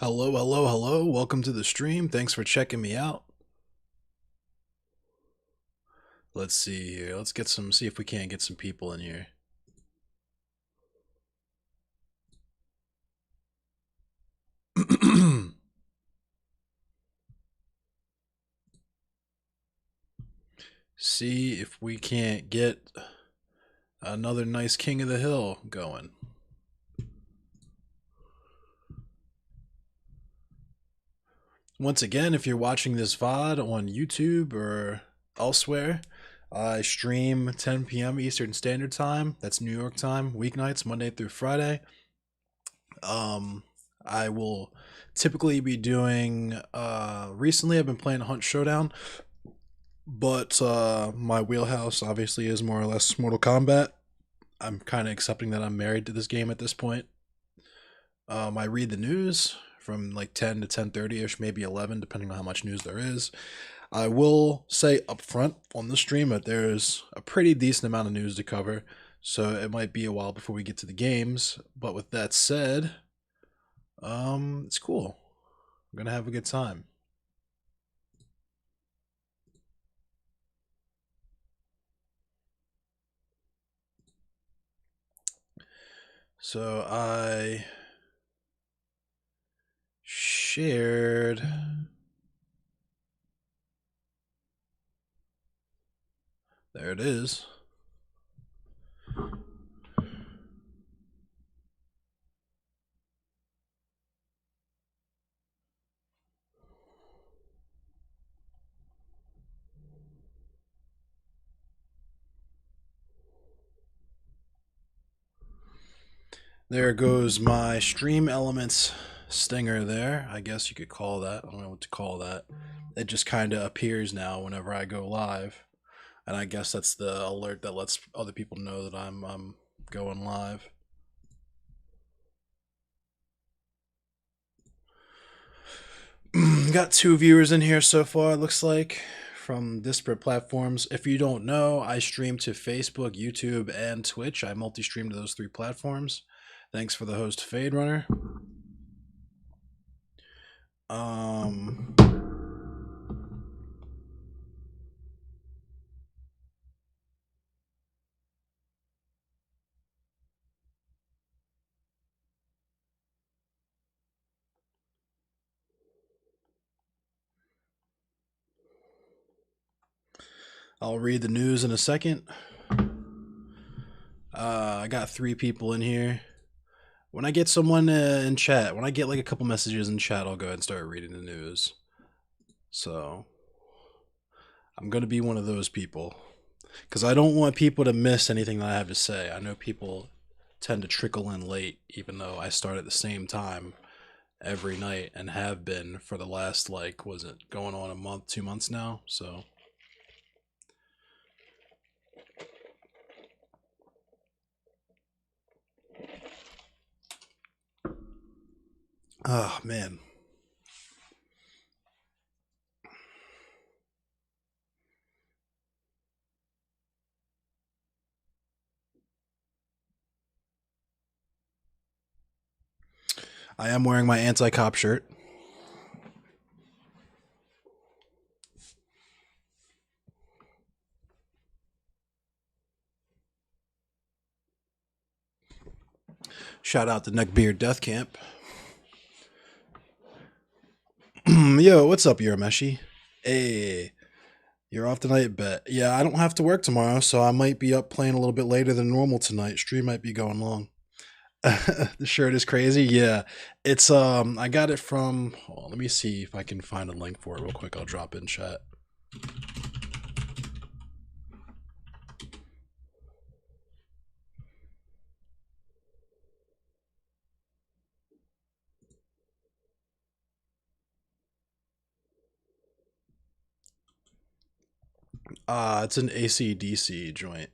Hello, hello, hello. Welcome to the stream. Thanks for checking me out. Let's see here. Let's see if we can't get some people in here. See if we can't get another nice King of the Hill going. Once again, if you're watching this VOD on YouTube or elsewhere, I stream 10 p.m. Eastern Standard Time. That's New York time, weeknights, Monday through Friday. I will typically be doing. Recently, I've been playing Hunt Showdown, but my wheelhouse obviously is more or less Mortal Kombat. I'm kind of accepting that I'm married to this game at this point. I read the news from like 10 to 10:30 ish, maybe 11, depending on how much news there is. I will say up front on the stream that there's a pretty decent amount of news to cover, so it might be a while before we get to the games. But with that said, it's cool. I'm gonna have a good time. So I shared. There it is. There goes my Stream Elements stinger there. I guess you could call that. I don't know what to call that. It just kind of appears now whenever I go live. And I guess that's the alert that lets other people know that I'm going live. Got 2 viewers in here so far, it looks like, from disparate platforms. If you don't know, I stream to Facebook, YouTube, and Twitch. I multi stream to those 3 platforms. Thanks for the host, Fade Runner. Um, I'll read the news in a second. I got 3 people in here. When I get someone in chat, when I get like a couple messages in chat, I'll go ahead and start reading the news. So I'm going to be one of those people because I don't want people to miss anything that I have to say. I know people tend to trickle in late, even though I start at the same time every night and have been for the last, like, was it going on a month, 2 months now? So. Oh, man. I am wearing my anti-cop shirt. Shout out to Neckbeard Death Camp. Yo, what's up, Urameshi? Hey, you're off tonight, bet. Yeah, I don't have to work tomorrow, so I might be up playing a little bit later than normal tonight. Stream might be going long. The shirt is crazy. Yeah, it's I got it from. Hold on, let me see if I can find a link for it real quick. I'll drop it in chat. It's an AC/DC joint.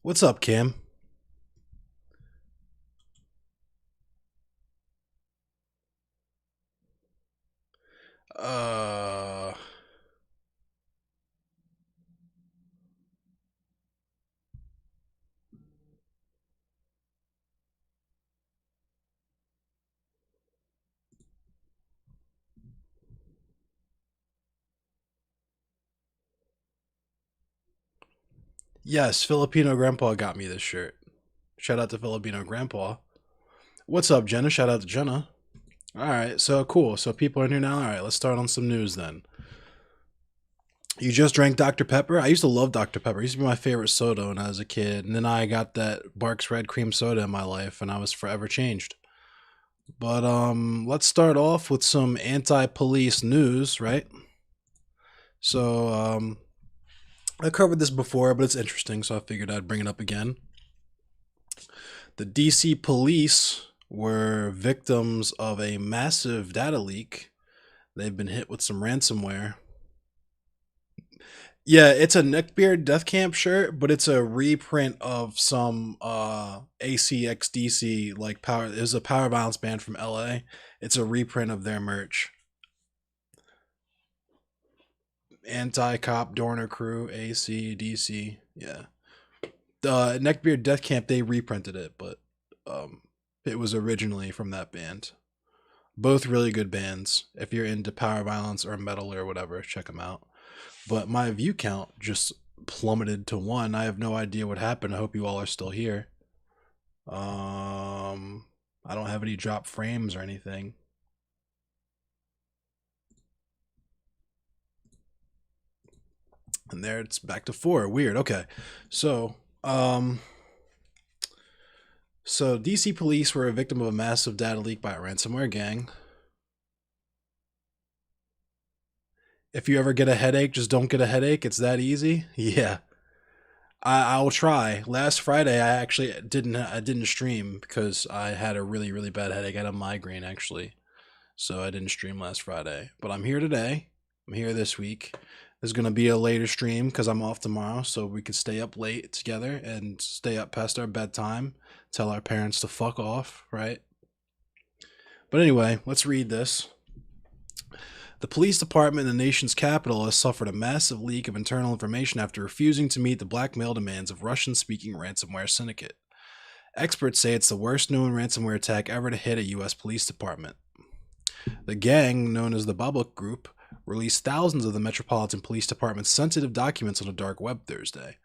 What's up, Cam? Uh, Yes, Filipino Grandpa got me this shirt. Shout out to Filipino Grandpa. What's up, Jenna? Shout out to Jenna. All right, so cool. So people are in here now. All right, let's start on some news then. You just drank Dr. Pepper? I used to love Dr. Pepper. It used to be my favorite soda when I was a kid. And then I got that Barks Red Cream soda in my life, and I was forever changed. But let's start off with some anti-police news, right? So I covered this before, but it's interesting, so I figured I'd bring it up again. The DC police were victims of a massive data leak. They've been hit with some ransomware. Yeah, it's a Neckbeard Death Camp shirt, but it's a reprint of some ACXDC like power. It was a power violence band from LA. It's a reprint of their merch. Anti-Cop Dorner Crew ACDC. Yeah, the Neckbeard Death Camp, they reprinted it, but it was originally from that band. Both really good bands. If you're into power violence or metal or whatever, check them out. But my view count just plummeted to 1. I have no idea what happened. I hope you all are still here. I don't have any drop frames or anything. And there it's back to 4. Weird. Okay. So DC police were a victim of a massive data leak by a ransomware gang. If you ever get a headache, just don't get a headache. It's that easy. Yeah. I'll try. Last Friday I actually didn't stream because I had a really bad headache. I had a migraine actually. So I didn't stream last Friday. But I'm here today. I'm here this week. There's going to be a later stream because I'm off tomorrow, so we can stay up late together and stay up past our bedtime, tell our parents to fuck off, right? But anyway, let's read this. The police department in the nation's capital has suffered a massive leak of internal information after refusing to meet the blackmail demands of Russian-speaking ransomware syndicate. Experts say it's the worst known ransomware attack ever to hit a U.S. police department. The gang, known as the Babuk Group, released thousands of the Metropolitan Police Department's sensitive documents on the dark web Thursday.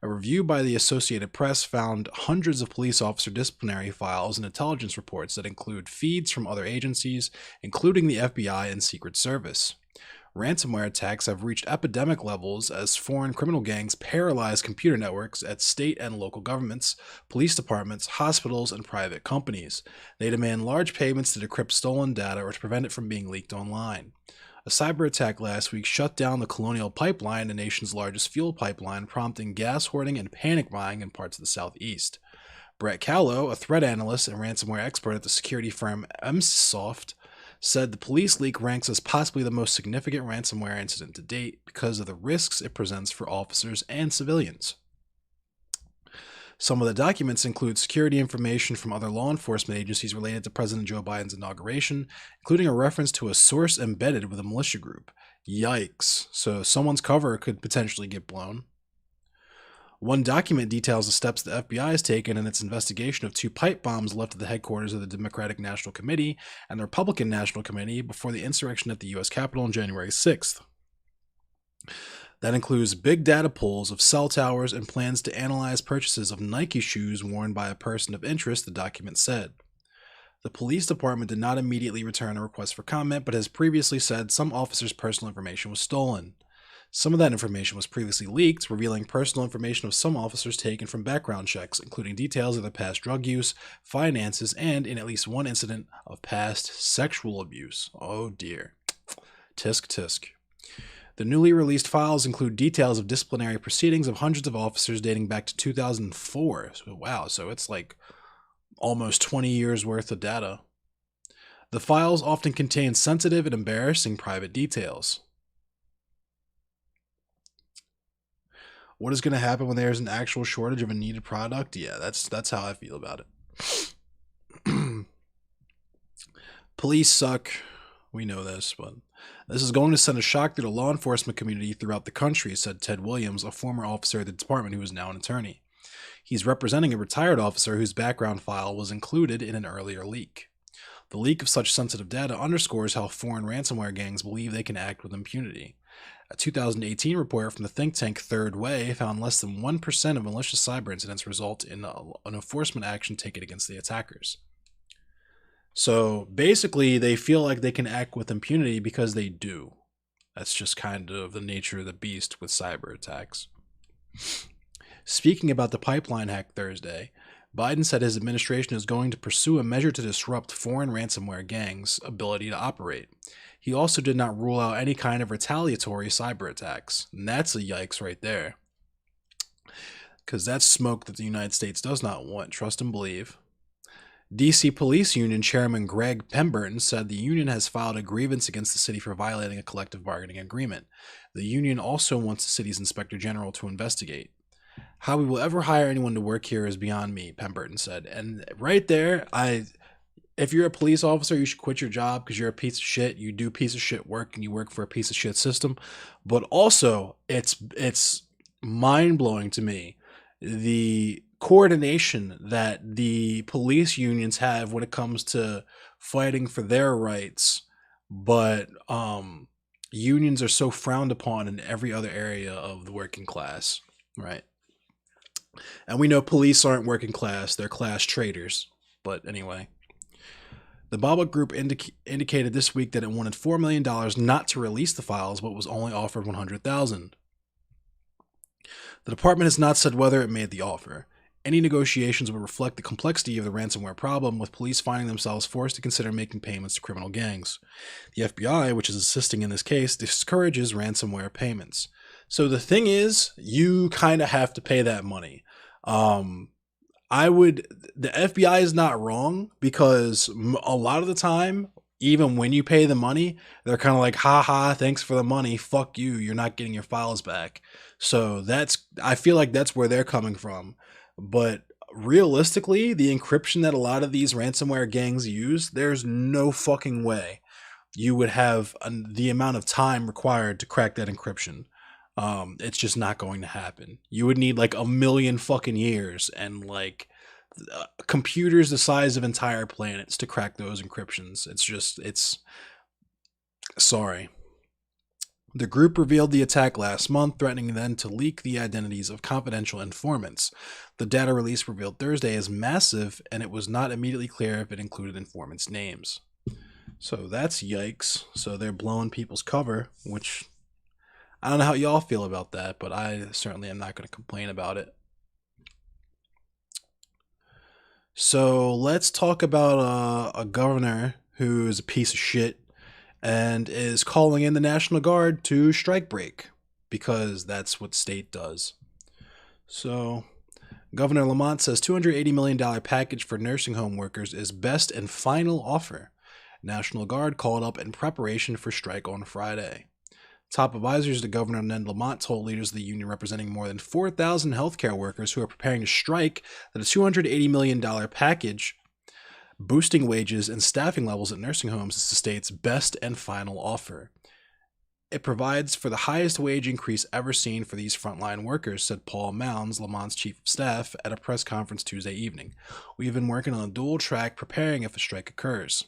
A review by the Associated Press found hundreds of police officer disciplinary files and intelligence reports that include feeds from other agencies, including the FBI and Secret Service. Ransomware attacks have reached epidemic levels as foreign criminal gangs paralyze computer networks at state and local governments, police departments, hospitals, and private companies. They demand large payments to decrypt stolen data or to prevent it from being leaked online. A cyber attack last week shut down the Colonial Pipeline, the nation's largest fuel pipeline, prompting gas hoarding and panic buying in parts of the Southeast. Brett Callow, a threat analyst and ransomware expert at the security firm Emsoft, said the police leak ranks as possibly the most significant ransomware incident to date because of the risks it presents for officers and civilians. Some of the documents include security information from other law enforcement agencies related to President Joe Biden's inauguration, including a reference to a source embedded with a militia group. Yikes. So someone's cover could potentially get blown. One document details the steps the FBI has taken in its investigation of 2 pipe bombs left at the headquarters of the Democratic National Committee and the Republican National Committee before the insurrection at the U.S. Capitol on January 6th. That includes big data pulls of cell towers and plans to analyze purchases of Nike shoes worn by a person of interest, the document said. The police department did not immediately return a request for comment, but has previously said some officers' personal information was stolen. Some of that information was previously leaked, revealing personal information of some officers taken from background checks, including details of their past drug use, finances, and, in at least one incident, of past sexual abuse. Oh dear. Tisk tisk. The newly released files include details of disciplinary proceedings of hundreds of officers dating back to 2004. So, wow, so it's like almost 20 years worth of data. The files often contain sensitive and embarrassing private details. What is going to happen when there's an actual shortage of a needed product? Yeah, that's how I feel about it. Police suck. We know this, but this is going to send a shock through the law enforcement community throughout the country, said Ted Williams, a former officer at the department who is now an attorney. He's representing a retired officer whose background file was included in an earlier leak. The leak of such sensitive data underscores how foreign ransomware gangs believe they can act with impunity. A 2018 report from the think tank Third Way found less than 1% of malicious cyber incidents result in an enforcement action taken against the attackers. So basically, they feel like they can act with impunity because they do. That's just kind of the nature of the beast with cyber attacks. Speaking about the pipeline hack Thursday, Biden said his administration is going to pursue a measure to disrupt foreign ransomware gangs' ability to operate. He also did not rule out any kind of retaliatory cyber attacks. And that's a yikes right there. Because that's smoke that the United States does not want, trust and believe. DC Police Union Chairman Greg Pemberton said the union has filed a grievance against the city for violating a collective bargaining agreement. The union also wants the city's inspector general to investigate. How we will ever hire anyone to work here is beyond me, Pemberton said. And right there, if you're a police officer, you should quit your job because you're a piece of shit. You do piece of shit work and you work for a piece of shit system. But also, it's mind-blowing to me the coordination that the police unions have when it comes to fighting for their rights, but unions are so frowned upon in every other area of the working class, right? And we know police aren't working class, they're class traitors. But anyway, the Baba Group indicated this week that it wanted $4 million not to release the files, but was only offered $100,000. The department has not said whether it made the offer. Any negotiations would reflect the complexity of the ransomware problem, with police finding themselves forced to consider making payments to criminal gangs. The FBI, which is assisting in this case, discourages ransomware payments. So the thing is, you kind of have to pay that money. The FBI is not wrong, because a lot of the time, even when you pay the money, they're kind of like, haha, thanks for the money, fuck you, you're not getting your files back. So I feel like that's where they're coming from. But realistically, the encryption that a lot of these ransomware gangs use, there's no fucking way you would have the amount of time required to crack that encryption. It's just not going to happen. You would need like 1 million fucking years and like computers the size of entire planets to crack those encryptions. It's sorry. The group revealed the attack last month, threatening then to leak the identities of confidential informants. The data release revealed Thursday is massive, and it was not immediately clear if it included informants' names. So that's yikes. So they're blowing people's cover, which I don't know how y'all feel about that, but I certainly am not going to complain about it. So let's talk about a governor who's a piece of shit and is calling in the National Guard to strike break, because that's what state does. So Governor Lamont says $280 million package for nursing home workers is best and final offer. National Guard called up in preparation for strike on Friday. Top advisors to Governor Ned Lamont told leaders of the union representing more than 4,000 healthcare workers who are preparing to strike that a $280 million package boosting wages and staffing levels at nursing homes is the state's best and final offer. It provides for the highest wage increase ever seen for these frontline workers, said Paul Mounds, Lamont's chief of staff, at a press conference Tuesday evening. We've been working on a dual track preparing if a strike occurs.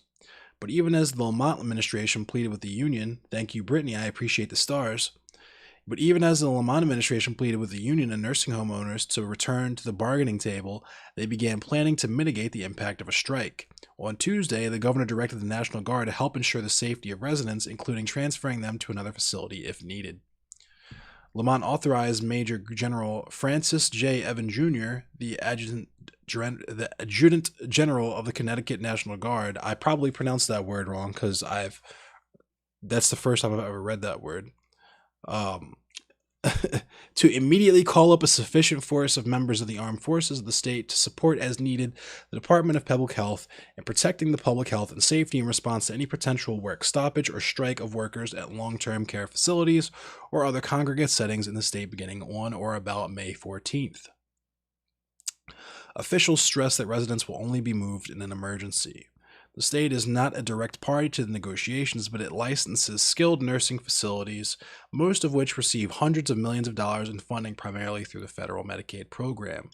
But even as the Lamont administration pleaded with the union, thank you, Brittany, I appreciate the stars. But even as the Lamont administration pleaded with the union and nursing home owners to return to the bargaining table, they began planning to mitigate the impact of a strike. On Tuesday, the governor directed the National Guard to help ensure the safety of residents, including transferring them to another facility if needed. Lamont authorized Major General Francis J. Evan Jr., the Adjutant General of the Connecticut National Guard. I probably pronounced that word wrong because that's the first time I've ever read that word. To immediately call up a sufficient force of members of the armed forces of the state to support as needed the Department of Public Health in protecting the public health and safety in response to any potential work stoppage or strike of workers at long-term care facilities or other congregate settings in the state beginning on or about May 14th. Officials stress that residents will only be moved in an emergency. The state is not a direct party to the negotiations, but it licenses skilled nursing facilities, most of which receive hundreds of millions of dollars in funding primarily through the federal Medicaid program.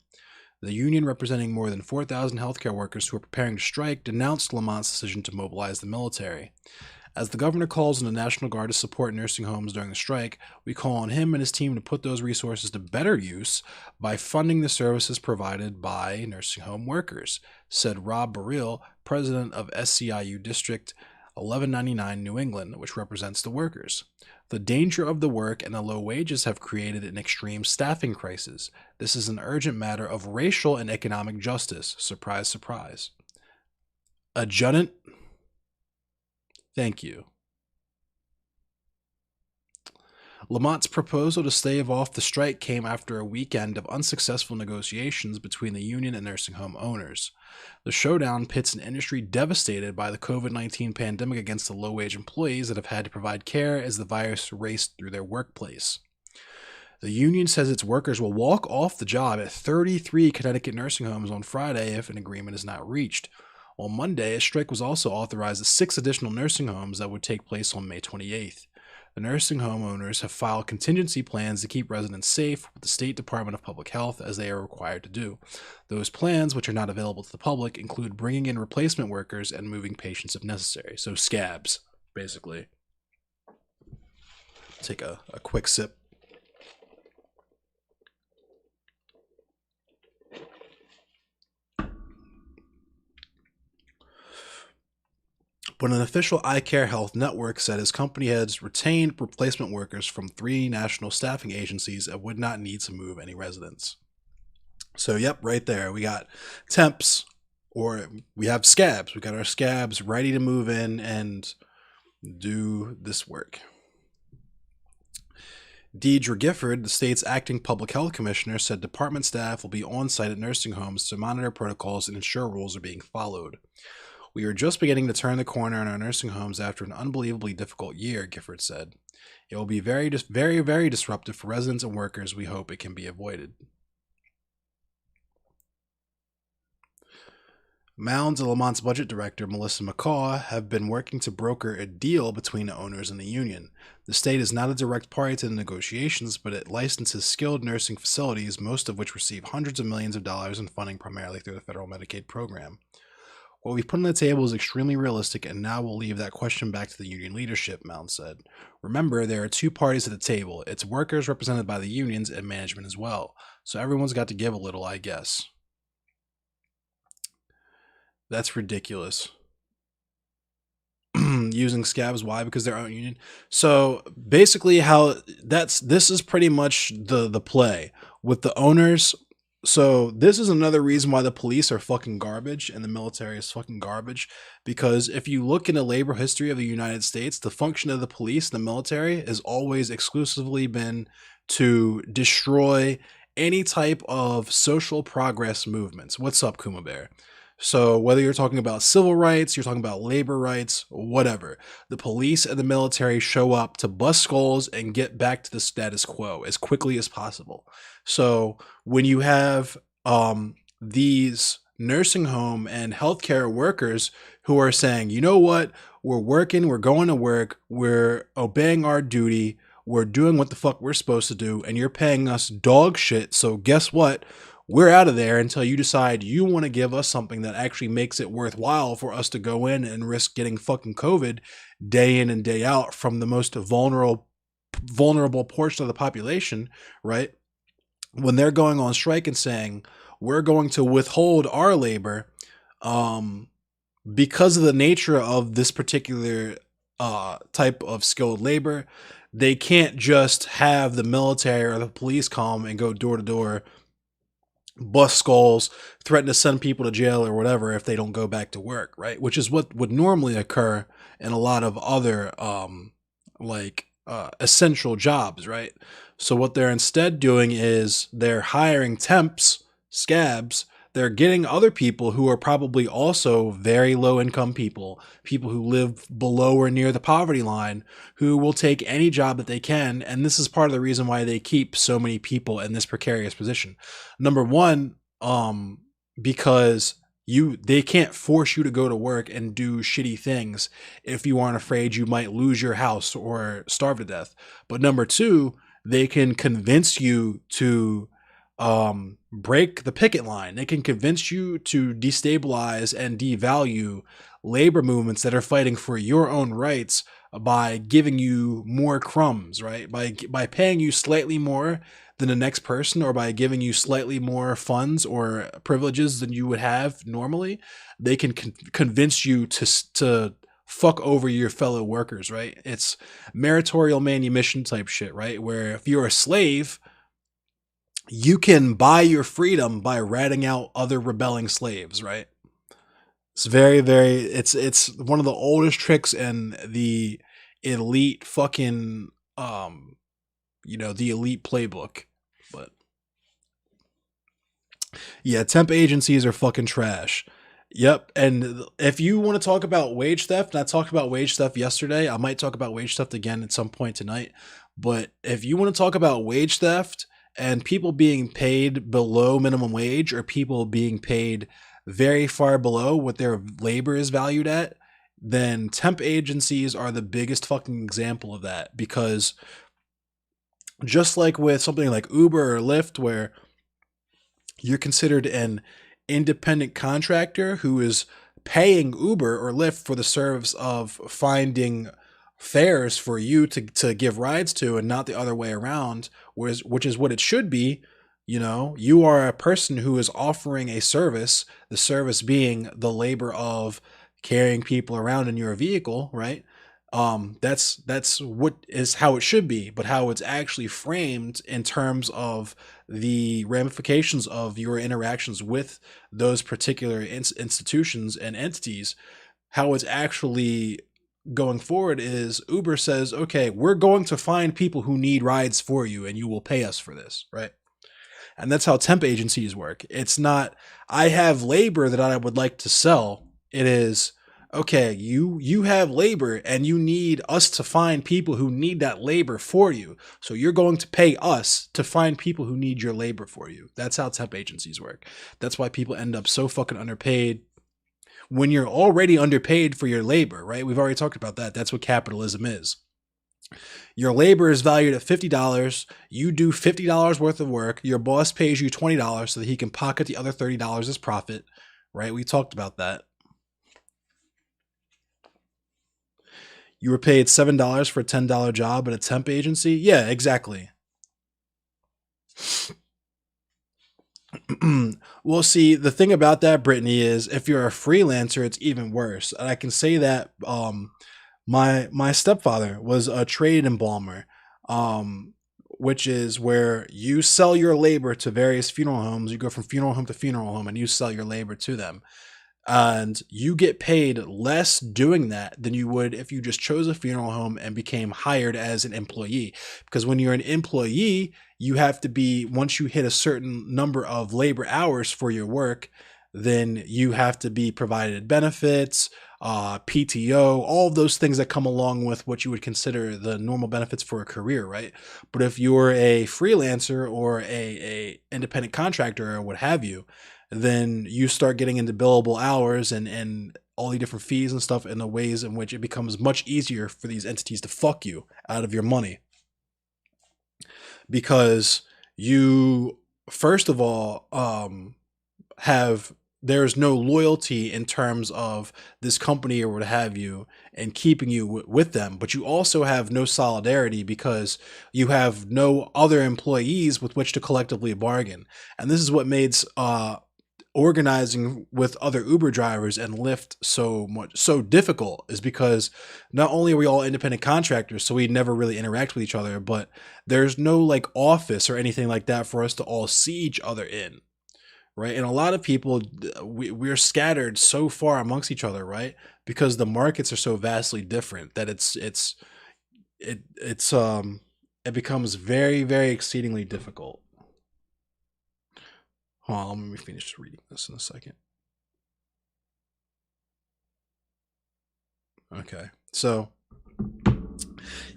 The union, representing more than 4,000 healthcare workers who are preparing to strike, denounced Lamont's decision to mobilize the military. As the governor calls on the National Guard to support nursing homes during the strike, we call on him and his team to put those resources to better use by funding the services provided by nursing home workers, said Rob Burrell, president of SCIU District 1199 New England, which represents the workers. The danger of the work and the low wages have created an extreme staffing crisis. This is an urgent matter of racial and economic justice. Surprise, surprise. Adjutant, thank you. Lamont's proposal to stave off the strike came after a weekend of unsuccessful negotiations between the union and nursing home owners. The showdown pits an industry devastated by the COVID-19 pandemic against the low-wage employees that have had to provide care as the virus raced through their workplace. The union says its workers will walk off the job at 33 Connecticut nursing homes on Friday if an agreement is not reached. On Monday, a strike was also authorized at 6 additional nursing homes that would take place on May 28th. The nursing home owners have filed contingency plans to keep residents safe with the State Department of Public Health, as they are required to do. Those plans, which are not available to the public, include bringing in replacement workers and moving patients if necessary. So scabs, basically. Take a quick sip. But an official Eye Care Health network said his company has retained replacement workers from 3 national staffing agencies and would not need to move any residents. So, yep, right there. We got temps, or we have scabs. We got our scabs ready to move in and do this work. Deidre Gifford, the state's acting public health commissioner, said department staff will be on site at nursing homes to monitor protocols and ensure rules are being followed. We are just beginning to turn the corner in our nursing homes after an unbelievably difficult year, Gifford said. It will be very, very disruptive for residents and workers. We hope it can be avoided. Mounds and Lamont's budget director, Melissa McCaw, have been working to broker a deal between the owners and the union. The state is not a direct party to the negotiations, but it licenses skilled nursing facilities, most of which receive hundreds of millions of dollars in funding primarily through the federal Medicaid program. What we've put on the table is extremely realistic, and now we'll leave that question back to the union leadership, Mound said. Remember, there are 2 parties at the table. It's workers represented by the unions and management as well. So everyone's got to give a little, I guess. That's ridiculous. Using scabs, why? Because they're own union. So basically this is pretty much the play with the owners. So this is another reason why the police are fucking garbage and the military is fucking garbage, because if you look in the labor history of the United States, the function of the police and the military has always exclusively been to destroy any type of social progress movements. What's up, Kuma Bear? So whether you're talking about civil rights, you're talking about labor rights, whatever, the police and the military show up to bust skulls and get back to the status quo as quickly as possible. So when you have these nursing home and healthcare workers who are saying, you know what, we're working, we're going to work, we're obeying our duty, we're doing what the fuck we're supposed to do, and you're paying us dog shit, so guess what? We're out of there until you decide you want to give us something that actually makes it worthwhile for us to go in and risk getting fucking COVID day in and day out from the most vulnerable portion of the population, right? When they're going on strike and saying, we're going to withhold our labor because of the nature of this particular type of skilled labor, they can't just have the military or the police come and go door to door, bust skulls, threaten to send people to jail or whatever if they don't go back to work, right? Which is what would normally occur in a lot of other essential jobs, right? So what they're instead doing is they're hiring temps, scabs. They're getting other people who are probably also very low income people who live below or near the poverty line, who will take any job that they can. And this is part of the reason why they keep so many people in this precarious position. Number one, because they can't force you to go to work and do shitty things if you aren't afraid you might lose your house or starve to death. But number two, they can convince you to break the picket line. They can convince you to destabilize and devalue labor movements that are fighting for your own rights by giving you more crumbs, right? By paying you slightly more than the next person, or by giving you slightly more funds or privileges than you would have normally, they can convince you to fuck over your fellow workers, right? It's meritorial manumission type shit, right? Where if you're a slave, you can buy your freedom by ratting out other rebelling slaves, right? It's it's one of the oldest tricks in the elite fucking the elite playbook. But yeah, temp agencies are fucking trash. Yep. And if you want to talk about wage theft, and I talked about wage theft yesterday, I might talk about wage theft again at some point tonight. But if you want to talk about wage theft and people being paid below minimum wage, or people being paid very far below what their labor is valued at, then temp agencies are the biggest fucking example of that. Because just like with something like Uber or Lyft, where you're considered an independent contractor who is paying Uber or Lyft for the service of finding fares for you to give rides to, and not the other way around, which is what it should be. You are a person who is offering a service, the service being the labor of carrying people around in your vehicle, right? That's what is how it should be. But how it's actually framed in terms of the ramifications of your interactions with those particular institutions and entities, how it's actually going forward is Uber says, okay, we're going to find people who need rides for you, and you will pay us for this, right? And that's how temp agencies work. It's not, I have labor that I would like to sell. It is, okay, you have labor and you need us to find people who need that labor for you. So you're going to pay us to find people who need your labor for you. That's how temp agencies work. That's why people end up so fucking underpaid when you're already underpaid for your labor, right? We've already talked about that. That's what capitalism is. Your labor is valued at $50. You do $50 worth of work. Your boss pays you $20 so that he can pocket the other $30 as profit, right? We talked about that. You were paid $7 for a $10 job at a temp agency? Yeah, exactly. Well, see, the thing about that, Brittany, is if you're a freelancer, it's even worse. And I can say that my stepfather was a trade embalmer, which is where you sell your labor to various funeral homes. You go from funeral home to funeral home and you sell your labor to them. And you get paid less doing that than you would if you just chose a funeral home and became hired as an employee. Because when you're an employee, you have to be, once you hit a certain number of labor hours for your work, then you have to be provided benefits, PTO, all of those things that come along with what you would consider the normal benefits for a career, right? But if you're a freelancer or a independent contractor or what have you, then you start getting into billable hours and all the different fees and stuff, in the ways in which it becomes much easier for these entities to fuck you out of your money. Because you, first of all, there's no loyalty in terms of this company or what have you and keeping you with them, but you also have no solidarity because you have no other employees with which to collectively bargain. And this is what makes organizing with other Uber drivers and Lyft so difficult, is because not only are we all independent contractors, so we never really interact with each other, but there's no like office or anything like that for us to all see each other in, right? And a lot of people, we're scattered so far amongst each other, right? Because the markets are so vastly different that it becomes very, very exceedingly difficult. Hold on, let me finish reading this in a second. Okay, so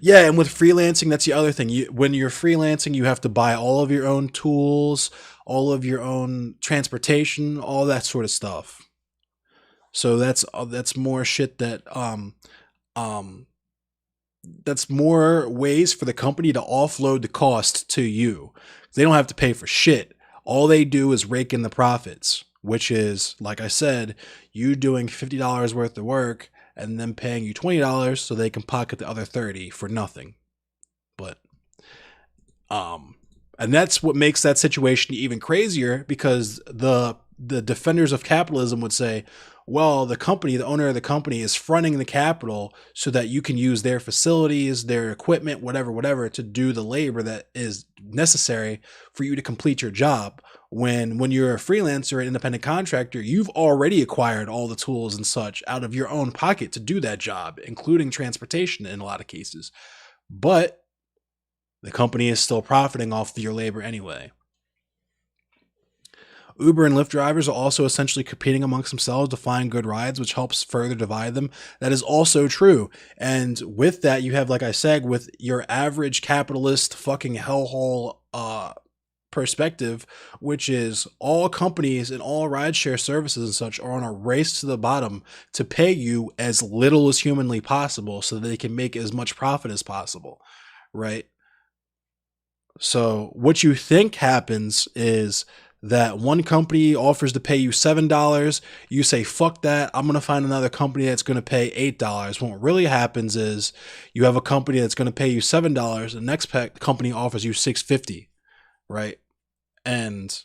yeah, and with freelancing, that's the other thing. When you're freelancing, you have to buy all of your own tools, all of your own transportation, all that sort of stuff. So that's more shit um that's more ways for the company to offload the cost to you. They don't have to pay for shit. All they do is rake in the profits, which is, like I said, you doing $50 worth of work and then paying you $20 so they can pocket the other 30 for nothing. But and that's what makes that situation even crazier, because the defenders of capitalism would say, well, the owner of the company is fronting the capital so that you can use their facilities, their equipment, whatever, to do the labor that is necessary for you to complete your job. When you're a freelancer, an independent contractor, you've already acquired all the tools and such out of your own pocket to do that job, including transportation in a lot of cases. But the company is still profiting off your labor anyway. Uber and Lyft drivers are also essentially competing amongst themselves to find good rides, which helps further divide them. That is also true. And with that, you have, like I said, with your average capitalist fucking hellhole perspective, which is all companies and all rideshare services and such are on a race to the bottom to pay you as little as humanly possible so that they can make as much profit as possible, right? So what you think happens is that one company offers to pay you $7. You say, fuck that, I'm going to find another company that's going to pay $8. What really happens is you have a company that's going to pay you $7. The next company offers you $6.50, right? And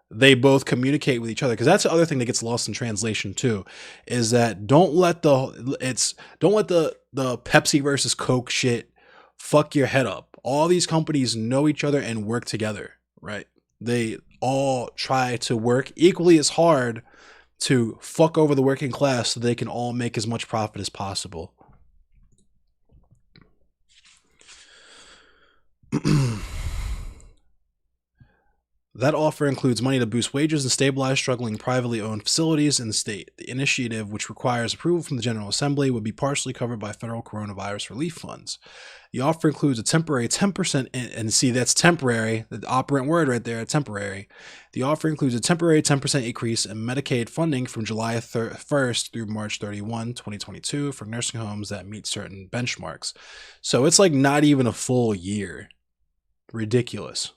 they both communicate with each other, because that's the other thing that gets lost in translation too, is that don't let the Pepsi versus Coke shit fuck your head up. All these companies know each other and work together, right? They all try to work equally as hard to fuck over the working class so they can all make as much profit as possible. That offer includes money to boost wages and stabilize struggling privately owned facilities in the state. The initiative, which requires approval from the General Assembly, would be partially covered by federal coronavirus relief funds. The offer includes a temporary 10%, and see, that's temporary, the operant word right there, temporary. The offer includes a temporary 10% increase in Medicaid funding from July 1st through March 31, 2022 for nursing homes that meet certain benchmarks. So it's like not even a full year. Ridiculous.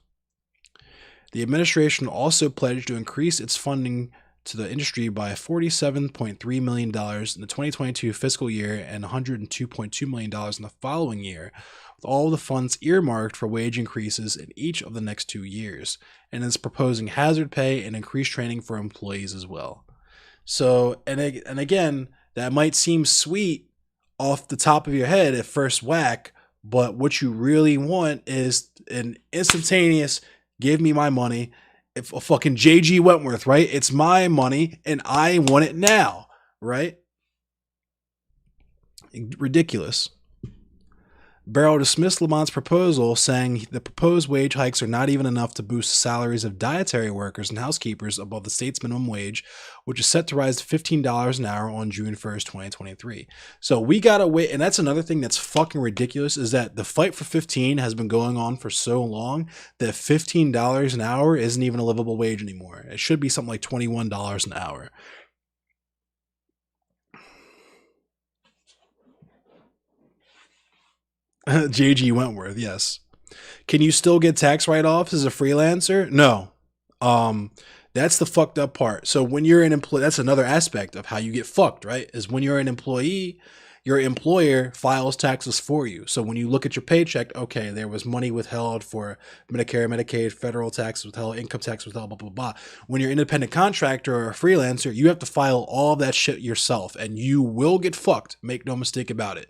The administration also pledged to increase its funding to the industry by $47.3 million in the 2022 fiscal year and $102.2 million in the following year, with all the funds earmarked for wage increases in each of the next 2 years, and is proposing hazard pay and increased training for employees as well. So, and again, that might seem sweet off the top of your head at first whack, but what you really want is an instantaneous, give me my money. If a fucking J.G. Wentworth, right? It's my money and I want it now, right? Ridiculous. Barrow dismissed Lamont's proposal, saying the proposed wage hikes are not even enough to boost the salaries of dietary workers and housekeepers above the state's minimum wage, which is set to rise to $15 an hour on June 1st, 2023. So we gotta wait, and that's another thing that's fucking ridiculous, is that the fight for 15 has been going on for so long that $15 an hour isn't even a livable wage anymore. It should be something like $21 an hour. J.G. Wentworth, yes. Can you still get tax write-offs as a freelancer? No. That's the fucked up part. So when you're an employee, that's another aspect of how you get fucked, right? Is when you're an employee, your employer files taxes for you. So when you look at your paycheck, okay, there was money withheld for Medicare, Medicaid, federal tax withheld, income tax withheld, blah, blah, blah. When you're an independent contractor or a freelancer, you have to file all that shit yourself, and you will get fucked. Make no mistake about it.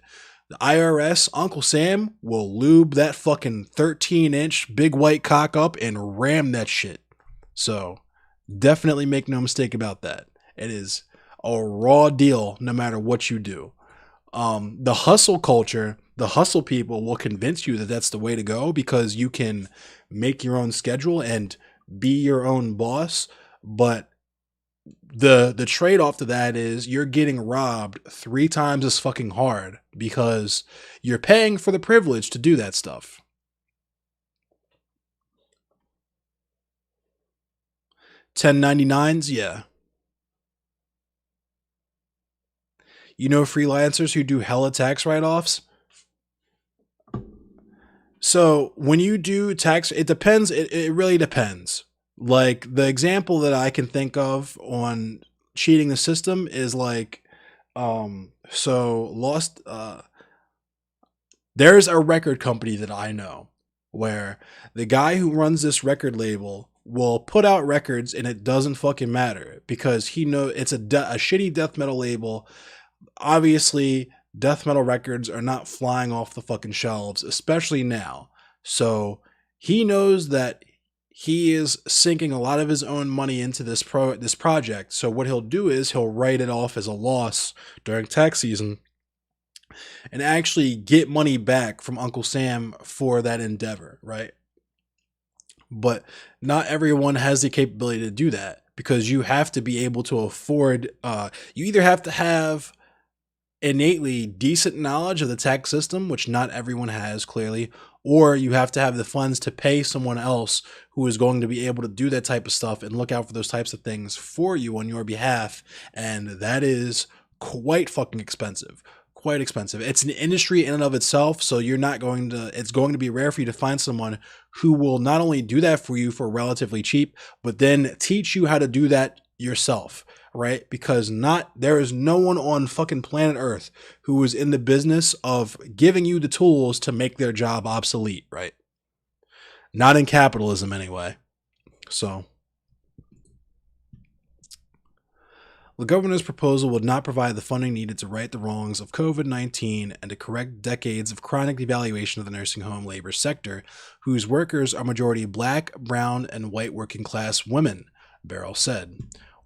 The IRS, Uncle Sam, will lube that fucking 13-inch big white cock up and ram that shit. So definitely make no mistake about that. It is a raw deal no matter what you do. The hustle culture, the hustle people will convince you that that's the way to go, because you can make your own schedule and be your own boss. But the trade-off to that is you're getting robbed 3 times as fucking hard, because you're paying for the privilege to do that stuff. $10.99s, yeah. You know freelancers who do hella tax write-offs? So when you do tax, it depends. It really depends. Like the example that I can think of on cheating the system is like, so lost. There's a record company that I know where the guy who runs this record label will put out records and it doesn't fucking matter because he know it's a shitty death metal label. Obviously, death metal records are not flying off the fucking shelves, especially now. So he knows that he is sinking a lot of his own money into this project. So what he'll do is he'll write it off as a loss during tax season and actually get money back from Uncle Sam for that endeavor, right? But not everyone has the capability to do that because you have to be able to afford, you either have to have innately decent knowledge of the tax system, which not everyone has clearly, or you have to have the funds to pay someone else who is going to be able to do that type of stuff and look out for those types of things for you on your behalf. And that is quite fucking expensive. Quite expensive. It's an industry in and of itself, so it's going to be rare for you to find someone who will not only do that for you for relatively cheap, but then teach you how to do that yourself, right? Because there is no one on fucking planet Earth who is in the business of giving you the tools to make their job obsolete, right? Not in capitalism anyway. So the governor's proposal would not provide the funding needed to right the wrongs of COVID-19 and to correct decades of chronic devaluation of the nursing home labor sector, whose workers are majority black, brown, and white working class women, Barrell said.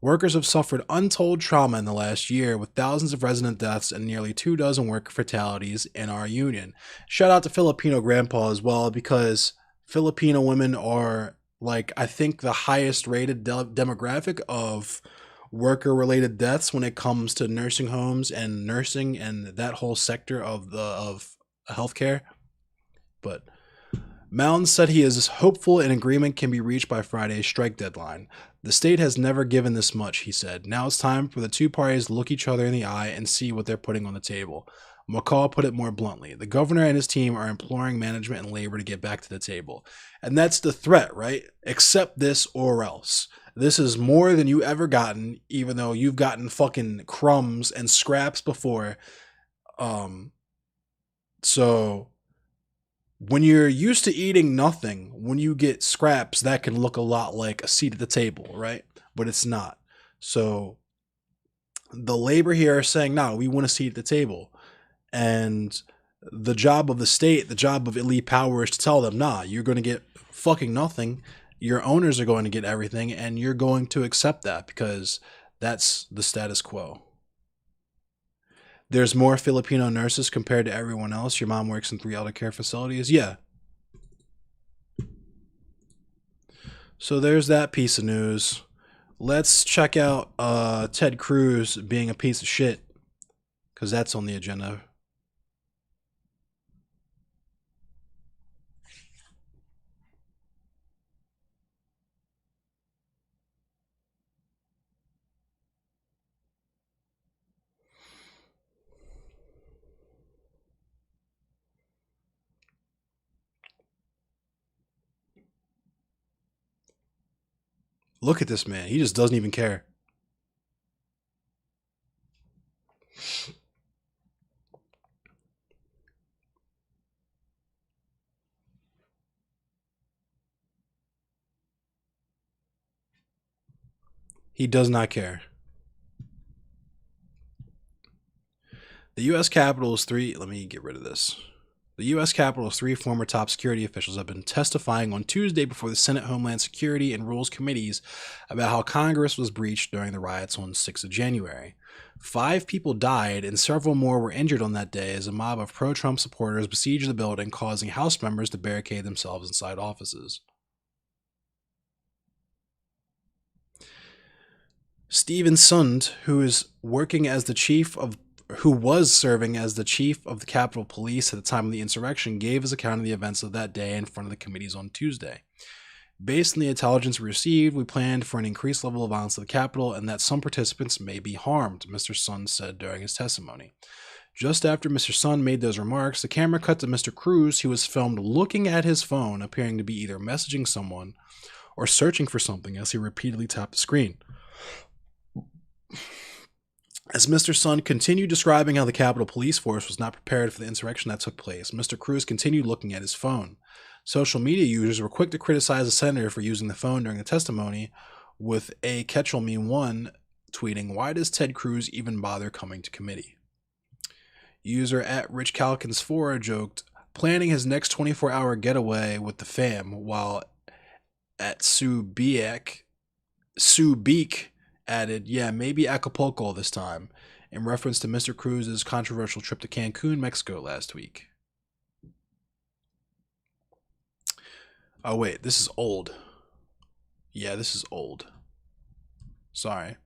Workers have suffered untold trauma in the last year, with thousands of resident deaths and nearly 24 worker fatalities in our union. Shout out to Filipino grandpa as well, because Filipino women are, like, I think the highest rated demographic of worker related deaths when it comes to nursing homes and nursing and that whole sector of healthcare. But Mounds said he is hopeful an agreement can be reached by Friday's strike deadline. The state has never given this much, he said. Now it's time for the two parties to look each other in the eye and see what they're putting on the table. McCall put it more bluntly. The governor and his team are imploring management and labor to get back to the table. And that's the threat, right? Accept this or else. This is more than you ever gotten, even though you've gotten fucking crumbs and scraps before. So when you're used to eating nothing, when you get scraps, that can look a lot like a seat at the table, right? But it's not. So the labor here are saying, no, we want a seat at the table. And the job of the state, the job of elite power is to tell them, nah, you're going to get fucking nothing. Your owners are going to get everything, and you're going to accept that because that's the status quo. There's more Filipino nurses compared to everyone else. Your mom works in 3 elder care facilities. Yeah. So there's that piece of news. Let's check out Ted Cruz being a piece of shit, because that's on the agenda. Look at this man. He just doesn't even care. He does not care. The U.S. Capitol's let me get rid of this. The U.S. Capitol's 3 former top security officials have been testifying on Tuesday before the Senate Homeland Security and Rules Committees about how Congress was breached during the riots on 6th of January. 5 people died and several more were injured on that day as a mob of pro-Trump supporters besieged the building, causing House members to barricade themselves inside offices. Stephen Sund, who was serving as the chief of the Capitol Police at the time of the insurrection, gave his account of the events of that day in front of the committees on Tuesday. Based on the intelligence we received, we planned for an increased level of violence at the Capitol and that some participants may be harmed, Mr. Sund said during his testimony. Just after Mr. Sund made those remarks, the camera cut to Mr. Cruz, who was filmed looking at his phone, appearing to be either messaging someone or searching for something as he repeatedly tapped the screen. As Mr. Sun continued describing how the Capitol Police Force was not prepared for the insurrection that took place, Mr. Cruz continued looking at his phone. Social media users were quick to criticize the senator for using the phone during the testimony, with a catch-all meme one tweeting, "Why does Ted Cruz even bother coming to committee?" User at RichCalkins4 joked, planning his next 24-hour getaway with the fam, while at Sue Beek added, "Yeah, maybe Acapulco this time," in reference to Mr. Cruz's controversial trip to Cancun, Mexico last week. Oh wait, this is old. Yeah, this is old. Sorry.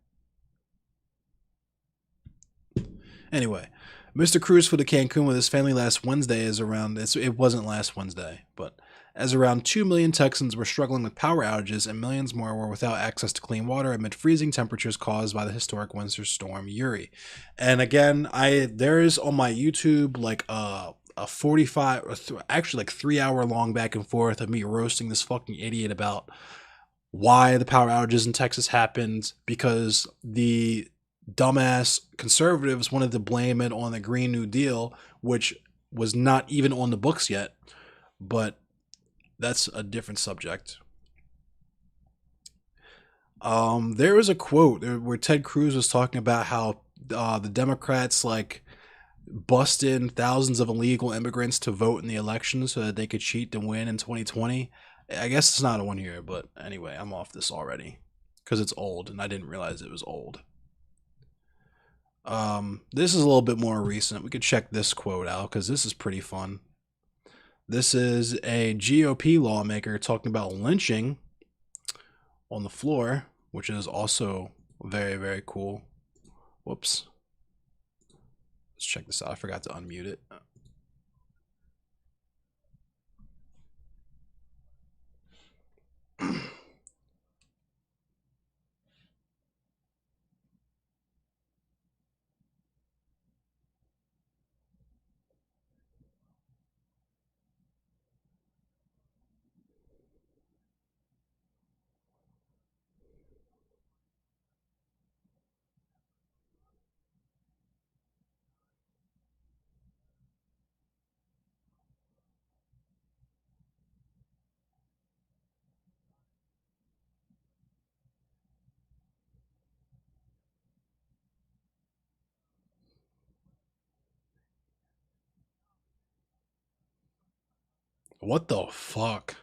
Anyway, Mr. Cruz flew to Cancun with his family last Wednesday it wasn't last Wednesday, but as around 2 million Texans were struggling with power outages and millions more were without access to clean water amid freezing temperatures caused by the historic winter storm Uri. And again, there is on my YouTube like a 3-hour long back and forth of me roasting this fucking idiot about why the power outages in Texas happened, because the dumbass conservatives wanted to blame it on the Green New Deal, which was not even on the books yet, but that's a different subject. There was a quote where Ted Cruz was talking about how the Democrats like bust in thousands of illegal immigrants to vote in the election so that they could cheat to win in 2020. I guess it's not on here, but anyway, I'm off this already because it's old and I didn't realize it was old. This is a little bit more recent. We could check this quote out because this is pretty fun. This is a GOP lawmaker talking about lynching on the floor, which is also very, very cool. Whoops. Let's check this out. I forgot to unmute it. What the fuck?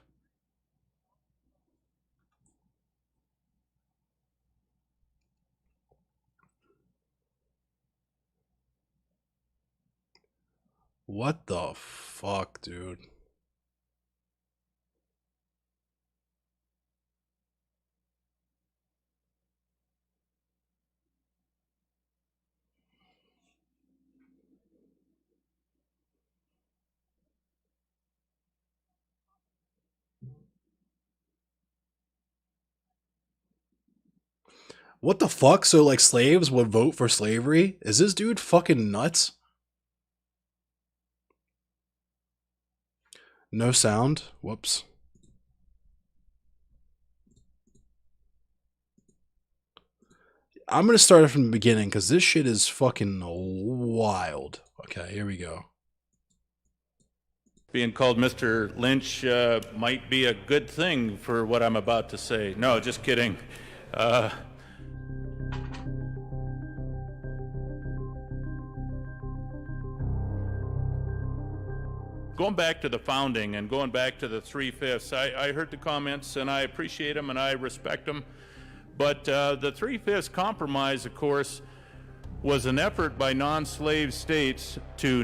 What the fuck, dude? What the fuck? So like slaves would vote for slavery? Is this dude fucking nuts? No sound? Whoops. I'm gonna start it from the beginning because this shit is fucking wild. Okay, here we go. Being called Mr. Lynch might be a good thing for what I'm about to say. No, just kidding. Going back to the founding and going back to the 3/5, I heard the comments and I appreciate them and I respect them. But the 3/5 compromise, of course, was an effort by non-slave states to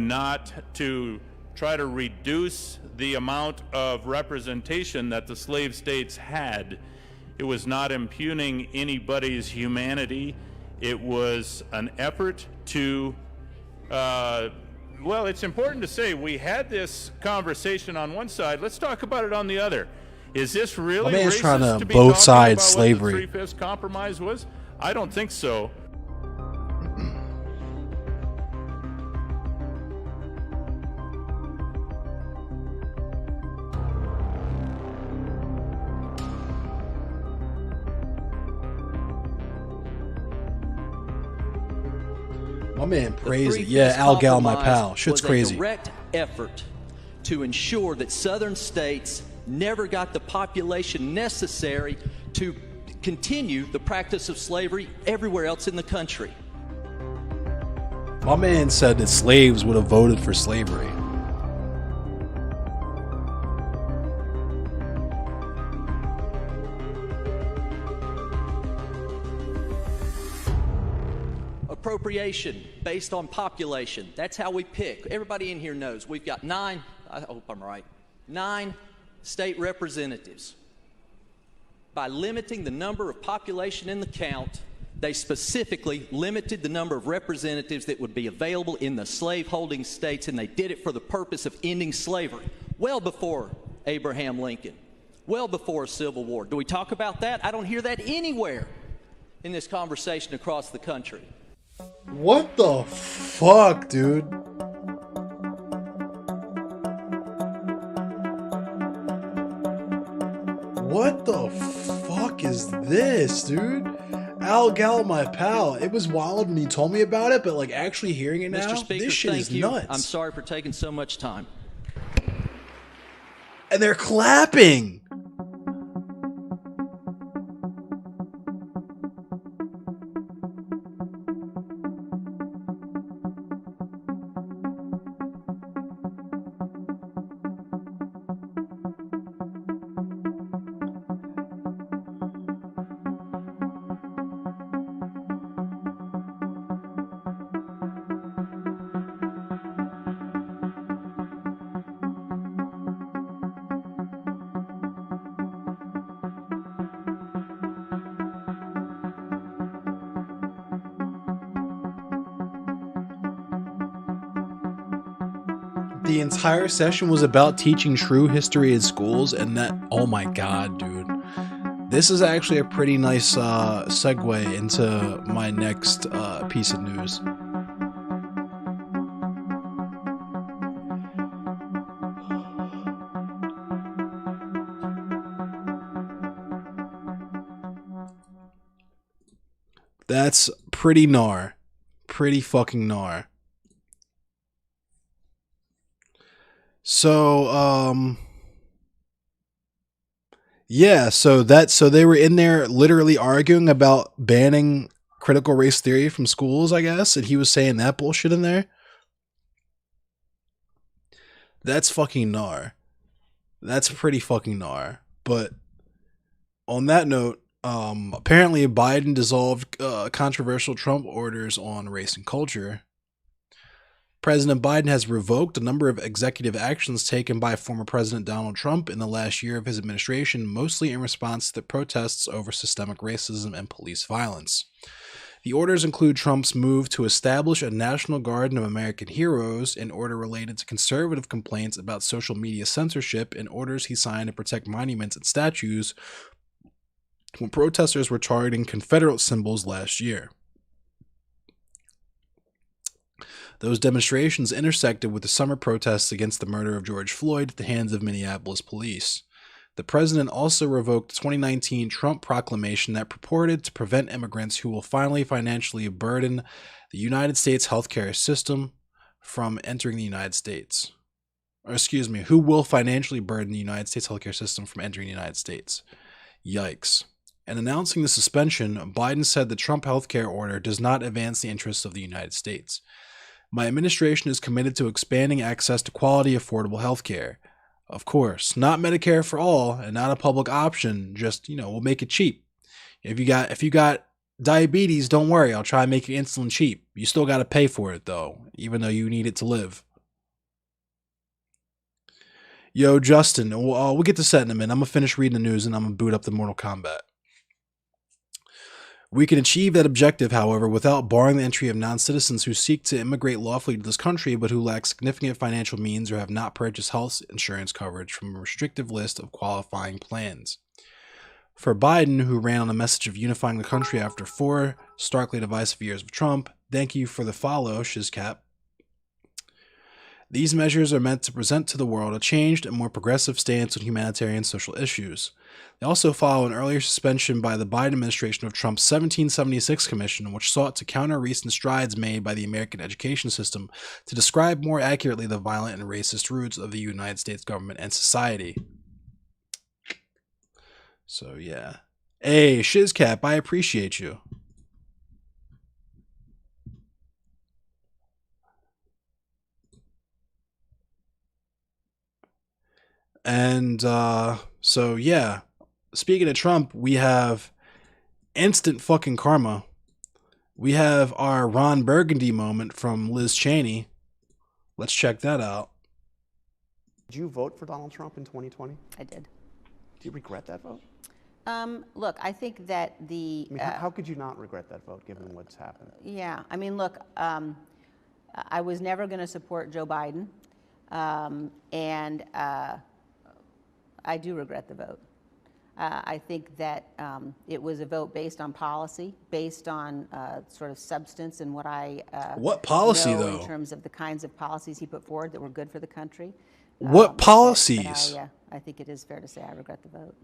try to reduce the amount of representation that the slave states had. It was not impugning anybody's humanity. It was an effort to, well, it's important to say we had this conversation on one side. Let's talk about it on the other. Is this really man's racist trying to be both talking sides about slavery. what the 3/5 compromise was? I don't think so. My man The praised it. Three-Fifths Yeah, Al Gal, my Compromise pal. Shit's was crazy. a direct effort to ensure that southern states never got the population necessary to continue the practice of slavery everywhere else in the country. My man said that slaves would have voted for slavery. Appropriation based on population. That's how we pick. Everybody in here knows we've got I hope I'm right, 9 state representatives. By limiting the number of population in the count, they specifically limited the number of representatives that would be available in the slave-holding states, and they did it for the purpose of ending slavery, well before Abraham Lincoln, well before a Civil War. Do we talk about that? I don't hear that anywhere in this conversation across the country. What the fuck, dude? What the fuck is this, dude? Al Gal, my pal. It was wild when he told me about it, but like actually hearing it now, Mr. Speaker, this shit thank is you. nuts. I'm sorry for taking so much time. And they're clapping. The entire session was about teaching true history in schools, and that, oh my god, dude. This is actually a pretty nice segue into my next piece of news. That's pretty gnar. Pretty fucking gnar. So, yeah, so they were in there literally arguing about banning critical race theory from schools, I guess, and he was saying that bullshit in there. That's fucking gnar. That's pretty fucking gnar. But on that note, apparently Biden dissolved controversial Trump orders on race and culture. President Biden has revoked a number of executive actions taken by former President Donald Trump in the last year of his administration, mostly in response to the protests over systemic racism and police violence. The orders include Trump's move to establish a National Garden of American Heroes, an order related to conservative complaints about social media censorship, and orders he signed to protect monuments and statues when protesters were targeting Confederate symbols last year. Those demonstrations intersected with the summer protests against the murder of George Floyd at the hands of Minneapolis police. The president also revoked the 2019 Trump proclamation that purported to prevent immigrants who will finally financially burden the United States healthcare system from entering the United States. Who will financially burden the United States healthcare system from entering the United States. Yikes. In announcing the suspension, Biden said the Trump healthcare order does not advance the interests of the United States. My administration is committed to expanding access to quality, affordable health care. Of course, not Medicare for all and not a public option, just, we'll make it cheap. If you got diabetes, don't worry, I'll try and make your insulin cheap. You still got to pay for it though, even though you need it to live. Yo, Justin, we'll get to set in a minute. I'm going to finish reading the news and I'm going to boot up the Mortal Kombat. We can achieve that objective, however, without barring the entry of non-citizens who seek to immigrate lawfully to this country but who lack significant financial means or have not purchased health insurance coverage from a restrictive list of qualifying plans. For Biden, who ran on a message of unifying the country after 4 starkly divisive years of Trump, thank you for the follow, Shizcap. These measures are meant to present to the world a changed and more progressive stance on humanitarian and social issues. They also follow an earlier suspension by the Biden administration of Trump's 1776 Commission, which sought to counter recent strides made by the American education system to describe more accurately the violent and racist roots of the United States government and society. So, yeah. Hey, Shizcap, I appreciate you. And so, yeah. Speaking of Trump, we have instant fucking karma. We have our Ron Burgundy moment from Liz Cheney. Let's check that out. Did you vote for Donald Trump in 2020? I did. Do you regret that vote? Look, I think that I mean, how could you not regret that vote given what's happened? yeah, I mean, look, I was never going to support Joe Biden, and I do regret the vote. I think that it was a vote based on policy, based on sort of substance and what I what policy, know though? in terms of the kinds of policies he put forward that were good for the country. What policies? But I think it is fair to say I regret the vote.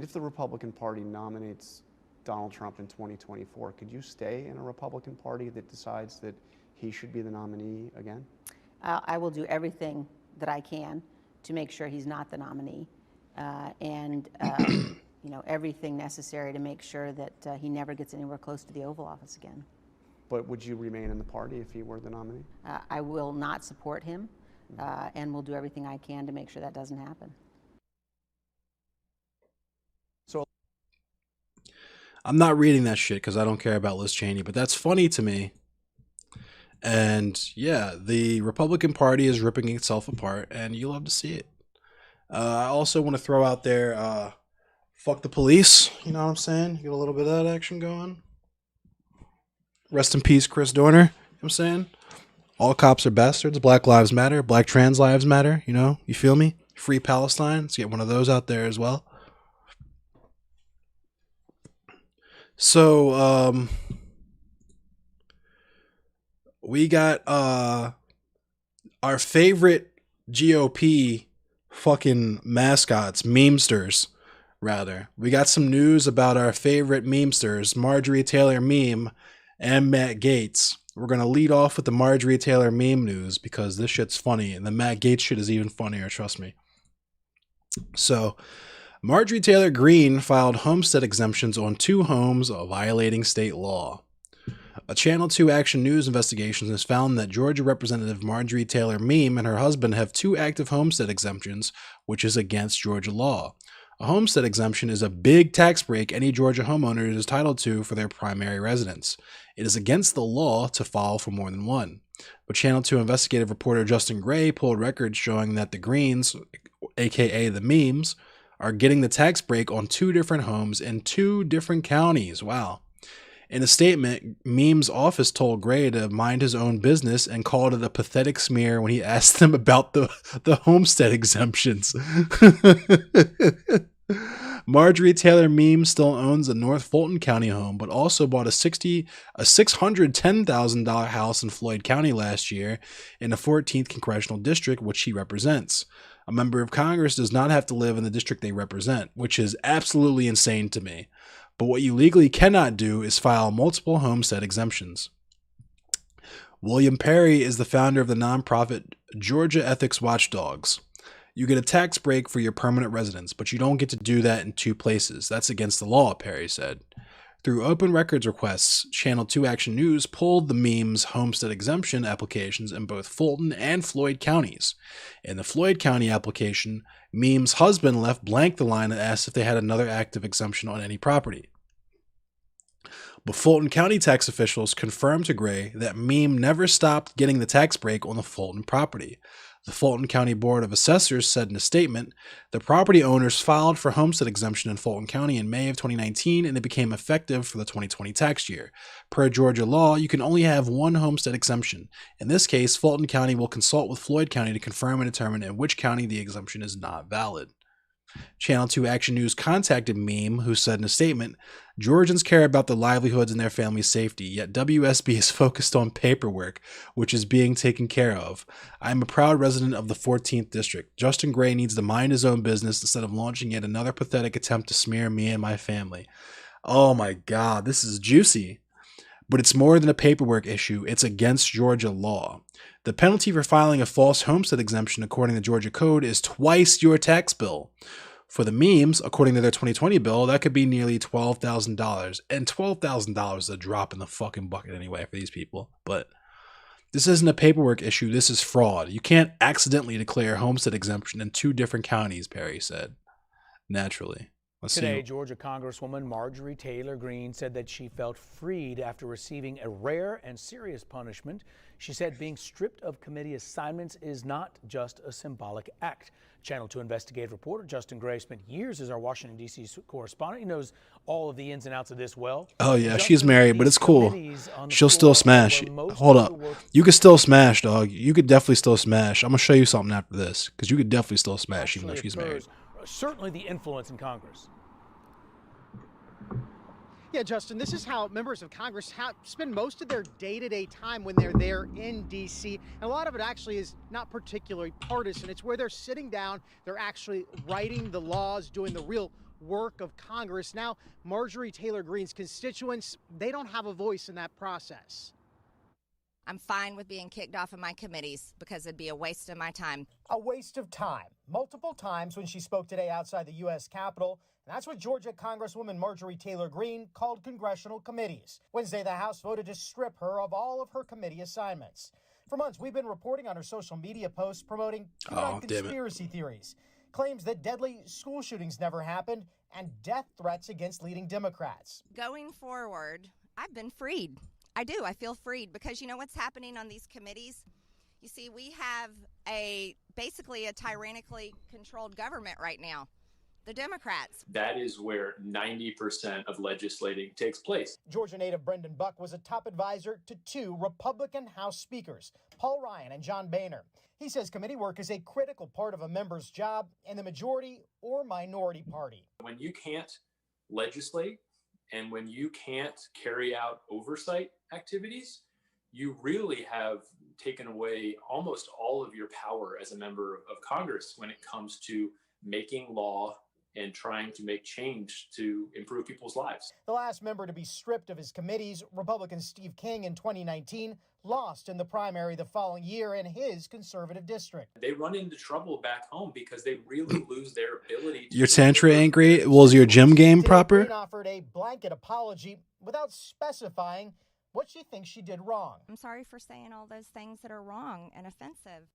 If the Republican Party nominates Donald Trump in 2024, could you stay in a Republican Party that decides that he should be the nominee again? I will do everything that I can to make sure he's not the nominee, and you know, everything necessary to make sure that he never gets anywhere close to the Oval Office again. But would you remain in the party if he were the nominee? I will not support him, and will do everything I can to make sure that doesn't happen. So I'm not reading that shit because I don't care about Liz Cheney, but that's funny to me. And yeah, the Republican Party is ripping itself apart, and you love to see it. I also want to throw out there, fuck the police. You know what I'm saying? Get a little bit of that action going. Rest in peace, Chris Dorner. You know what I'm saying? All cops are bastards. Black lives matter. Black trans lives matter. You know? You feel me? Free Palestine. Let's get one of those out there as well. So, we got our favorite GOP fucking mascots, memesters, rather. We got some news about our favorite memesters, Marjorie Taylor Meme and Matt Gaetz. We're going to lead off with the Marjorie Taylor Meme news because this shit's funny, and the Matt Gaetz shit is even funnier, trust me. So, Marjorie Taylor Greene filed homestead exemptions on 2 homes violating state law. A Channel 2 Action News investigation has found that Georgia Representative Marjorie Taylor Meme and her husband have 2 active homestead exemptions, which is against Georgia law. A homestead exemption is a big tax break any Georgia homeowner is entitled to for their primary residence. It is against the law to file for more than one. But Channel 2 investigative reporter Justin Gray pulled records showing that the Greens, aka the Memes, are getting the tax break on 2 different homes in 2 different counties. Wow. In a statement, Meme's office told Gray to mind his own business and called it a pathetic smear when he asked them about the homestead exemptions. Marjorie Taylor Meme still owns a North Fulton County home, but also bought a $610,000 house in Floyd County last year in the 14th Congressional District, which she represents. A member of Congress does not have to live in the district they represent, which is absolutely insane to me. But what you legally cannot do is file multiple homestead exemptions. William Perry is the founder of the nonprofit Georgia Ethics Watchdogs. You get a tax break for your permanent residence, but you don't get to do that in 2 places. That's against the law, Perry said. Through open records requests, Channel 2 Action News pulled the Memes homestead exemption applications in both Fulton and Floyd counties. In the Floyd County application, Memes' husband left blank the line and asked if they had another active exemption on any property. But Fulton County tax officials confirmed to Gray that Meme never stopped getting the tax break on the Fulton property. The Fulton County Board of Assessors said in a statement, the property owners filed for homestead exemption in Fulton County in May of 2019, and it became effective for the 2020 tax year. Per Georgia law, you can only have 1 homestead exemption. In this case, Fulton County will consult with Floyd County to confirm and determine in which county the exemption is not valid. Channel 2 Action News contacted Meme, who said in a statement, Georgians care about their livelihoods and their family's safety, yet WSB is focused on paperwork, which is being taken care of. I am a proud resident of the 14th District. Justin Gray needs to mind his own business instead of launching yet another pathetic attempt to smear me and my family. Oh my God, this is juicy. But it's more than a paperwork issue. It's against Georgia law. The penalty for filing a false homestead exemption according to Georgia code is twice your tax bill. For the memes, according to their 2020 bill, that could be nearly $12,000. And $12,000 is a drop in the fucking bucket anyway for these people. But this isn't a paperwork issue. This is fraud. You can't accidentally declare a homestead exemption in 2 different counties, Perry said. Naturally. Today, Georgia Congresswoman Marjorie Taylor Greene said that she felt freed after receiving a rare and serious punishment. She said being stripped of committee assignments is not just a symbolic act. Channel 2 investigative reporter Justin Gray spent years as our Washington, D.C. correspondent. He knows all of the ins and outs of this well. Oh, yeah, she's married, but it's cool. She'll still smash. Hold up. You could still smash, dog. You could definitely still smash. I'm going to show you something after this, because you could definitely still smash even though she's married. Certainly the influence in Congress. Yeah, Justin, this is how members of Congress spend most of their day-to-day time when they're there in D.C. And a lot of it actually is not particularly partisan. It's where they're sitting down, they're actually writing the laws, doing the real work of Congress. Now, Marjorie Taylor Greene's constituents, they don't have a voice in that process. I'm fine with being kicked off of my committees because it'd be a waste of my time. A waste of time. Multiple times when she spoke today outside the U.S. Capitol. And that's what Georgia Congresswoman Marjorie Taylor Greene called congressional committees. Wednesday, the House voted to strip her of all of her committee assignments. For months, we've been reporting on her social media posts promoting conspiracy theories, claims that deadly school shootings never happened, and death threats against leading Democrats. Going forward, I've been freed. I do. I feel freed because you know what's happening on these committees? You see, we have basically a tyrannically controlled government right now. The Democrats. That is where 90% of legislating takes place. Georgia native Brendan Buck was a top advisor to 2 Republican House speakers, Paul Ryan and John Boehner. He says committee work is a critical part of a member's job in the majority or minority party. When you can't legislate and when you can't carry out oversight activities, you really have taken away almost all of your power as a member of Congress when it comes to making law and trying to make change to improve people's lives. The last member to be stripped of his committees, Republican Steve King in 2019, lost in the primary the following year in his conservative district. They run into trouble back home because they really lose their ability to... Your tantra ain't great? Was your gym game proper? Green offered a blanket apology without specifying what she thinks she did wrong. I'm sorry for saying all those things that are wrong and offensive.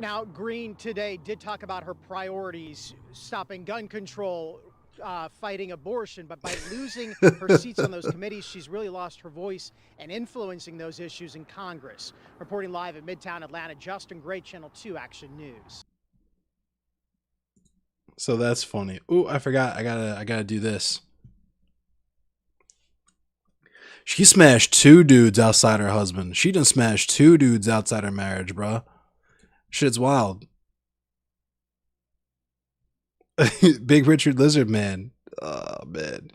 Now, Greene today did talk about her priorities, stopping gun control, fighting abortion, but by losing her seats on those committees, she's really lost her voice and influencing those issues in Congress. Reporting live at Midtown Atlanta, Justin Gray, Channel 2 Action News. So that's funny. Ooh, I forgot. I gotta do this. She smashed 2 dudes outside her husband. She done smashed 2 dudes outside her marriage, bruh. Shit's wild. Big Richard Lizard Man. Oh, man.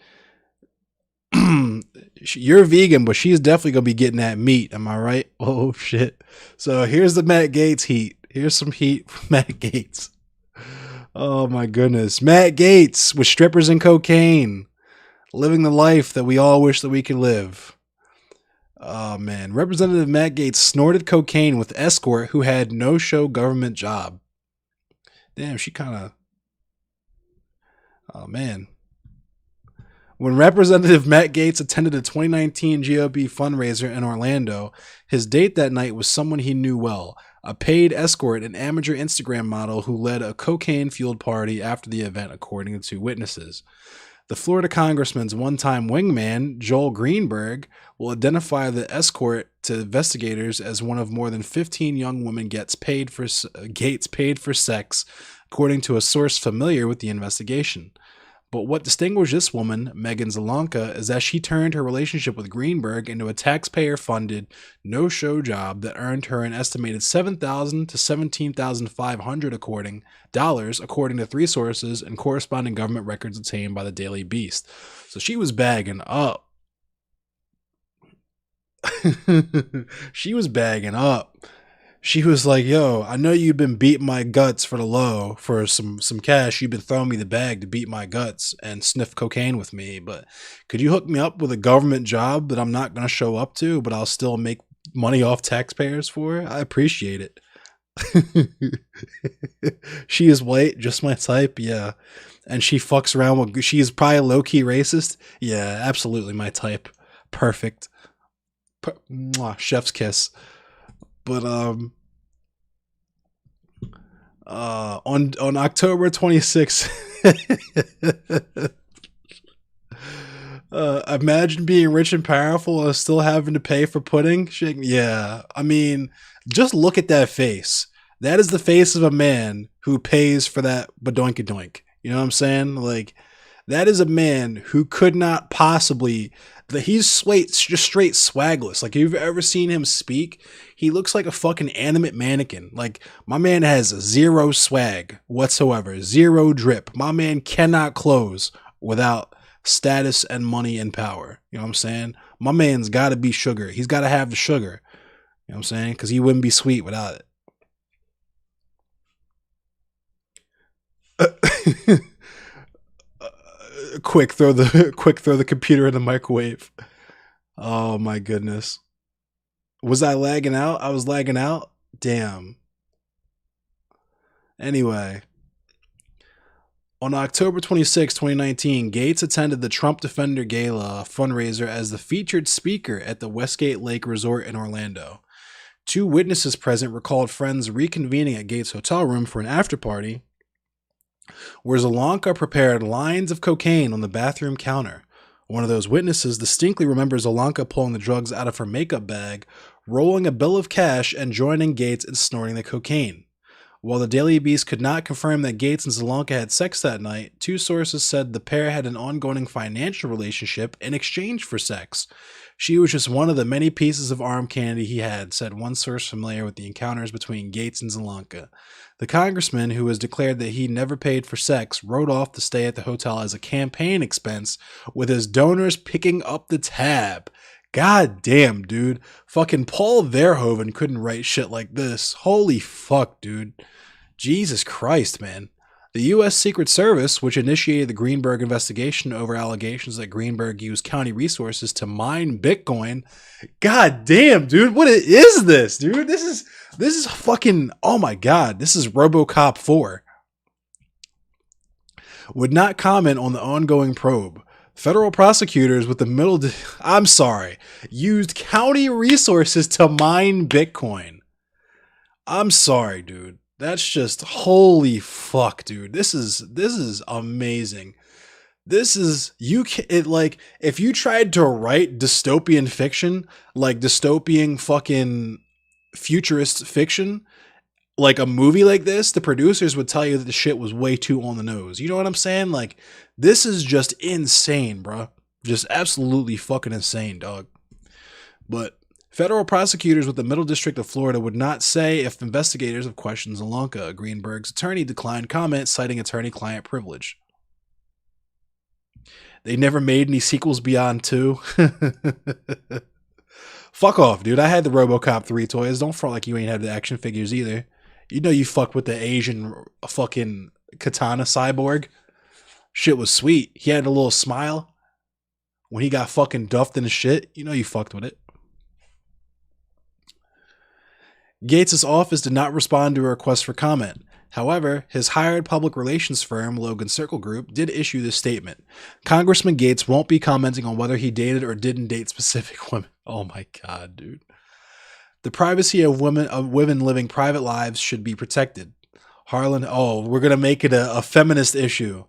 You're vegan, but she's definitely going to be getting that meat. Am I right? Oh, shit. So here's the Matt Gaetz heat. Here's some heat from Matt Gaetz. Oh, my goodness. Matt Gaetz with strippers and cocaine. Living the life that we all wish that we could live. Oh, man. Representative Matt Gaetz snorted cocaine with escort who had no-show government job. Damn, she kind of... Oh, man. When Representative Matt Gaetz attended a 2019 GOP fundraiser in Orlando, his date that night was someone he knew well, a paid escort and amateur Instagram model who led a cocaine-fueled party after the event, according to 2 witnesses. The Florida congressman's one-time wingman, Joel Greenberg, will identify the escort to investigators as one of more than 15 young women Gaetz paid for sex, according to a source familiar with the investigation. But what distinguished this woman, Megan Zelenka, is that she turned her relationship with Greenberg into a taxpayer-funded, no-show job that earned her an estimated $7,000 to $17,500 according to 3 sources and corresponding government records obtained by the Daily Beast. So she was bagging up. She was bagging up. She was like, yo, I know you've been beating my guts for the low for some cash. You've been throwing me the bag to beat my guts and sniff cocaine with me. But could you hook me up with a government job that I'm not going to show up to, but I'll still make money off taxpayers for? I appreciate it. She is white, just my type. Yeah. And she fucks around with, she's probably low-key racist. Yeah, absolutely my type. Perfect. Mwah, chef's kiss. But on October 26th, imagine being rich and powerful and still having to pay for pudding. Yeah, I mean, just look at that face. That is the face of a man who pays for that badoink-a-doink. You know what I'm saying? Like, that is a man who could not possibly. He's just straight swagless. Like, if you've ever seen him speak, he looks like a fucking animate mannequin. Like, my man has 0 swag whatsoever, 0 drip. My man cannot close without status and money and power. You know what I'm saying? My man's got to be sugar. He's got to have the sugar. You know what I'm saying? Because he wouldn't be sweet without it. Quick throw the computer in the microwave. Oh my goodness. Was I lagging out? I was lagging out? Damn. Anyway. On October 26, 2019, Gates attended the Trump Defender Gala fundraiser as the featured speaker at the Westgate Lake Resort in Orlando. 2 witnesses present recalled friends reconvening at Gates' hotel room for an after party where Zelenka prepared lines of cocaine on the bathroom counter. One of those witnesses distinctly remembers Zelenka pulling the drugs out of her makeup bag, rolling a bill of cash, and joining Gates in snorting the cocaine. While the Daily Beast could not confirm that Gates and Zelenka had sex that night, 2 sources said the pair had an ongoing financial relationship in exchange for sex. She was just one of the many pieces of arm candy he had, said one source familiar with the encounters between Gates and Zelenka. The congressman, who has declared that he never paid for sex, wrote off the stay at the hotel as a campaign expense, with his donors picking up the tab. God damn, dude. Fucking Paul Verhoeven couldn't write shit like this. Holy fuck, dude. Jesus Christ, man. The U.S. Secret Service, which initiated the Greenberg investigation over allegations that Greenberg used county resources to mine Bitcoin. God damn, dude. What is this, dude? This is fucking, oh my God. This is RoboCop 4. Would not comment on the ongoing probe. Federal prosecutors with the used county resources to mine Bitcoin. I'm sorry, dude. That's just, holy fuck, dude. This is amazing. This is, if you tried to write dystopian fiction, like dystopian fucking futurist fiction, like a movie like this, the producers would tell you that the shit was way too on the nose. You know what I'm saying? Like, this is just insane, bro. Just absolutely fucking insane, dog. But federal prosecutors with the Middle District of Florida would not say if investigators have questioned Zelenka. Greenberg's attorney declined comment, citing attorney-client privilege. They never made any sequels beyond 2. Fuck off, dude. I had the RoboCop 3 toys. Don't front like you ain't had the action figures either. You know you fuck with the Asian fucking katana cyborg. Shit was sweet. He had a little smile when he got fucking duffed in the shit. You know you fucked with it. Gates' office did not respond to a request for comment. However, his hired public relations firm, Logan Circle Group, did issue this statement. Congressman Gates won't be commenting on whether he dated or didn't date specific women. Oh my God, dude. The privacy of women living private lives should be protected. Harlan, we're going to make it a feminist issue.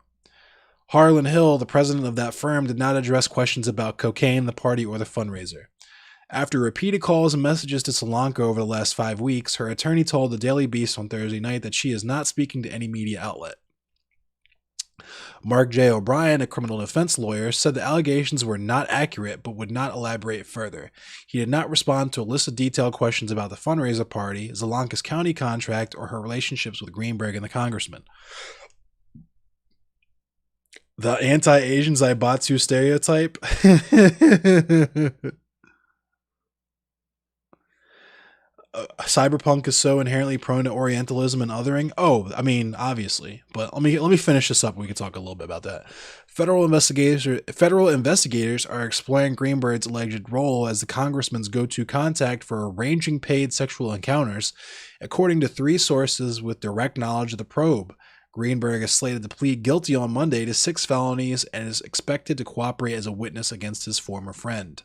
Harlan Hill, the president of that firm, did not address questions about cocaine, the party, or the fundraiser. After repeated calls and messages to Zelenka over the last 5 weeks, her attorney told the Daily Beast on Thursday night that she is not speaking to any media outlet. Mark J. O'Brien, a criminal defense lawyer, said the allegations were not accurate but would not elaborate further. He did not respond to a list of detailed questions about the fundraiser party, Zelenka's county contract, or her relationships with Greenberg and the congressman. The anti-Asian Zaibatsu stereotype. Cyberpunk is so inherently prone to Orientalism and othering. Oh, I mean, obviously. But let me finish this up. We can talk a little bit about that. Federal investigators are exploring Greenberg's alleged role as the congressman's go-to contact for arranging paid sexual encounters, according to 3 sources with direct knowledge of the probe. Greenberg is slated to plead guilty on Monday to 6 felonies and is expected to cooperate as a witness against his former friend.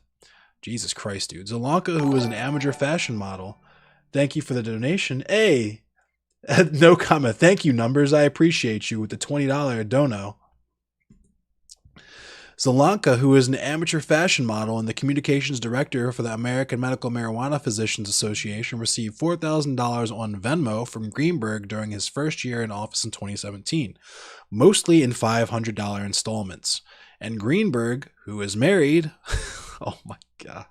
Jesus Christ, dude. Zelenka, who was an amateur fashion model. Thank you for the donation. Hey, no comment. Thank you, Numbers. I appreciate you with the $20 dono. Zelenka, who is an amateur fashion model and the communications director for the American Medical Marijuana Physicians Association, received $4,000 on Venmo from Greenberg during his first year in office in 2017, mostly in $500 installments. And Greenberg, who is married, oh my God.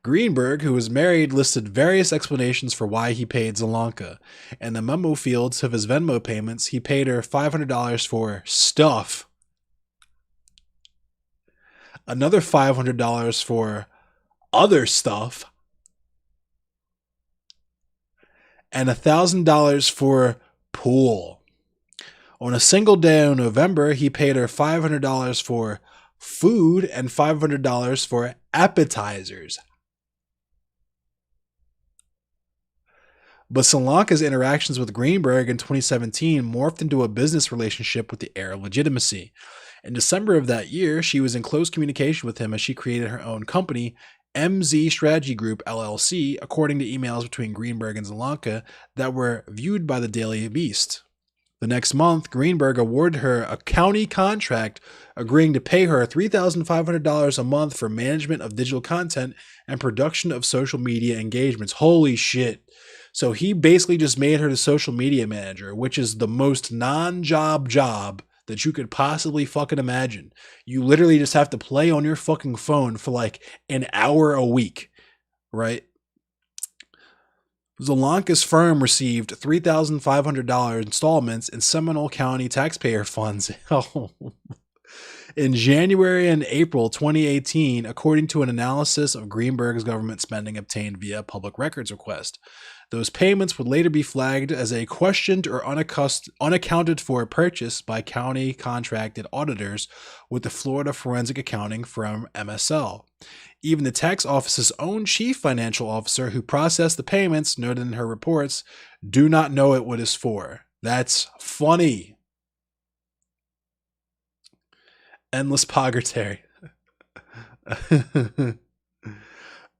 Greenberg, who was married, listed various explanations for why he paid Zelenka. In the memo fields of his Venmo payments, he paid her $500 for stuff, another $500 for other stuff, and $1,000 for pool. On a single day in November, he paid her $500 for food and $500 for appetizers. But Zelenka's interactions with Greenberg in 2017 morphed into a business relationship with the air of legitimacy. In December of that year, she was in close communication with him as she created her own company, MZ Strategy Group LLC, according to emails between Greenberg and Zelenka that were viewed by the Daily Beast. The next month, Greenberg awarded her a county contract, agreeing to pay her $3,500 a month for management of digital content and production of social media engagements. Holy shit. So he basically just made her the social media manager, which is the most non-job job that you could possibly fucking imagine. You literally just have to play on your fucking phone for like an hour a week, right? Zelenka's firm received $3,500 installments in Seminole County taxpayer funds in January and April 2018, according to an analysis of Greenberg's government spending obtained via public records request. Those payments would later be flagged as a questioned or unaccounted for purchase by county contracted auditors with the Florida Forensic Accounting firm MSL. Even the tax office's own chief financial officer who processed the payments noted in her reports do not know it what it's for. That's funny. Endless purgatory.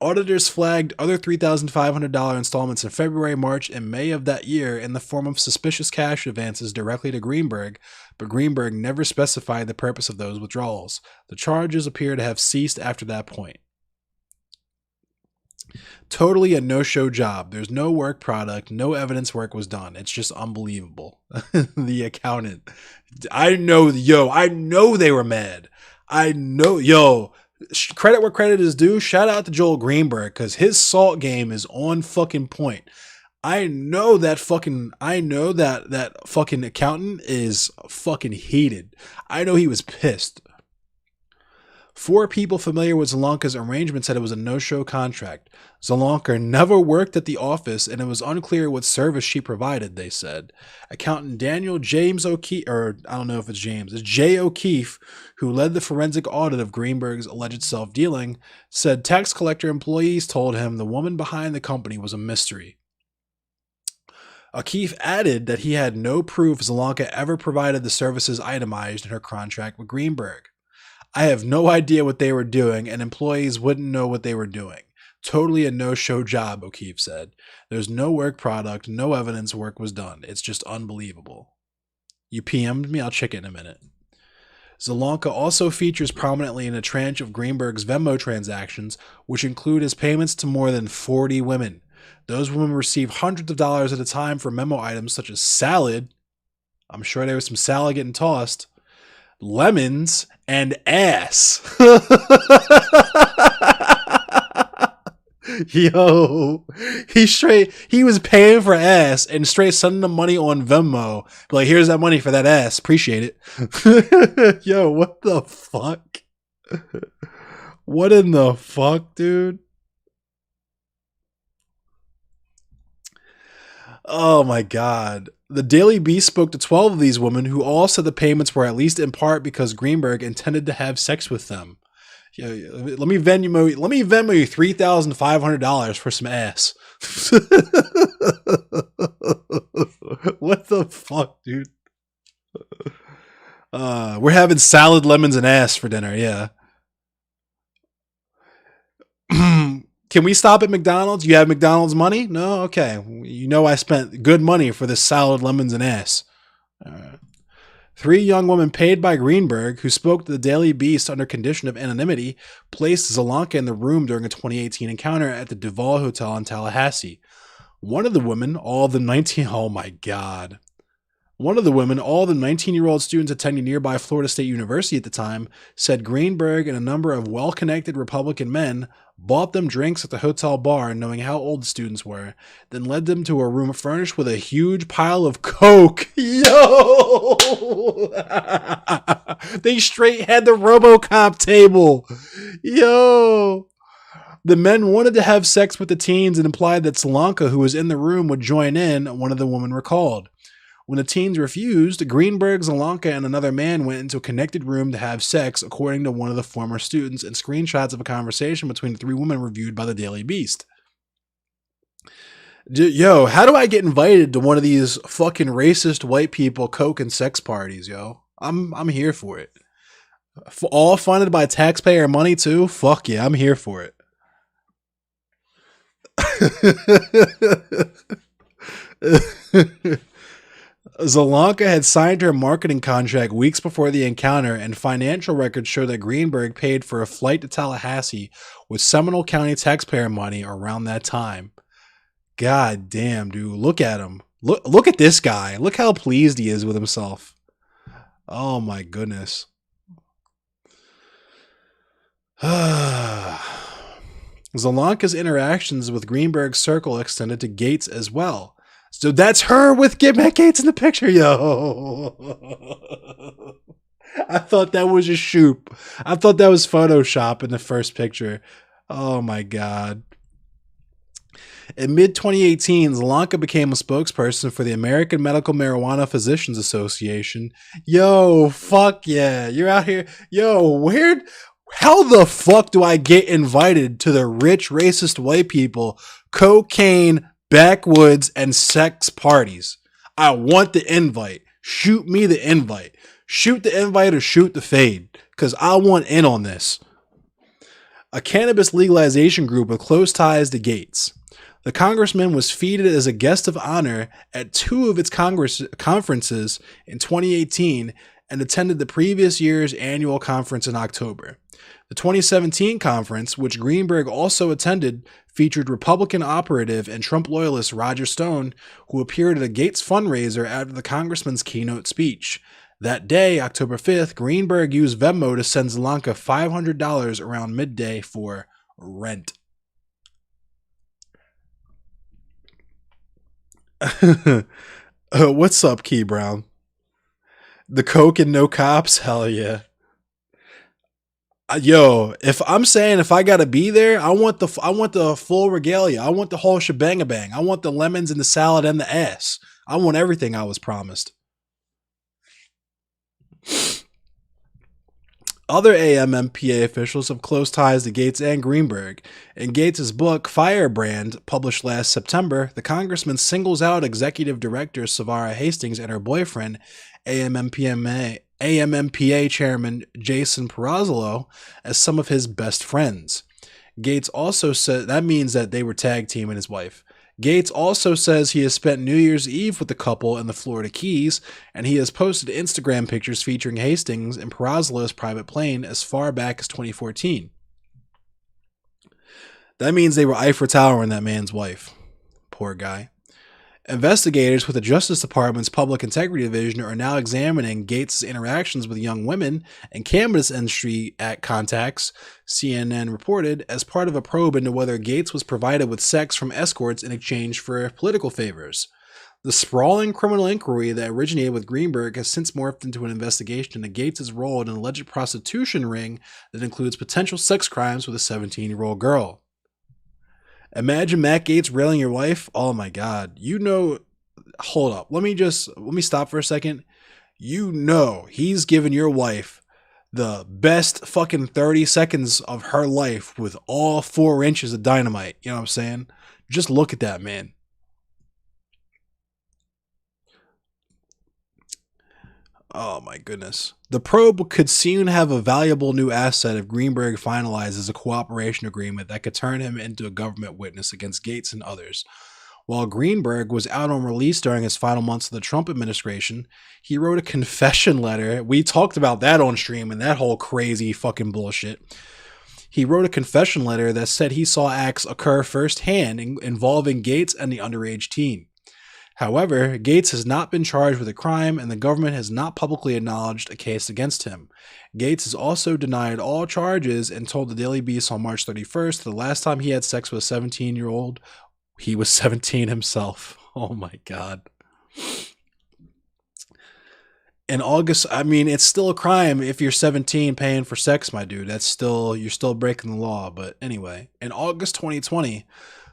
Auditors flagged other $3,500 installments in February, March, and May of that year in the form of suspicious cash advances directly to Greenberg, but Greenberg never specified the purpose of those withdrawals. The charges appear to have ceased after that point. Totally a no-show job. There's no work product. No evidence work was done. It's just unbelievable. The accountant. I know they were mad. Credit where credit is due. Shout out to Joel Greenberg because his salt game is on fucking point. I know that fucking accountant is fucking heated. I know he was pissed. 4 people familiar with Zelenka's arrangement said it was a no-show contract. Zelenka never worked at the office, and it was unclear what service she provided, they said. Accountant Daniel James O'Keefe, or I don't know if it's James, it's Jay O'Keefe, who led the forensic audit of Greenberg's alleged self-dealing, said tax collector employees told him the woman behind the company was a mystery. O'Keefe added that he had no proof Zelenka ever provided the services itemized in her contract with Greenberg. I have no idea what they were doing, and employees wouldn't know what they were doing. Totally a no-show job, O'Keefe said. There's no work product, no evidence work was done. It's just unbelievable. You PM'd me? I'll check it in a minute. Zelenka also features prominently in a tranche of Greenberg's Venmo transactions, which include his payments to more than 40 women. Those women receive hundreds of dollars at a time for memo items such as salad. I'm sure there was some salad getting tossed. Lemons and ass. Yo, he was paying for ass and straight sending the money on Venmo. Like, here's that money for that ass. Appreciate it. Yo, what the fuck? What in the fuck, dude? Oh my God. The Daily Beast spoke to 12 of these women who all said the payments were at least in part because Greenberg intended to have sex with them. Let me Venmo you $3,500 for some ass. What the fuck, dude? We're having salad, lemons, and ass for dinner. Yeah. Can we stop at McDonald's? You have McDonald's money? No? Okay. You know I spent good money for this salad, lemons, and ass. All right. 3 young women paid by Greenberg, who spoke to the Daily Beast under condition of anonymity, placed Zelanka in the room during a 2018 encounter at the Duval Hotel in Tallahassee. One of the women, all of them 19... Oh my God. One of the women, all of them 19-year-old students attending nearby Florida State University at the time, said Greenberg and a number of well-connected Republican men bought them drinks at the hotel bar, knowing how old the students were, then led them to a room furnished with a huge pile of coke. Yo! They straight had the RoboCop table. Yo! The men wanted to have sex with the teens and implied that Zelanka, who was in the room, would join in, one of the women recalled. When the teens refused, Greenberg, Zelanka, and another man went into a connected room to have sex, according to one of the former students, and screenshots of a conversation between the 3 women reviewed by the Daily Beast. Yo, how do I get invited to one of these fucking racist white people coke and sex parties, yo? I'm here for it. All funded by taxpayer money too? Fuck yeah, I'm here for it. Zelanka had signed her marketing contract weeks before the encounter, and financial records show that Greenberg paid for a flight to Tallahassee with Seminole County taxpayer money around that time. God damn, dude. Look at him. Look at this guy. Look how pleased he is with himself. Oh my goodness. Zelanka's interactions with Greenberg's circle extended to Gates as well. So that's her with Matt Gates in the picture, yo. I thought that was a shoot. I thought that was Photoshop in the first picture. Oh my God. In mid-2018, Zelanka became a spokesperson for the American Medical Marijuana Physicians Association. Yo, fuck yeah. You're out here. Yo, how the fuck do I get invited to the rich, racist white people, cocaine, backwoods, and sex parties? I want the invite. Shoot me the invite. Shoot the invite or shoot the fade, because I want in on this. A cannabis legalization group with close ties to Gates. The congressman was feted as a guest of honor at 2 of its conferences in 2018 and attended the previous year's annual conference in October. The 2017 conference, which Greenberg also attended, featured Republican operative and Trump loyalist Roger Stone, who appeared at a Gates fundraiser after the congressman's keynote speech. That day, October 5th, Greenberg used Venmo to send Zelanka $500 around midday for rent. What's up, Key Brown? The coke and no cops? Hell yeah. Yo, if I gotta be there, I want the full regalia. I want the whole shebang-a-bang. I want the lemons and the salad and the ass. I want everything I was promised. Other AMMPA officials have close ties to Gates and Greenberg. In Gates' book, Firebrand, published last September, the congressman singles out Executive Director Savara Hastings and her boyfriend, AMMPA Chairman Jason Pirozzolo, as some of his best friends. Gates also said that means that they were tag team and his wife. Gates also says he has spent New Year's Eve with the couple in the Florida Keys, and he has posted Instagram pictures featuring Hastings in Pirozzolo's private plane as far back as 2014. That means they were Eiffel Tower and that man's wife. Poor guy. Investigators with the Justice Department's Public Integrity Division are now examining Gates' interactions with young women and cannabis industry at contacts, CNN reported, as part of a probe into whether Gates was provided with sex from escorts in exchange for political favors. The sprawling criminal inquiry that originated with Greenberg has since morphed into an investigation into Gates' role in an alleged prostitution ring that includes potential sex crimes with a 17-year-old girl. Imagine Matt Gates railing your wife. Oh my God. Hold up. Let me stop for a second. He's giving your wife the best fucking 30 seconds of her life with all 4 inches of dynamite. You know what I'm saying? Just look at that, man. Oh my goodness. The probe could soon have a valuable new asset if Greenberg finalizes a cooperation agreement that could turn him into a government witness against Gates and others. While Greenberg was out on release during his final months of the Trump administration, he wrote a confession letter. We talked about that on stream and that whole crazy fucking bullshit. He wrote a confession letter that said he saw acts occur firsthand involving Gates and the underage teen. However, Gates has not been charged with a crime, and the government has not publicly acknowledged a case against him. Gates has also denied all charges and told the Daily Beast on March 31st that the last time he had sex with a 17-year-old, he was 17 himself. Oh my God. In August, I mean, it's still a crime if you're 17 paying for sex, my dude. You're still breaking the law. But anyway, in August 2020,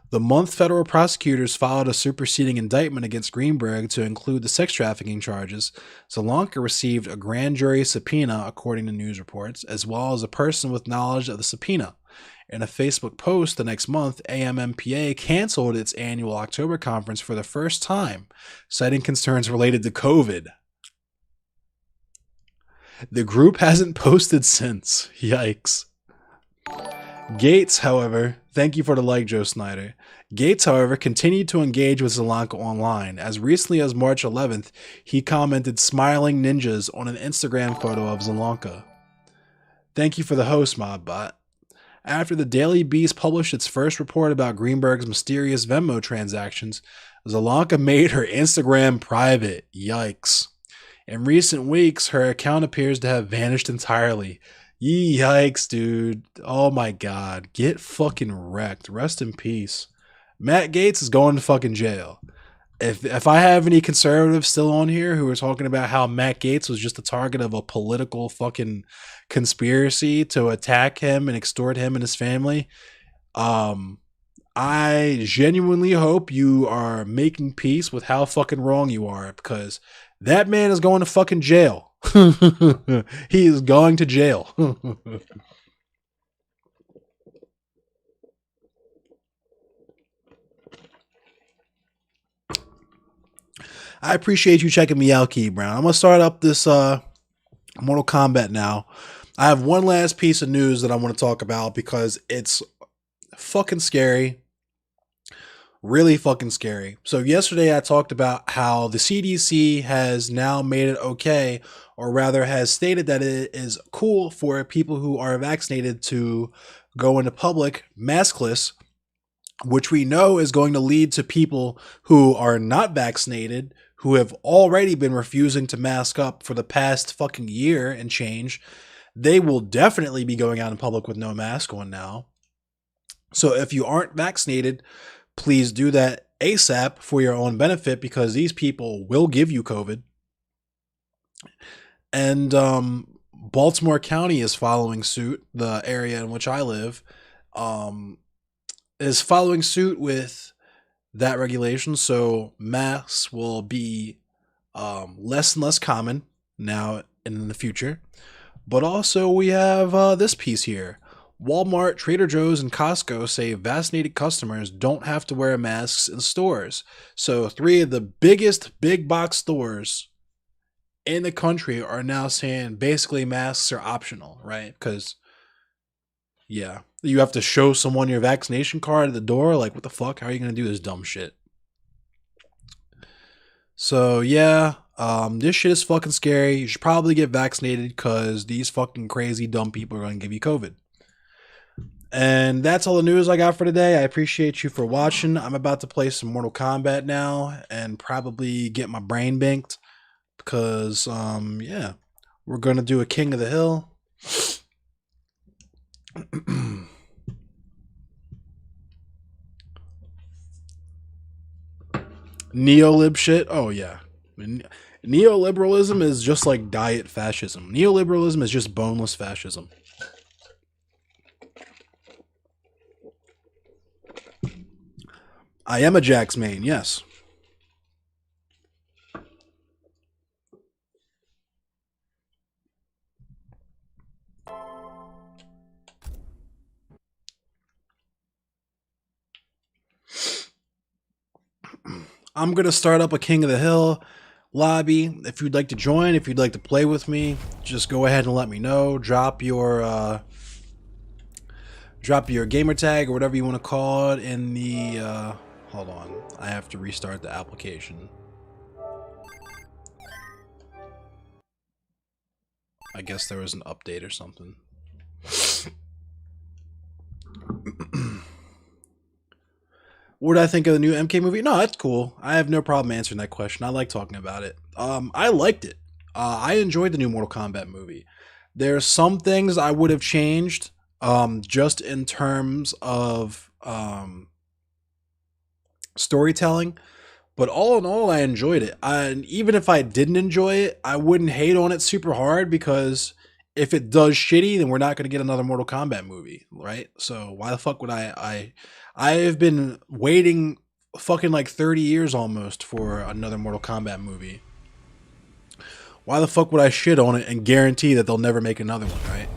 the month federal prosecutors filed a superseding indictment against Greenberg to include the sex trafficking charges. Zelonka received a grand jury subpoena, according to news reports, as well as a person with knowledge of the subpoena. In a Facebook post the next month, AMMPA canceled its annual October conference for the first time, citing concerns related to COVID. The group hasn't posted since. Yikes. Gates, however, thank you for the like, Joe Snyder. Gates, however, continued to engage with Zelonka online. As recently as March 11th, he commented smiling ninjas on an Instagram photo of Zelonka. Thank you for the host, MobBot. After the Daily Beast published its first report about Greenberg's mysterious Venmo transactions, Zelonka made her Instagram private. Yikes. In recent weeks, her account appears to have vanished entirely. Yikes, dude. Oh my God. Get fucking wrecked. Rest in peace. Matt Gates is going to fucking jail. If I have any conservatives still on here who are talking about how Matt Gates was just the target of a political fucking conspiracy to attack him and extort him and his family, I genuinely hope you are making peace with how fucking wrong you are, because that man is going to fucking jail. He is going to jail. I appreciate you checking me out, Key Brown. I'm going to start up this Mortal Kombat now. I have one last piece of news that I want to talk about because it's fucking scary. Really fucking scary. So yesterday I talked about how the CDC has now made it okay, or rather has stated that it is cool for people who are vaccinated to go into public maskless, which we know is going to lead to people who are not vaccinated, who have already been refusing to mask up for the past fucking year and change. They will definitely be going out in public with no mask on now. So if you aren't vaccinated, please do that ASAP for your own benefit, because these people will give you COVID. And Baltimore County is following suit. The area in which I live is following suit with that regulation. So masks will be less and less common now and in the future. But also we have this piece here. Walmart, Trader Joe's, and Costco say vaccinated customers don't have to wear masks in stores. So 3 of the biggest big box stores in the country are now saying basically masks are optional, right? Because, yeah, you have to show someone your vaccination card at the door. Like, what the fuck? How are you going to do this dumb shit? So, yeah, this shit is fucking scary. You should probably get vaccinated because these fucking crazy dumb people are going to give you COVID. And that's all the news I got for today. I appreciate you for watching. I'm about to play some Mortal Kombat now and probably get my brain banked because, yeah, we're going to do a King of the Hill. Neolib shit. Oh, yeah. Neoliberalism is just like diet fascism. Neoliberalism is just boneless fascism. I am a Jax main, yes. I'm going to start up a King of the Hill lobby. If you'd like to join, if you'd like to play with me, just go ahead and let me know. Drop your gamer tag or whatever you want to call it in the hold on. I have to restart the application. I guess there was an update or something. What did I think of the new MK movie? No, that's cool. I have no problem answering that question. I like talking about it. I liked it. I enjoyed the new Mortal Kombat movie. There's some things I would have changed, just in terms of storytelling. But all in all, I enjoyed it. And even if I didn't enjoy it, I wouldn't hate on it super hard because if it does shitty, then we're not going to get another Mortal Kombat movie, right? So why the fuck would I have been waiting fucking like 30 years almost for another Mortal Kombat movie. Why the fuck would I shit on it and guarantee that they'll never make another one, right?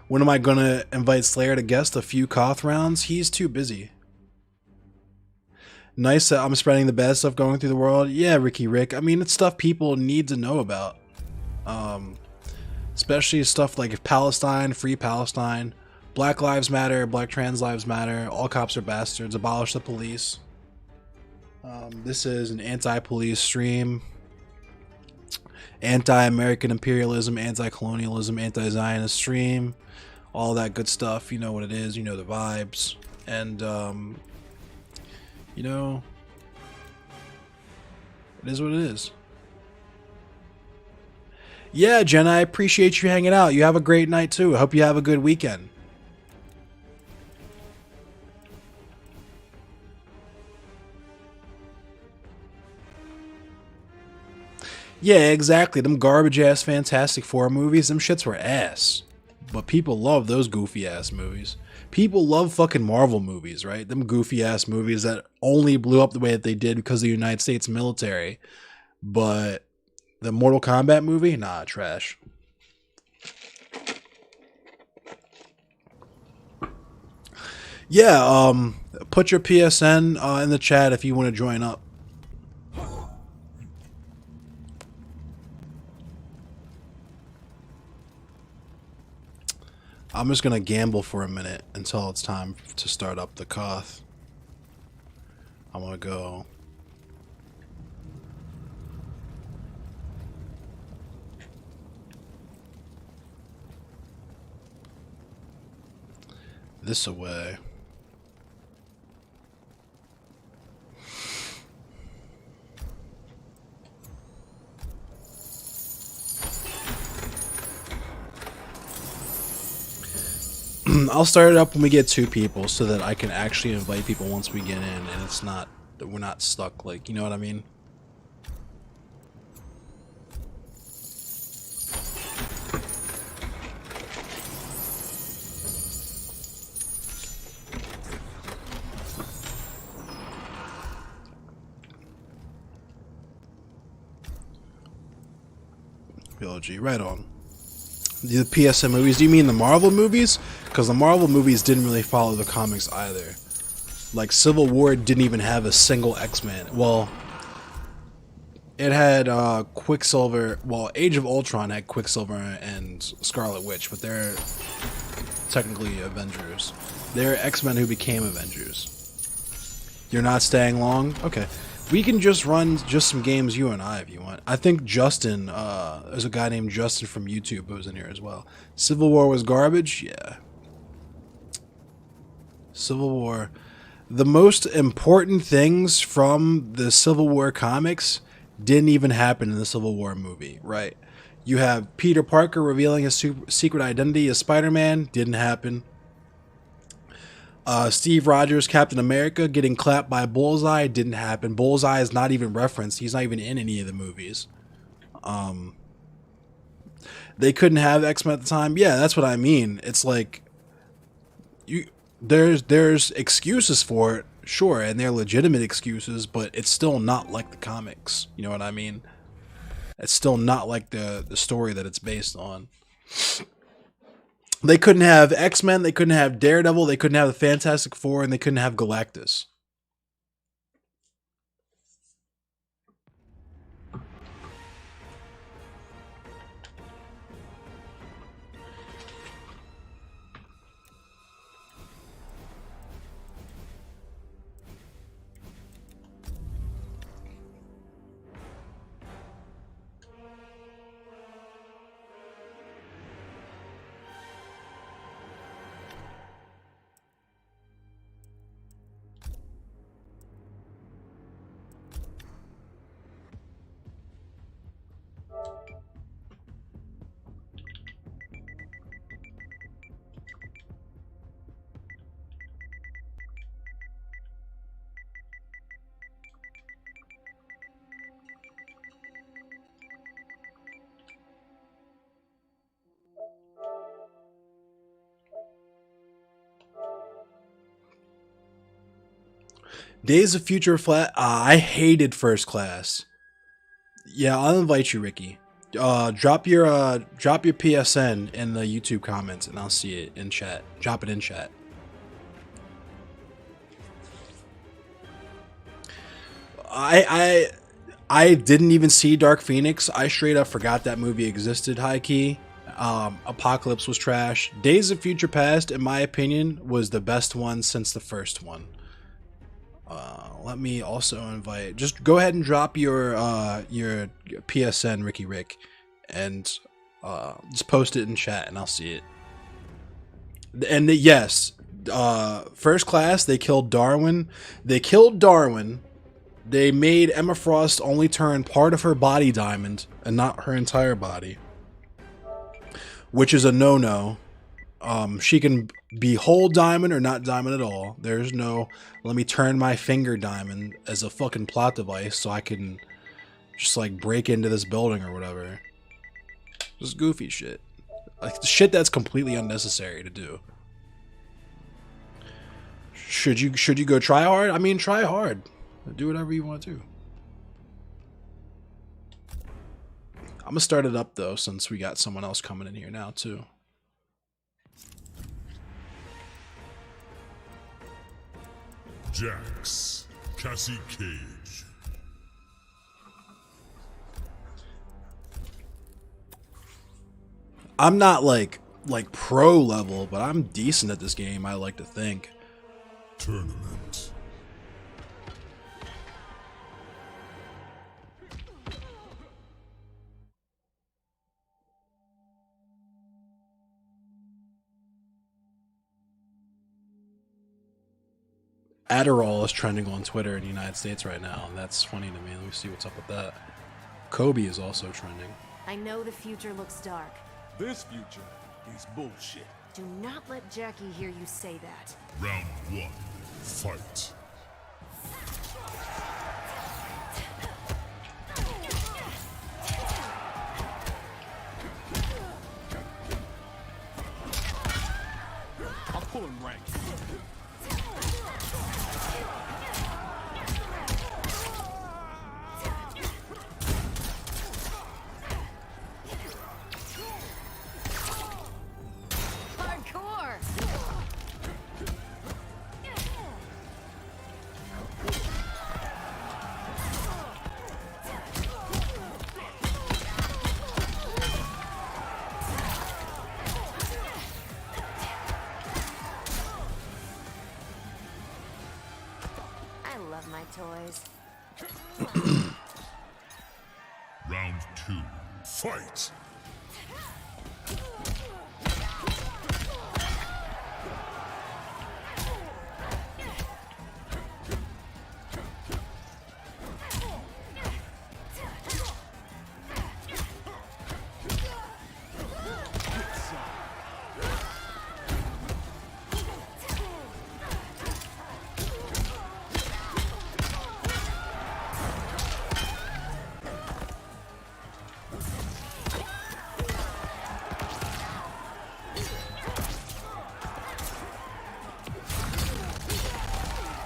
When am I going to invite Slayer to guest a few KOTH rounds? He's too busy. Nice that I'm spreading the bad stuff going through the world. Yeah, Ricky Rick. I mean, it's stuff people need to know about. Especially stuff like Palestine, free Palestine, Black Lives Matter, Black Trans Lives Matter, all cops are bastards, abolish the police. This is an anti-police stream. Anti-American imperialism, anti-colonialism, anti-Zionist stream. All that good stuff. You know what it is. You know the vibes. And, you know, it is what it is. Yeah, Jen, I appreciate you hanging out. You have a great night, too. I hope you have a good weekend. Yeah, exactly. Them garbage-ass Fantastic Four movies, them shits were ass. But people love those goofy-ass movies. People love fucking Marvel movies, right? Them goofy-ass movies that only blew up the way that they did because of the United States military. But the Mortal Kombat movie? Nah, trash. Yeah, put your PSN in the chat if you want to join up. I'm just going to gamble for a minute until it's time to start up the KOTH. I'm going to go. This away. I'll start it up when we get 2 people so that I can actually invite people once we get in and it's not that we're not stuck, like, you know what I mean? PLG, right on. The PSN movies, do you mean the Marvel movies? Because the Marvel movies didn't really follow the comics either. Like, Civil War didn't even have a single X-Men. Well, it had Quicksilver. Well, Age of Ultron had Quicksilver and Scarlet Witch, but they're technically Avengers. They're X-Men who became Avengers. You're not staying long? Okay. We can just run just some games, you and I, if you want. I think Justin, there's a guy named Justin from YouTube who's in here as well. Civil War was garbage? Yeah. Civil War. The most important things from the Civil War comics didn't even happen in the Civil War movie, right? You have Peter Parker revealing his secret identity as Spider-Man, didn't happen. Steve Rogers, Captain America, getting clapped by Bullseye, didn't happen. Bullseye is not even referenced. He's not even in any of the movies. They couldn't have X-Men at the time. Yeah, that's what I mean. It's like there's excuses for it, sure, and they're legitimate excuses, but it's still not like the comics. You know what I mean? It's still not like the story that it's based on. They couldn't have X-Men, they couldn't have Daredevil, they couldn't have the Fantastic Four, and they couldn't have Galactus. Days of Future Flat. I hated First Class. Yeah, I'll invite you, Ricky. Drop your PSN in the YouTube comments, and I'll see it in chat. Drop it in chat. I didn't even see Dark Phoenix. I straight up forgot that movie existed. High key. Apocalypse was trash. Days of Future Past, in my opinion, was the best one since the first one. Let me also invite. Just go ahead and drop your PSN, Ricky Rick, and just post it in chat, and I'll see it. And yes, First Class. They killed Darwin. They made Emma Frost only turn part of her body diamond and not her entire body, which is a no-no. She can be whole diamond or not diamond at all. There's no, let me turn my finger diamond as a fucking plot device so I can just like break into this building or whatever. Just goofy shit. Like the shit that's completely unnecessary to do. Should you go try hard? I mean, try hard. Do whatever you want to. I'm gonna start it up though, since we got someone else coming in here now too. Jax, Cassie Cage. I'm not like pro level, but I'm decent at this game, I like to think. Tournament. Adderall is trending on Twitter in the United States right now, and that's funny to me. Let me see what's up with that. Kobe is also trending. I know the future looks dark. This future is bullshit. Do not let Jackie hear you say that. Round 1. Fight. I'm pulling rank. Hardcore! I love my toys. Round 2, fight!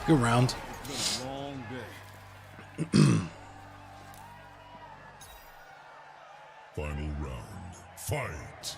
Good round. It's been a long day. Final round, fight!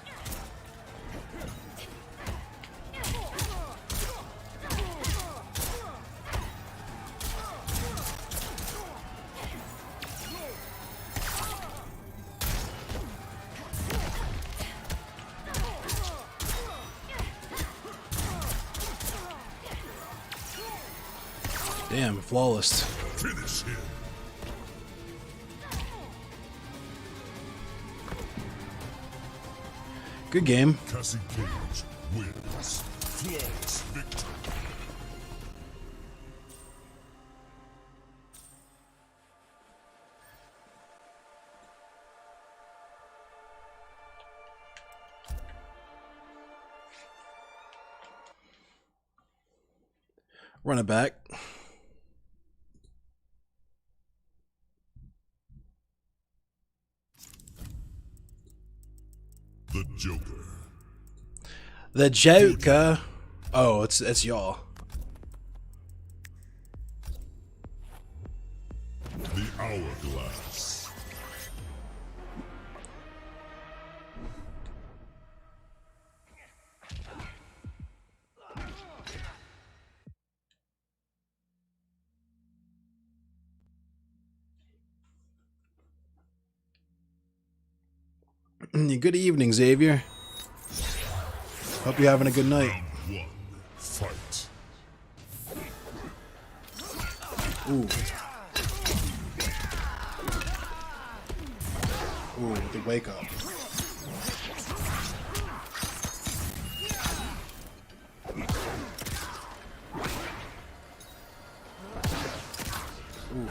Damn, flawless. Finish him! Good game. Cassie Cage wins. Flawless victory. Run it back. The Joker. The Joker. Oh, it's y'all. The Hourglass. Good evening, Xavier. Hope you're having a good night. Round 1, fight. Ooh. Ooh, the wake up. Ooh.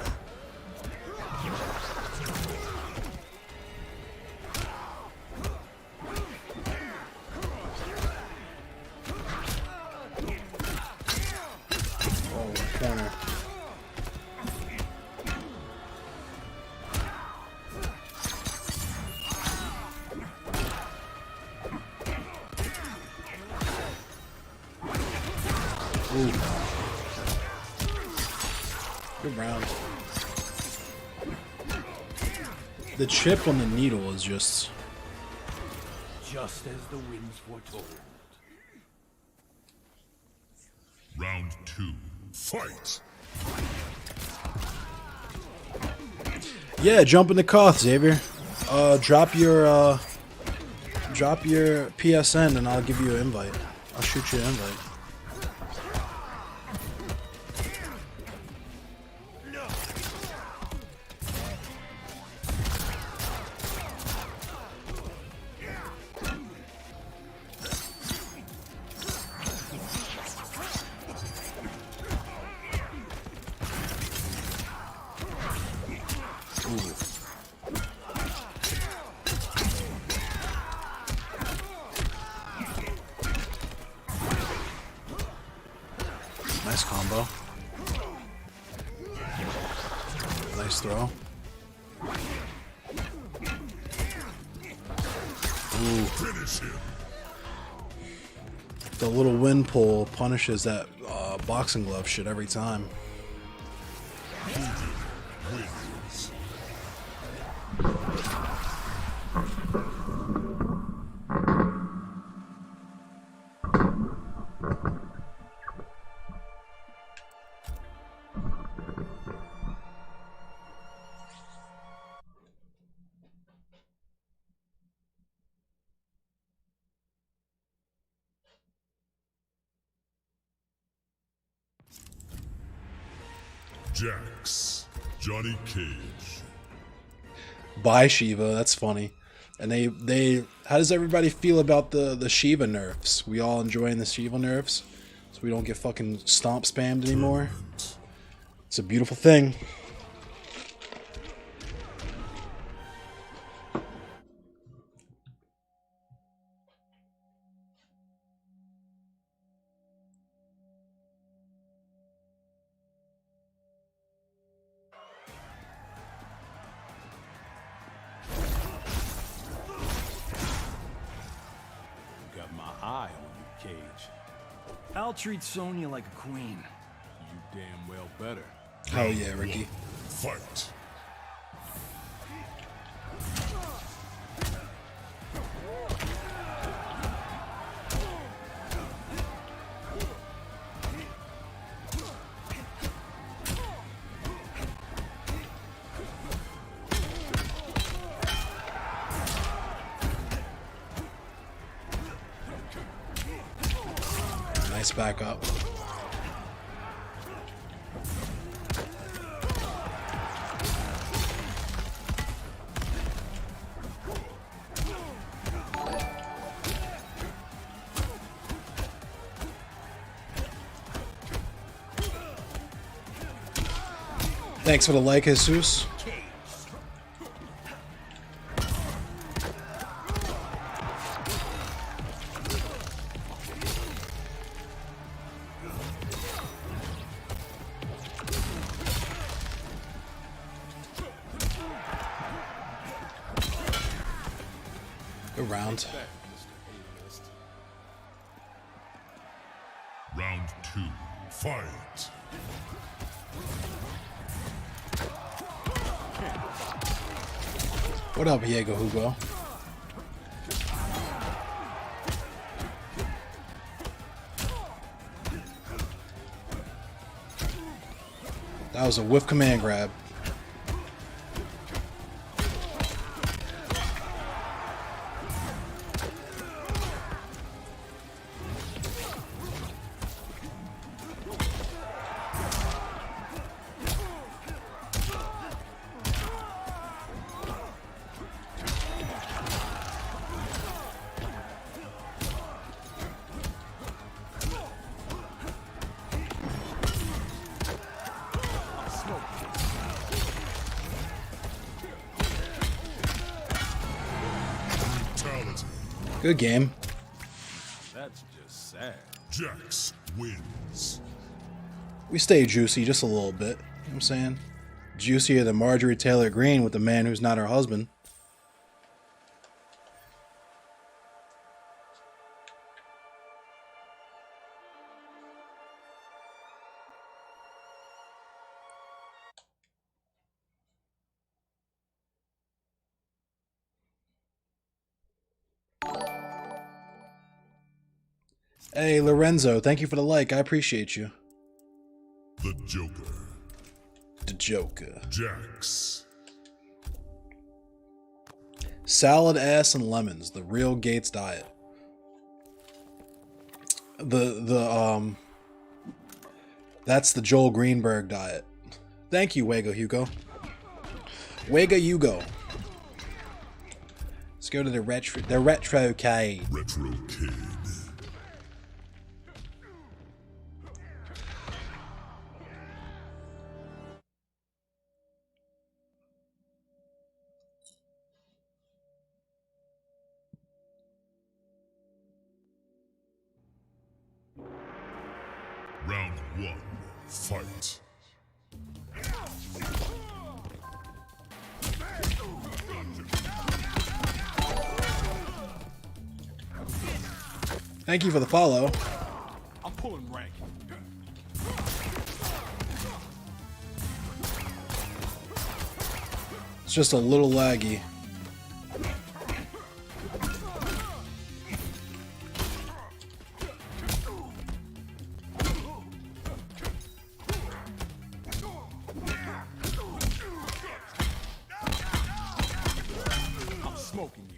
Corner. Ooh. Good round. The chip on the needle is just Just as the winds foretold. Round 2, fight. yeah. Jump in the KOTH, Xavier. Drop your PSN and I'll give you an invite. I'll shoot you an invite. Nice combo. Nice throw. Ooh. Finish him. The little wind pull punishes that boxing glove shit every time. Wins. Jax. Johnny Cage. By Shiva, that's funny. And they how does everybody feel about the Shiva nerfs? We all enjoying the Shiva nerfs? So we don't get fucking stomp spammed anymore? It's a beautiful thing. Got my eye on you, Cage. I'll treat Sonya like a queen. You damn well better. Hell yeah, Ricky. Fight. Nice backup. Thanks for the like, Jesus. Good round. Round 2. Fight. What up, Diego Hugo? That was a whiff command grab. Good game. That's just sad. Jax wins. We stay juicy just a little bit. You know what I'm saying? Juicier than Marjorie Taylor Greene with the man who's not her husband. Hey, Lorenzo, thank you for the like. I appreciate you. The Joker. The Joker. Jax. Salad, ass, and lemons. The real Gates diet. That's the Joel Greenberg diet. Thank you, Wego Hugo. Wega Hugo. Let's go to the retrocade. Retrocade. Round 1. Fight. Thank you for the follow. I'm pulling rank. It's just a little laggy. I'm smoking you.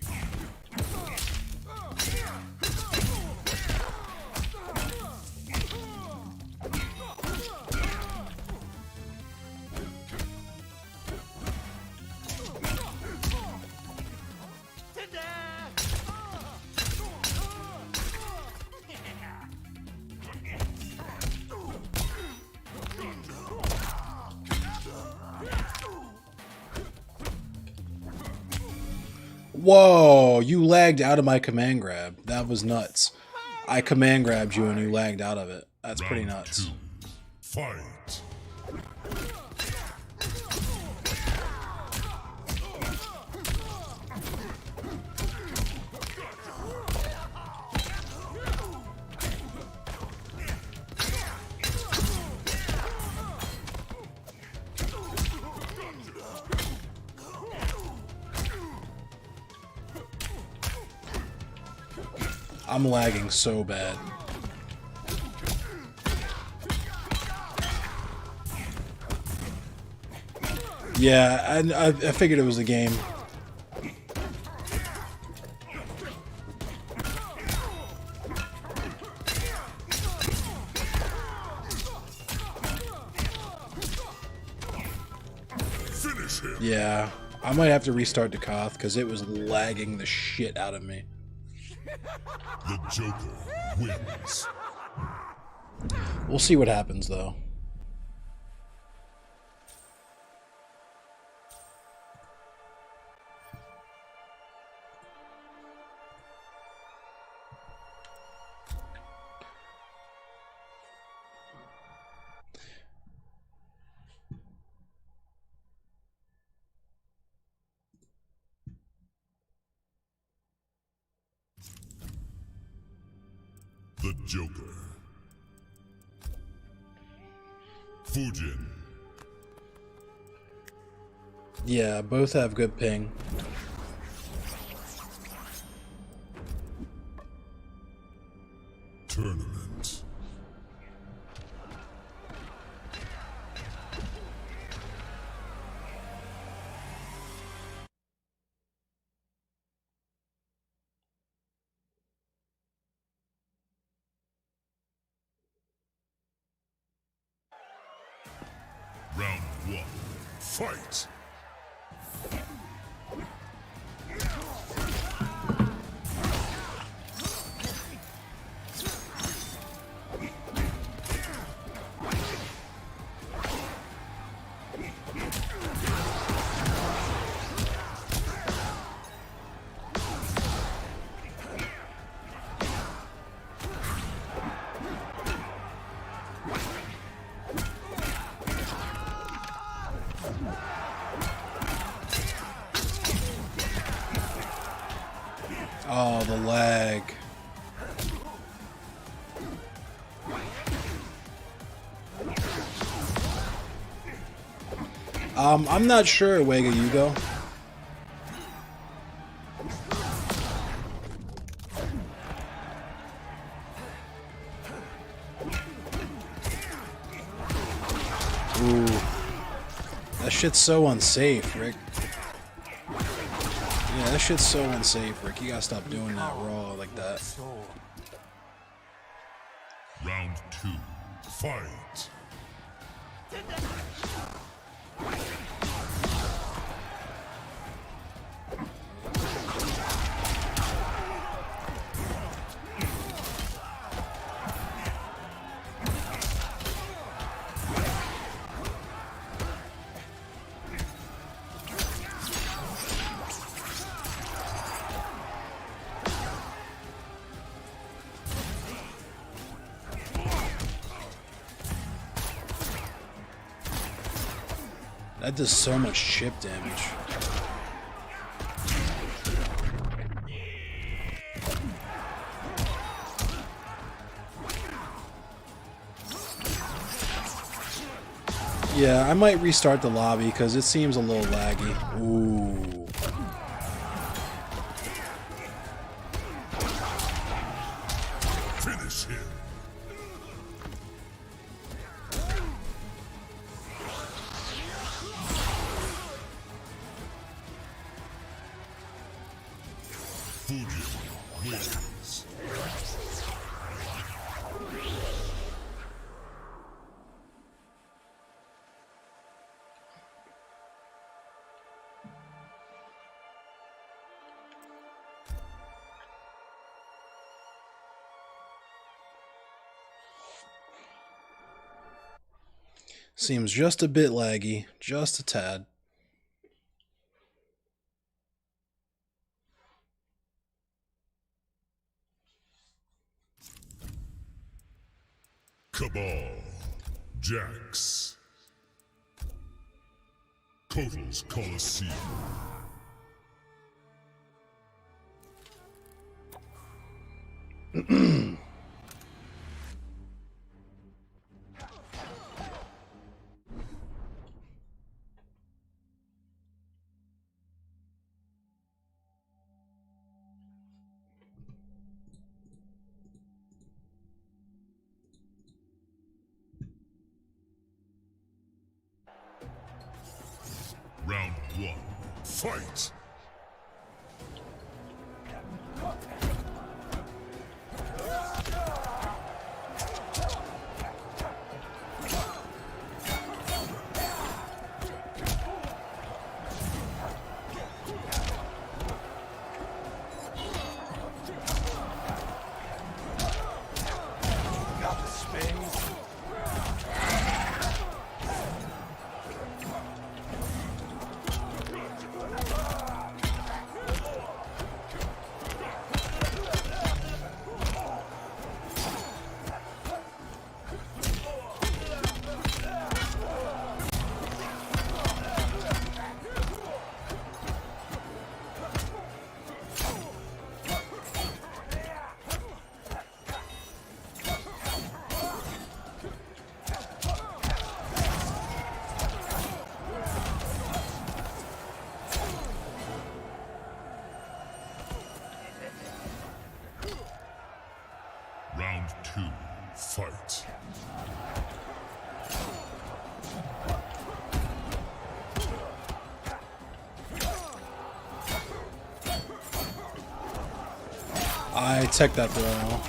Whoa, you lagged out of my command grab. That was nuts. I command grabbed you and you lagged out of it. That's pretty nuts. Round 2. Fight. I'm lagging so bad. Yeah, I figured it was the game. Finish him. Yeah, I might have to restart the KOTH because it was lagging the shit out of me. The Joker wins. We'll see what happens though. The Joker. Fujin. Yeah, both have good ping. Tournament. Round 1. Fight. Oh, the lag. I'm not sure, Wega Yugo. Ooh. That shit's so unsafe, Rick. Yeah, that shit's so unsafe, Rick. You gotta stop doing that raw like that. Round 2. Fight. That does so much chip damage. Yeah, I might restart the lobby because it seems a little laggy. Ooh. Finish him. Fujin wins. Seems just a bit laggy, just a tad. Cabal. Jax. KOTH's Coliseum. Round 1. Fight! Round 2. Fight. I tech that throw.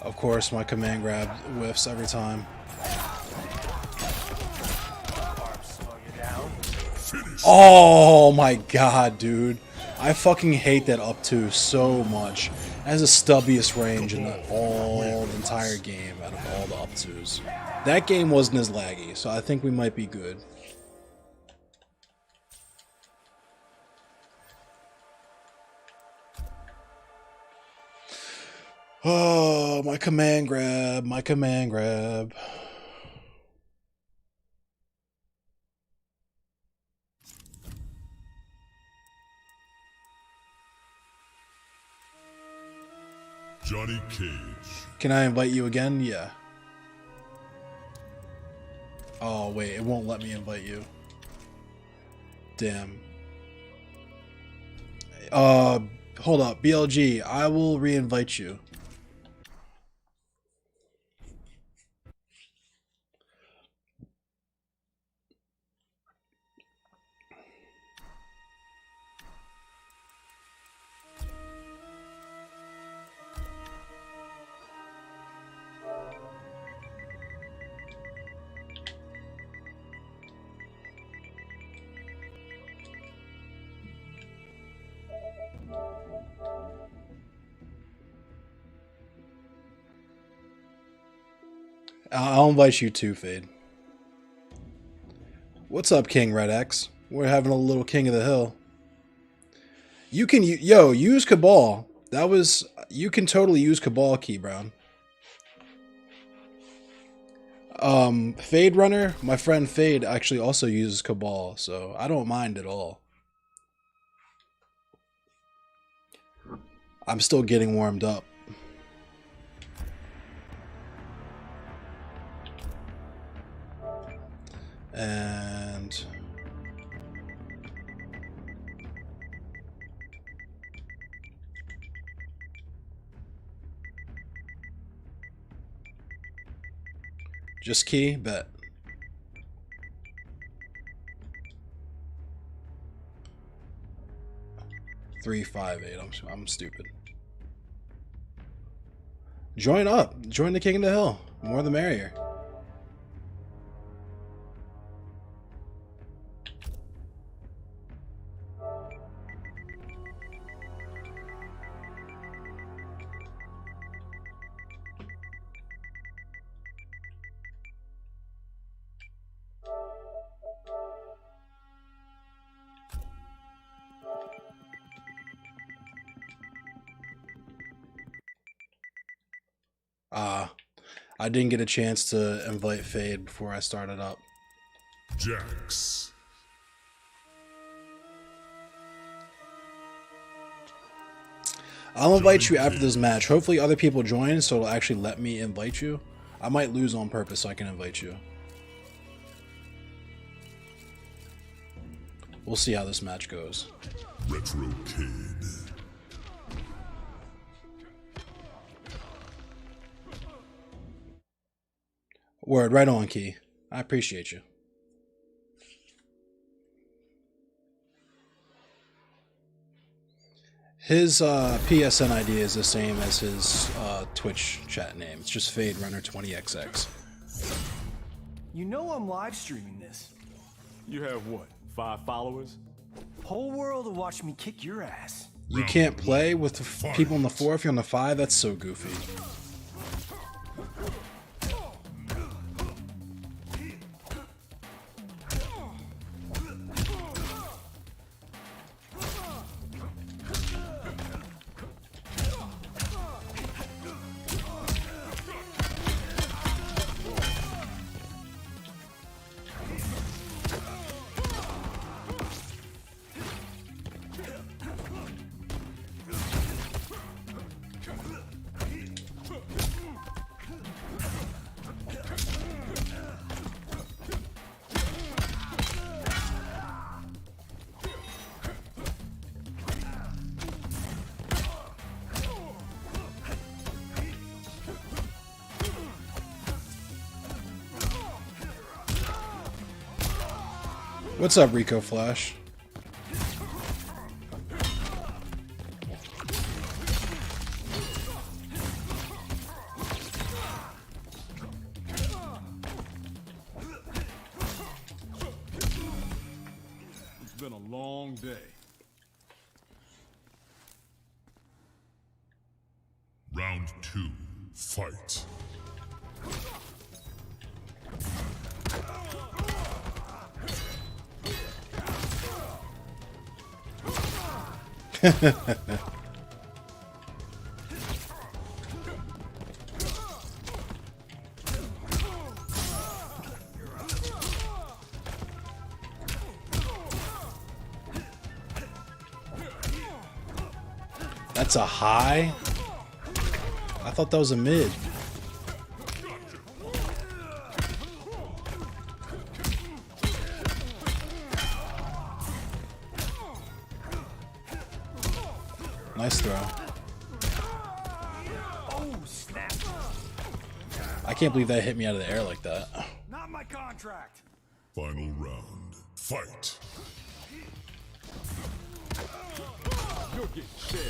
Of course, my command grab whiffs every time. Oh my god, dude. I fucking hate that up two so much. It has the stubbiest range in the entire game out of all the up twos. That game wasn't as laggy, so I think we might be good. Oh, my command grab, my command grab. Johnny Cage. Can I invite you again? Yeah. Oh, wait, it won't let me invite you. Damn. Hold up, BLG, I will re-invite you. I'll invite you too, Fade. What's up, King Red X? We're having a little King of the Hill. You can, use Cabal. You can totally use Cabal, Key Brown. Fade Runner, my friend Fade actually also uses Cabal, so I don't mind at all. I'm still getting warmed up. And just key, bet. Three, 5, 8. I'm stupid. Join up. Join the King of the Hill. More the merrier. I didn't get a chance to invite Fade before I started up. Jax. I'll invite you after this match. Hopefully other people join, so it'll actually let me invite you. I might lose on purpose so I can invite you. We'll see how this match goes. Retro Kid. Word, right on, Key. I appreciate you. His PSN ID is the same as his Twitch chat name. It's just Fade Runner 20XX. You know I'm live streaming this. You have what, 5 followers? Whole world will watch me kick your ass. You can't play with the people on the 4 if you're on the 5? That's so goofy. What's up, Rico Flash? It's been a long day. Round 2, fight. That's a high? I thought that was a mid. Nice throw. Oh, snap. I can't believe that hit me out of the air like that. Not my contract. Final round, fight. You'll get shelled.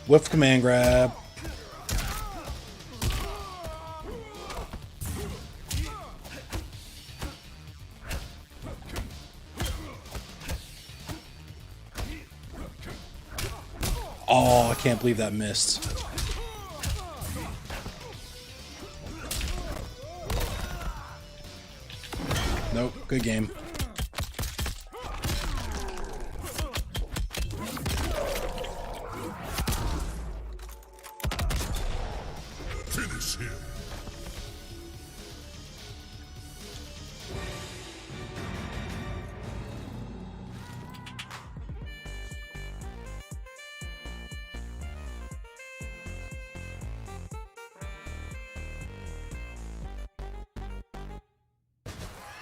Whiff command grab. Oh, I can't believe that missed. Nope, good game. Finish him.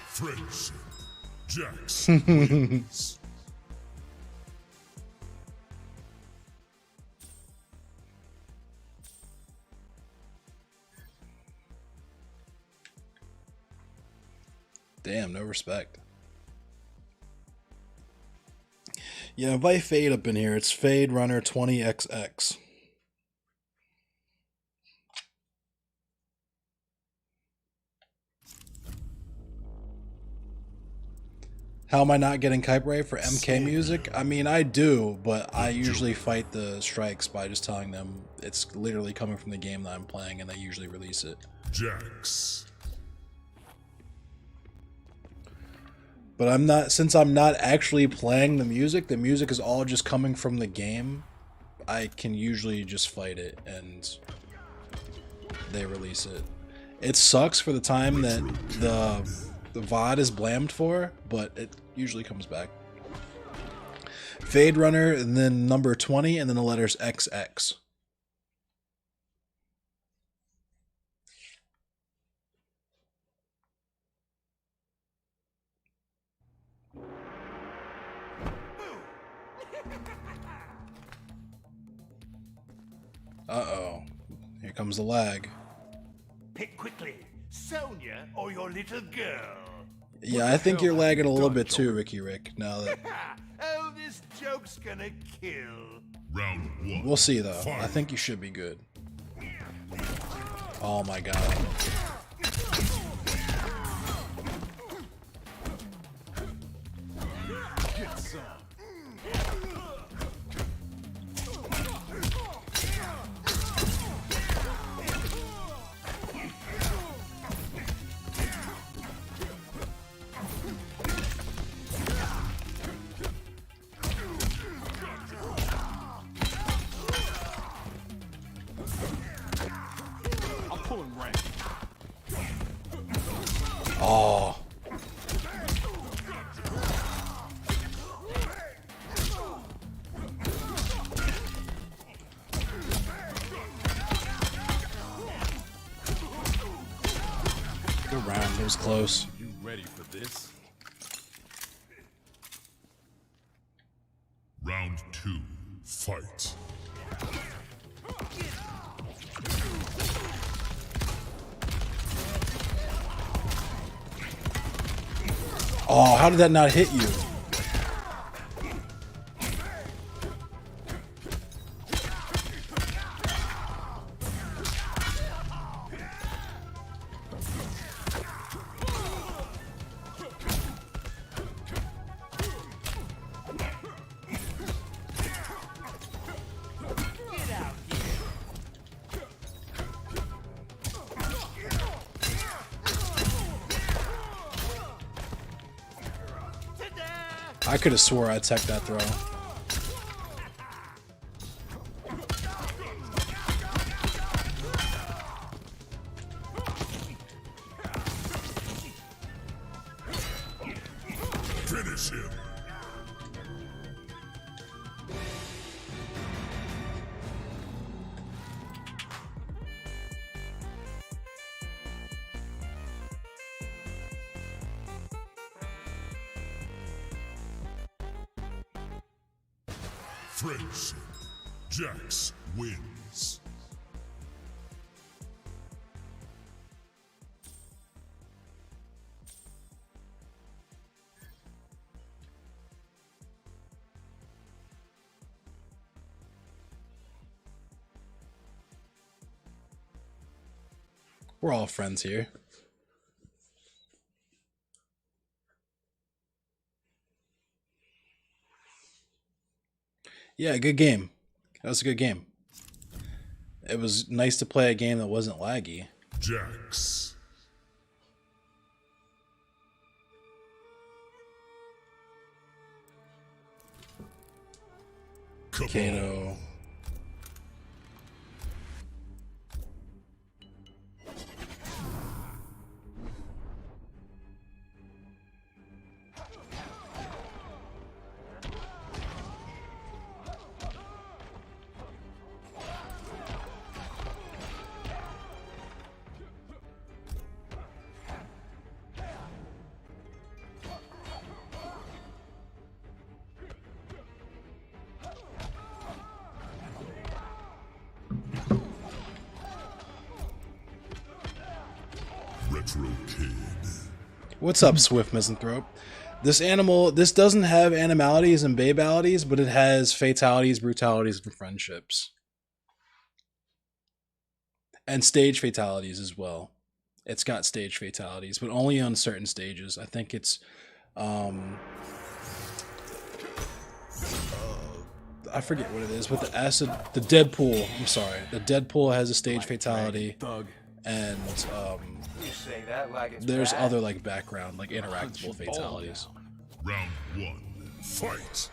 Friendship. Jax wins. Damn, no respect. Yeah, invite Fade up in here. It's Fade Runner 20XX. How am I not getting copyright for MK music? I mean, I do, but I usually fight the strikes by just telling them it's literally coming from the game that I'm playing, and they usually release it. Jax. But I'm not, since I'm not actually playing the music is all just coming from the game, I can usually just fight it and they release it. It sucks for the time that the VOD is blamed for, but it usually comes back. Fade Runner, and then number 20, and then the letters XX. Uh-oh. Here comes the lag. Pick quickly, Sonia or your little girl. Yeah, I think you're lagging a little bit too, Ricky Rick, now that... Oh, this joke's gonna kill. Round 1. We'll see, though. I think you should be good. Oh my god. Get some. Oh. Good round. It was close. You ready for this? Round 2. Fight. Oh, how did that not hit you? I could have swore I teched that throw. Finish him. Friendship. Jax wins. We're all friends here. Yeah, good game. That was a good game. It was nice to play a game that wasn't laggy. Jax. Kato. Retro Kid. What's up, Swift Misanthrope? This doesn't have animalities and babalities, but it has fatalities, brutalities, and friendships. And stage fatalities as well. It's got stage fatalities, but only on certain stages. I think it's I forget what it is, but the Deadpool. I'm sorry, the Deadpool has a stage fatality, and You say that like it's there's bad. other like background, like interactable fatalities. Round 1. Fight.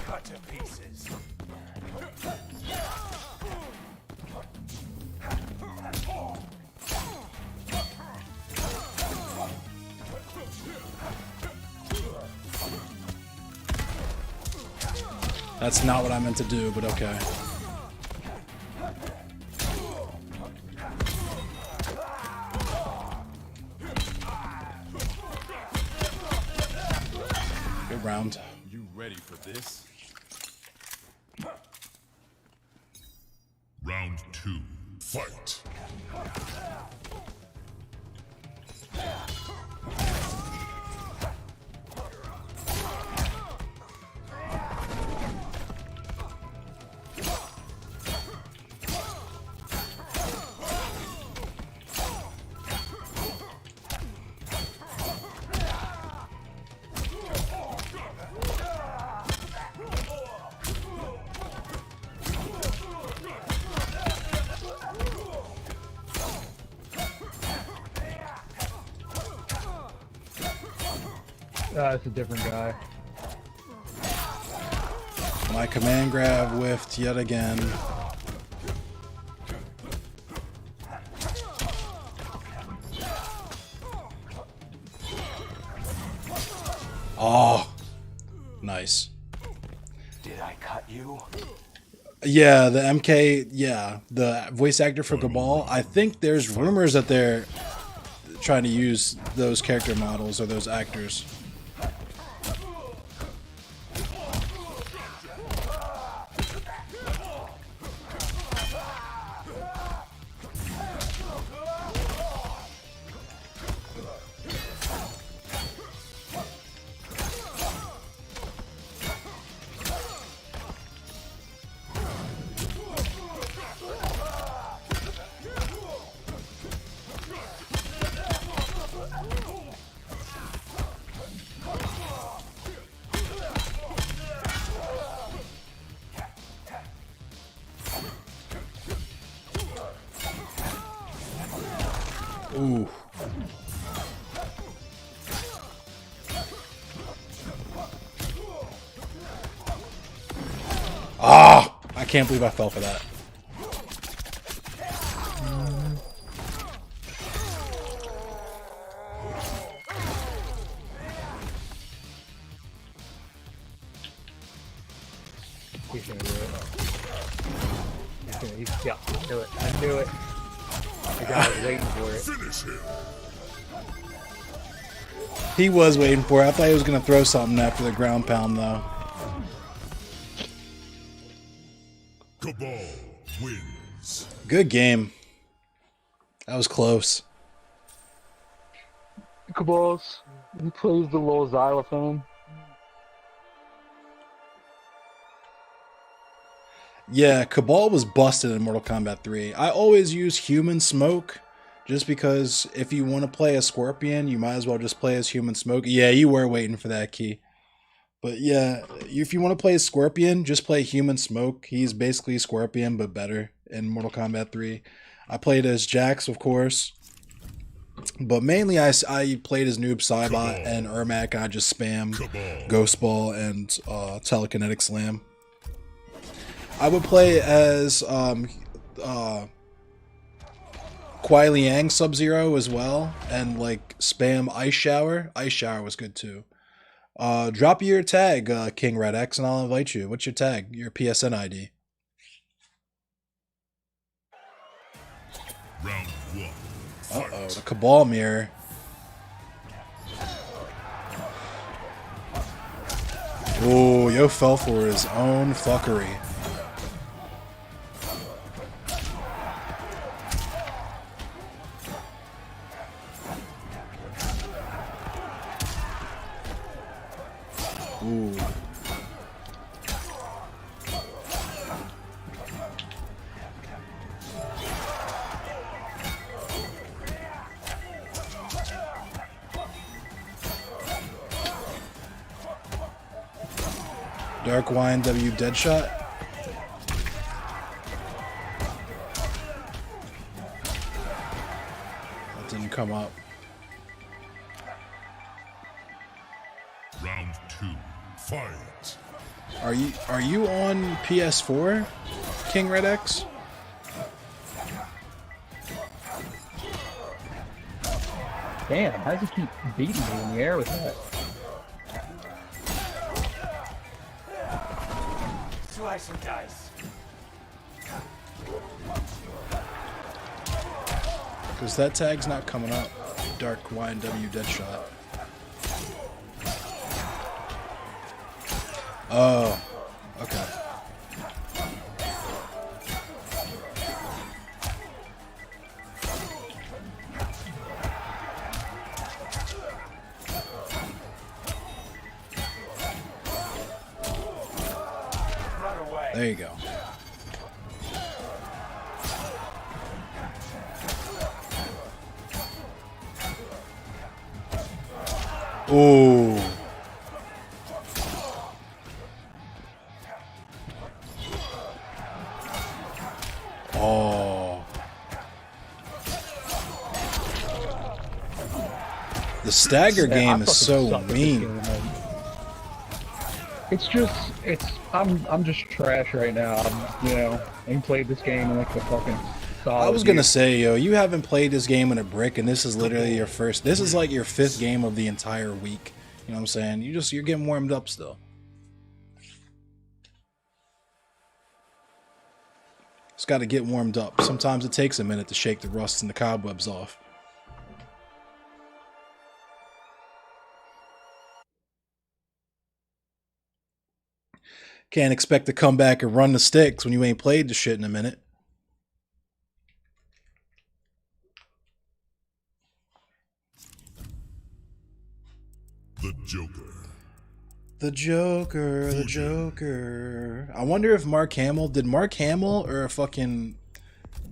Cut to pieces. That's not what I meant to do, but okay. Good round. You ready for this? Round 2. Fight. It's a different guy. My command grab whiffed yet again. Oh, nice. Did I cut you? Yeah, the MK, yeah, the voice actor for Cabal. I think there's rumors that they're trying to use those character models or those actors. Ooh. Ah! I can't believe I fell for that. He's gonna do it. Yeah, I knew it. I knew it. The guy was waiting for it. Finish him. He was waiting for it. I thought he was going to throw something after the ground pound, though. Cabal wins. Good game. That was close. Cabals, he plays the little xylophone. Yeah, Cabal was busted in Mortal Kombat 3. I always use Human Smoke, just because if you want to play a Scorpion, you might as well just play as Human Smoke. Yeah, you were waiting for that key. But yeah, if you want to play as Scorpion, just play Human Smoke. He's basically Scorpion, but better in Mortal Kombat 3. I played as Jax, of course. But mainly I played as Noob Saibot and Ermac, and I just spam Ghost Ball and Telekinetic Slam. I would play as Kuai Liang Sub-Zero as well, and like spam Ice Shower. Ice Shower was good too. Drop your tag, King Red X, and I'll invite you. What's your tag? Your PSN ID. Round 1. Uh-oh, the Cabal mirror. Oh, yo fell for his own fuckery. Ooh. Dark Wine W Deadshot. That didn't come up. Round 2. Fight. Are you on PS4, King Red X? Damn, how does he keep beating me in the air with that? Slice and dice. Because that tag's not coming up. Dark Wine W Deadshot. Oh, okay. There you go. Ooh. Oh. The stagger game is so mean. It's just, I'm just trash right now. I ain't played this game in like the fucking solid I was gonna year. say, yo, you haven't played this game in a brick, and this is literally your first. This is like your 5th game of the entire week. You know what I'm saying? You're getting warmed up still. Just got to get warmed up. Sometimes it takes a minute to shake the rust and the cobwebs off. Can't expect to come back and run the sticks when you ain't played the shit in a minute. The Joker. The Joker, the Joker. I wonder if Mark Hamill, did Mark Hamill or fucking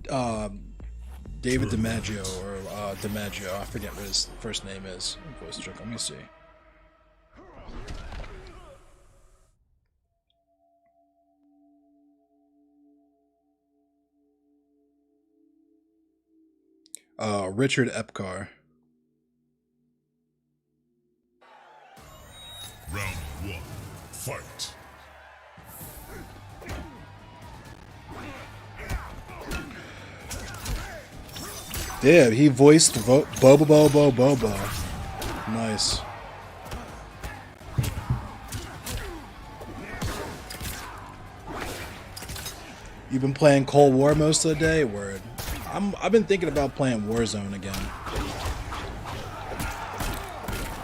David DiMaggio or DiMaggio, I forget what his first name is. Voice Joker, let me see. Richard Epcar. Round 1. Fight. Yeah, he voiced Boba. Nice. You've been playing Cold War most of the day? Word. I've been thinking about playing Warzone again.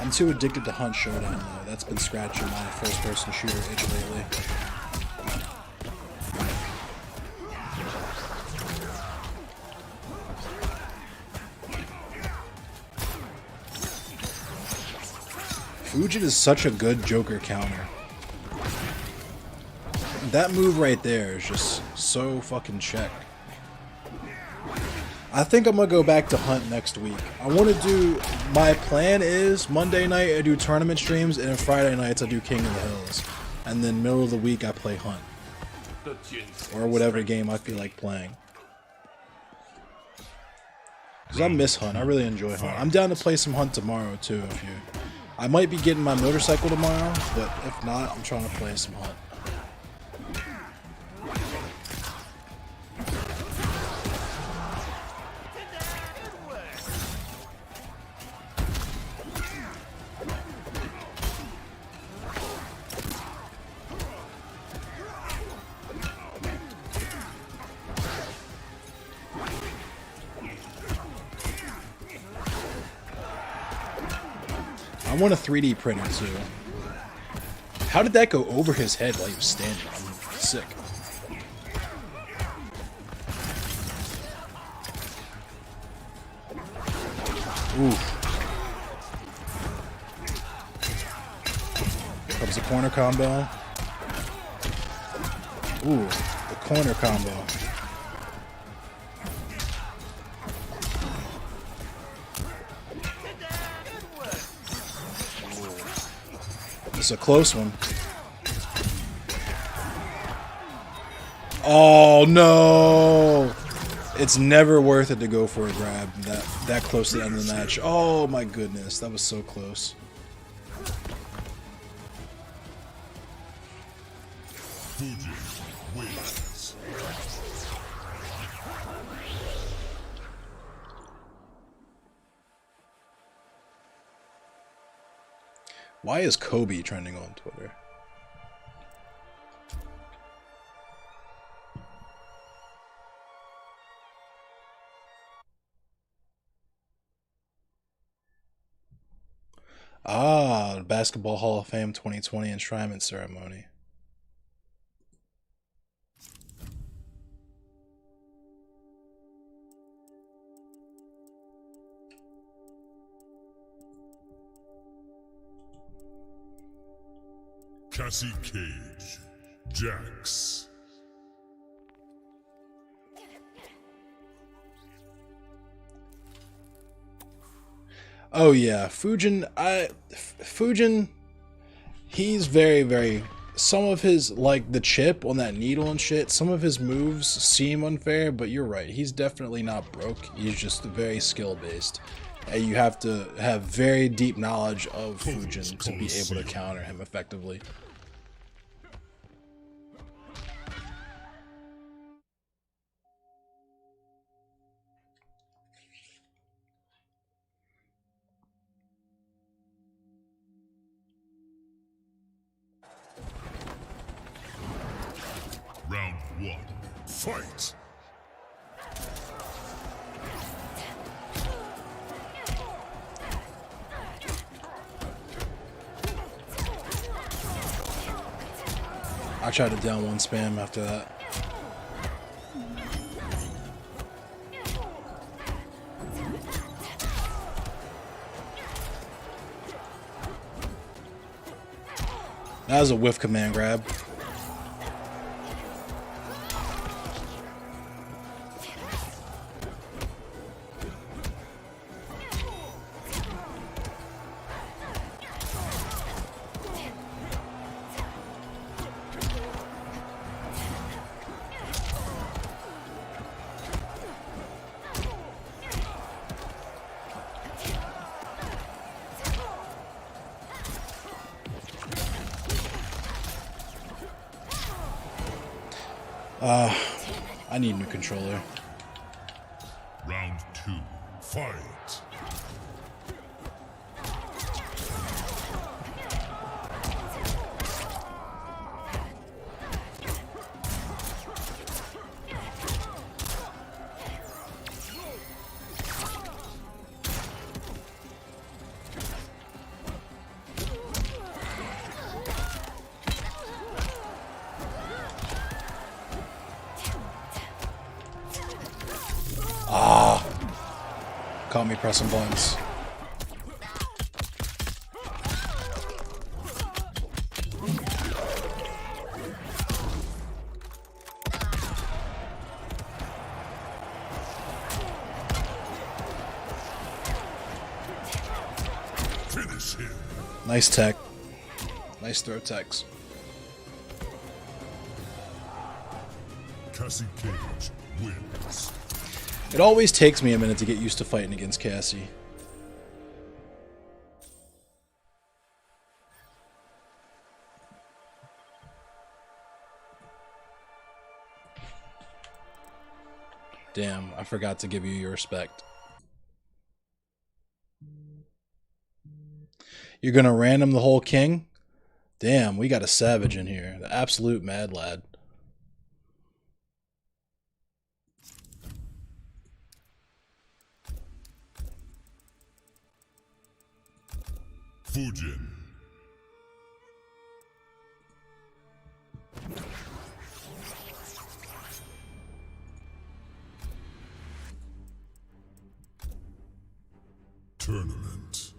I'm too addicted to Hunt Showdown though. That's been scratching my first-person shooter itch lately. Fujin is such a good Joker counter. That move right there is just so fucking check. I think I'm gonna go back to Hunt next week. I want to do, my plan is Monday night I do tournament streams, and then Friday nights I do King of the Hills, and then middle of the week I play Hunt, or whatever game I feel like playing. Cause I miss Hunt. I really enjoy Hunt. I'm down to play some Hunt tomorrow too. If you, I might be getting my motorcycle tomorrow, but if not, I'm trying to play some Hunt. I want a 3D printer too. How did that go over his head while he was standing? I'm sick. Ooh. Comes the corner combo. Ooh, the corner combo. It's a close one. Oh no! It's never worth it to go for a grab that close to the end of the match. Oh my goodness, that was so close. Fuji wins. Why is Kobe trending on Twitter? Ah, Basketball Hall of Fame 2020 enshrinement ceremony. Cassie Cage, Jax. Oh yeah, Fujin. Fujin. He's very. Some of his, like the chip on that needle and shit. Some of his moves seem unfair, but you're right. He's definitely not broke. He's just very skill based, and you have to have very deep knowledge of Fujin to be able to counter him effectively. Round 1. Fight! I tried to down one spam after that. That was a whiff command grab. I need a new controller. Round 2. Fight! Caught me pressing buttons. Finish him. Nice tech. Nice throw techs. Cassie Cage wins. It always takes me a minute to get used to fighting against Cassie. Damn, I forgot to give you your respect. You're gonna random the whole king? Damn, we got a savage in here. The absolute mad lad. Fujin. Tournament.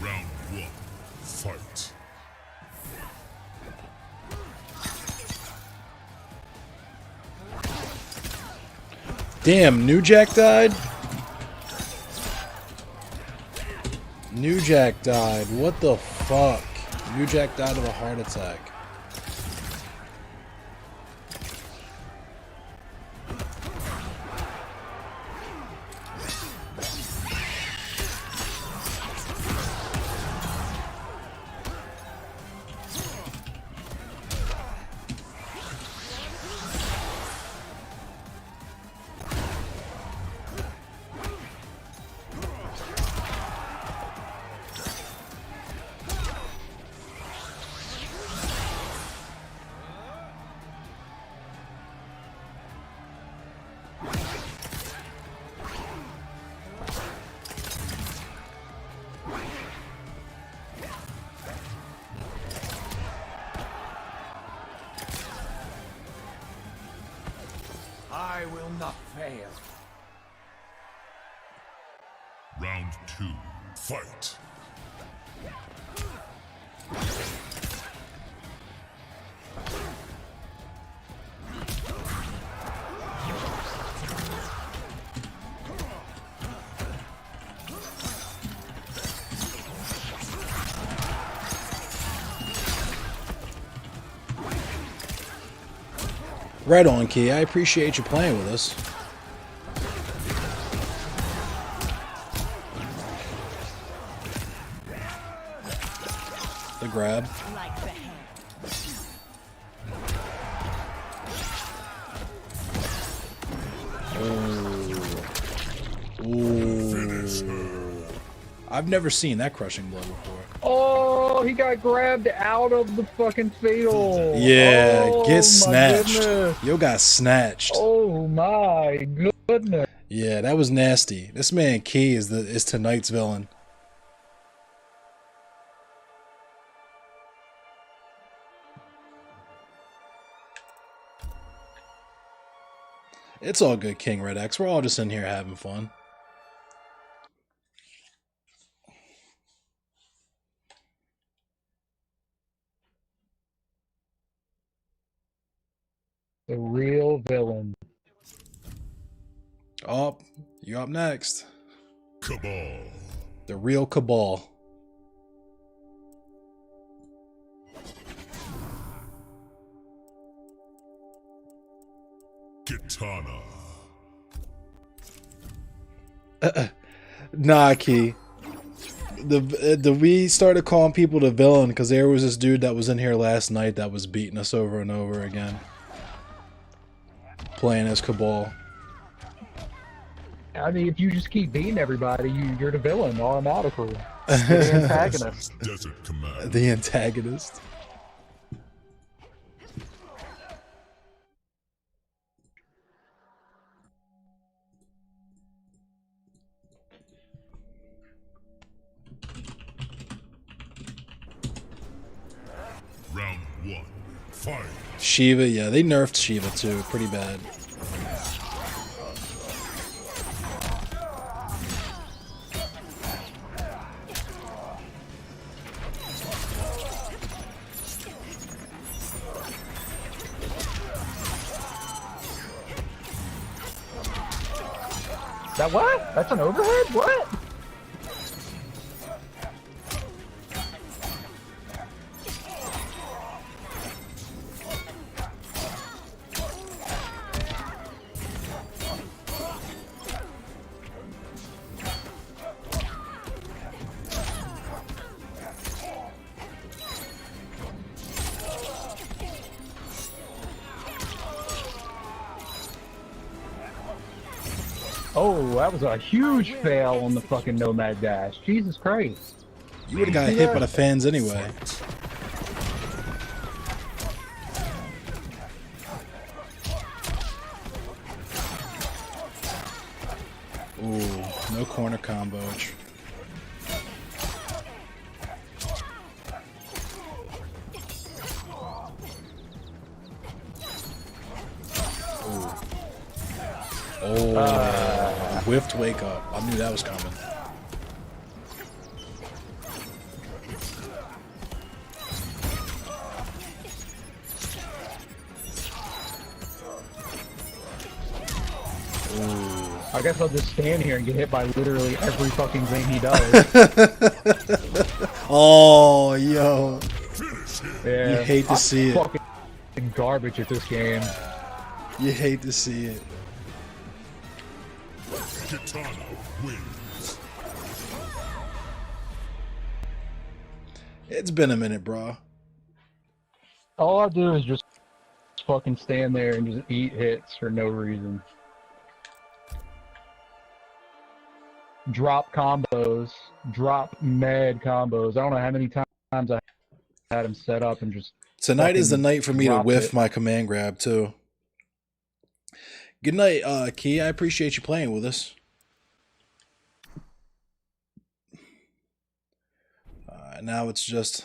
Round 1. Fight. Damn, New Jack died? New Jack died. What the fuck? New Jack died of a heart attack. I will not fail. Round 2. Fight. Right on, Key. I appreciate you playing with us. The grab. Ooh. I've never seen that crushing blow before. Oh, he got grabbed out of the fucking field. Yeah, oh, get snatched. Goodness. Yo got snatched. Oh my goodness. Yeah, that was nasty. This man Key is tonight's villain. It's all good, King Red X. We're all just in here having fun. The real villain. Oh, you up next. Cabal. The real Cabal. Kitana. Nah, Key. We started calling people the villain because there was this dude that was in here last night that was beating us over and over again. Playing as Cabal. I mean, if you just keep beating everybody, you're the villain automatically. You're the antagonist. Desert Command. The antagonist. Round 1. Fight. Shiva, yeah, they nerfed Shiva too, pretty bad. That what? That's an overhead? What? Oh, that was a huge fail on the fucking Nomad Dash. Jesus Christ. You would have got hit by the fans anyway. Ooh, no corner combo. Oh, whiffed wake up. I knew that was coming. I guess I'll just stand here and get hit by literally every fucking thing he does. Oh, yo. Yeah, You hate to see it. Fucking garbage at this game. You hate to see it. Kitana wins. It's been a minute, bro. All I do is just fucking stand there and just eat hits for no reason. Drop combos, drop med combos. I don't know how many times I had him set up and just. Tonight is the night for me to whiff it. my command grab, too. Good night, Key. I appreciate you playing with us. Now it's just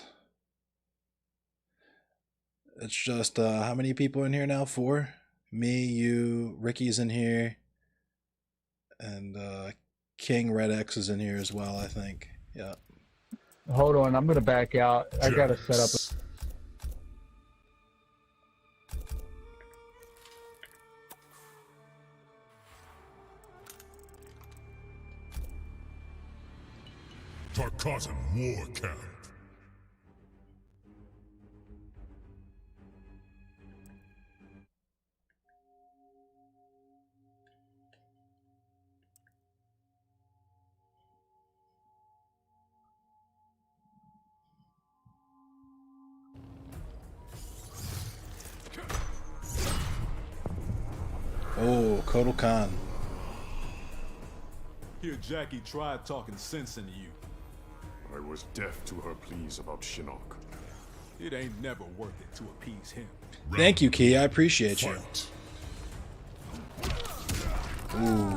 how many people in here now? 4? Me, you, Ricky's in here, and King Red X is in here as well, I think. Yeah. Hold on, I'm gonna back out. I gotta set up. Tarkatan War Camp. Oh, Kotal Khan. Here Jackie tried talking sense into you. I was deaf to her pleas about Shinnok. It ain't never worth it to appease him. Thank you, Key. I appreciate you. Ooh.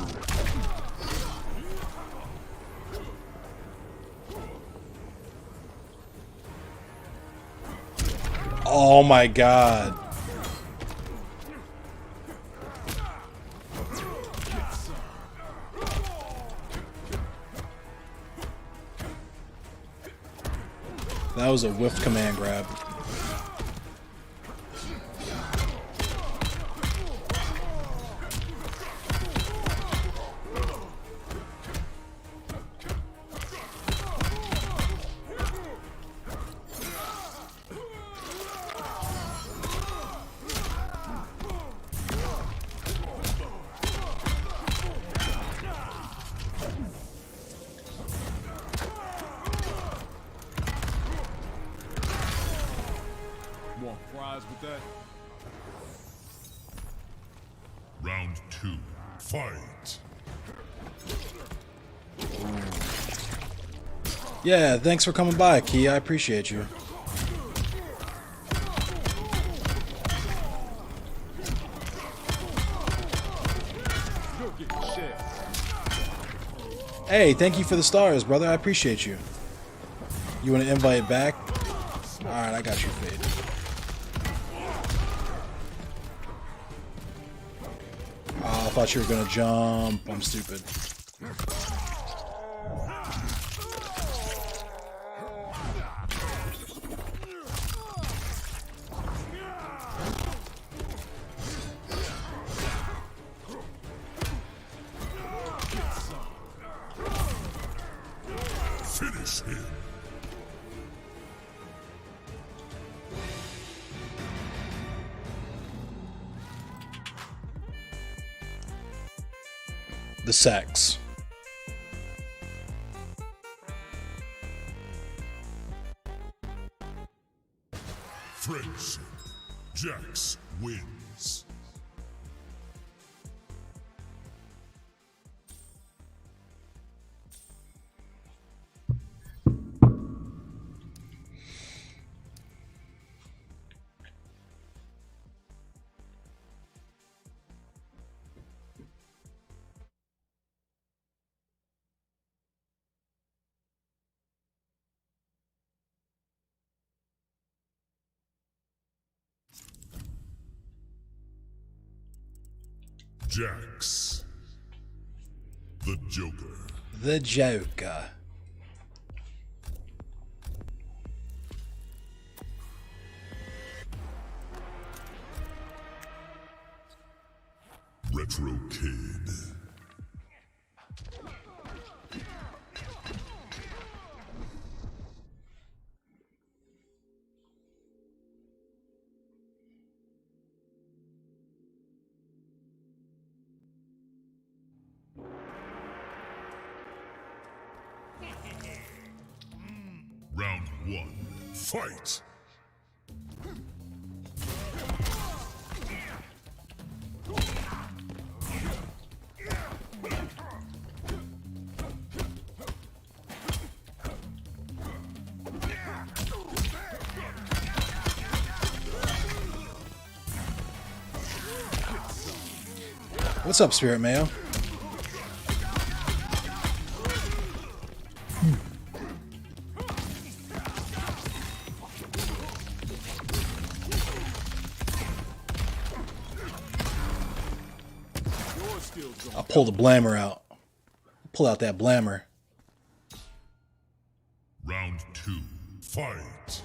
Oh my god. That was a whiffed command grab. Want fries with that? Round 2. Fight. Yeah, thanks for coming by, Key. I appreciate you. Hey, thank you for the stars, brother. I appreciate you. You want to invite back? Alright, I got you, Fade. Oh, I thought you were gonna jump. I'm stupid. Finish him. The sex. Friendship. Jax wins. Jax. The Joker. The Joker. Retro Kid. Round 1. Fight! What's up, Spirit Mayo? I'll pull the blammer out. Pull out that blammer. Round 2. Fight!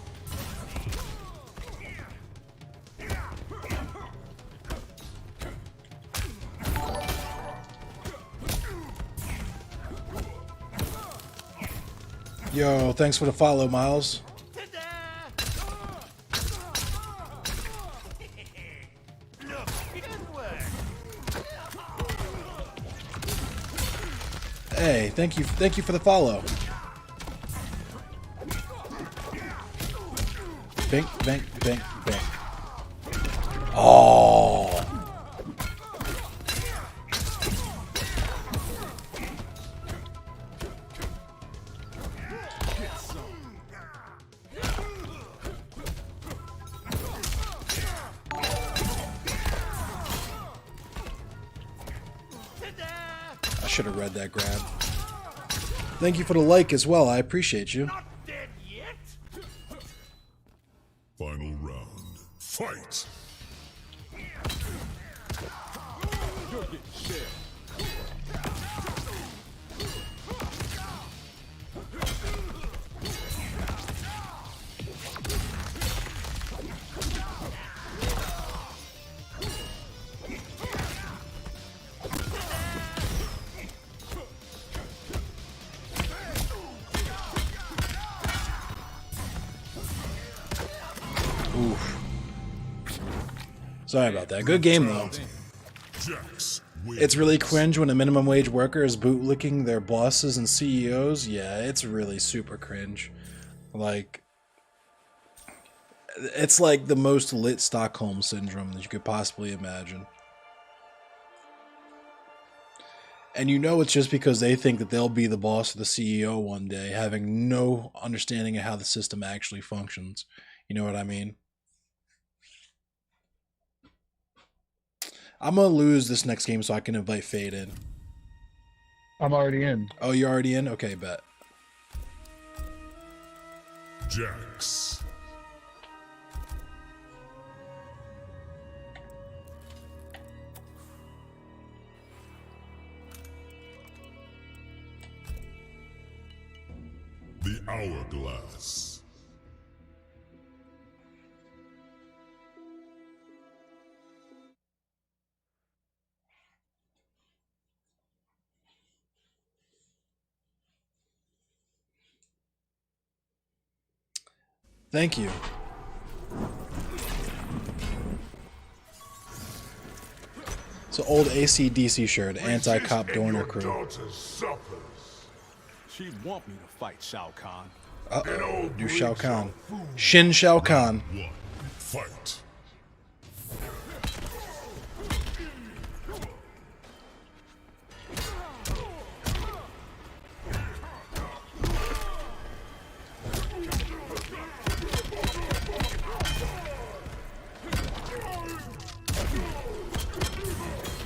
Yo, thanks for the follow, Miles. Hey, thank you for the follow. Bink, bink, bink, bink. Oh. I should have read that grab. Thank you for the like as well. I appreciate you. Final round. Fight! You're getting shit. Oof. Sorry about that. Good game, though. It's really cringe when a minimum wage worker is bootlicking their bosses and CEOs. Yeah, it's really super cringe. Like, it's like the most lit Stockholm syndrome that you could possibly imagine. And you know it's just because they think that they'll be the boss or the CEO one day, having no understanding of how the system actually functions. You know what I mean? I'm going to lose this next game so I can invite Fade in. I'm already in. Oh, you're already in? Okay, bet. Jax. The Hourglass. Thank you. It's an old AC/DC shirt, Anti-Cop Dorner crew. She want me to fight Shao Kahn. Uh-oh, do Shao Kahn. Shin Shao Kahn. Fight.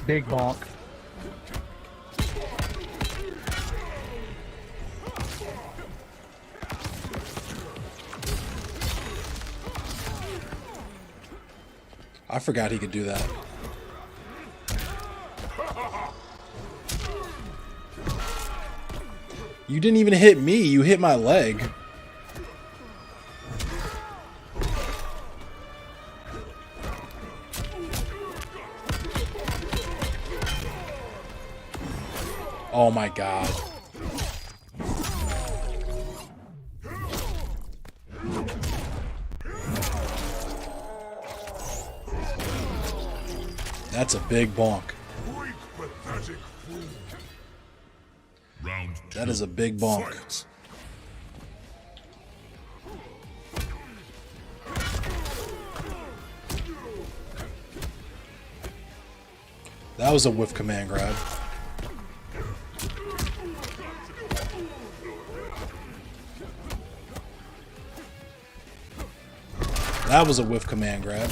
Big bonk. I forgot he could do that. You didn't even hit me. You hit my leg. Oh my god. That's a big bonk. That is a big bonk. That was a whiff command grab. That was a whiff command grab.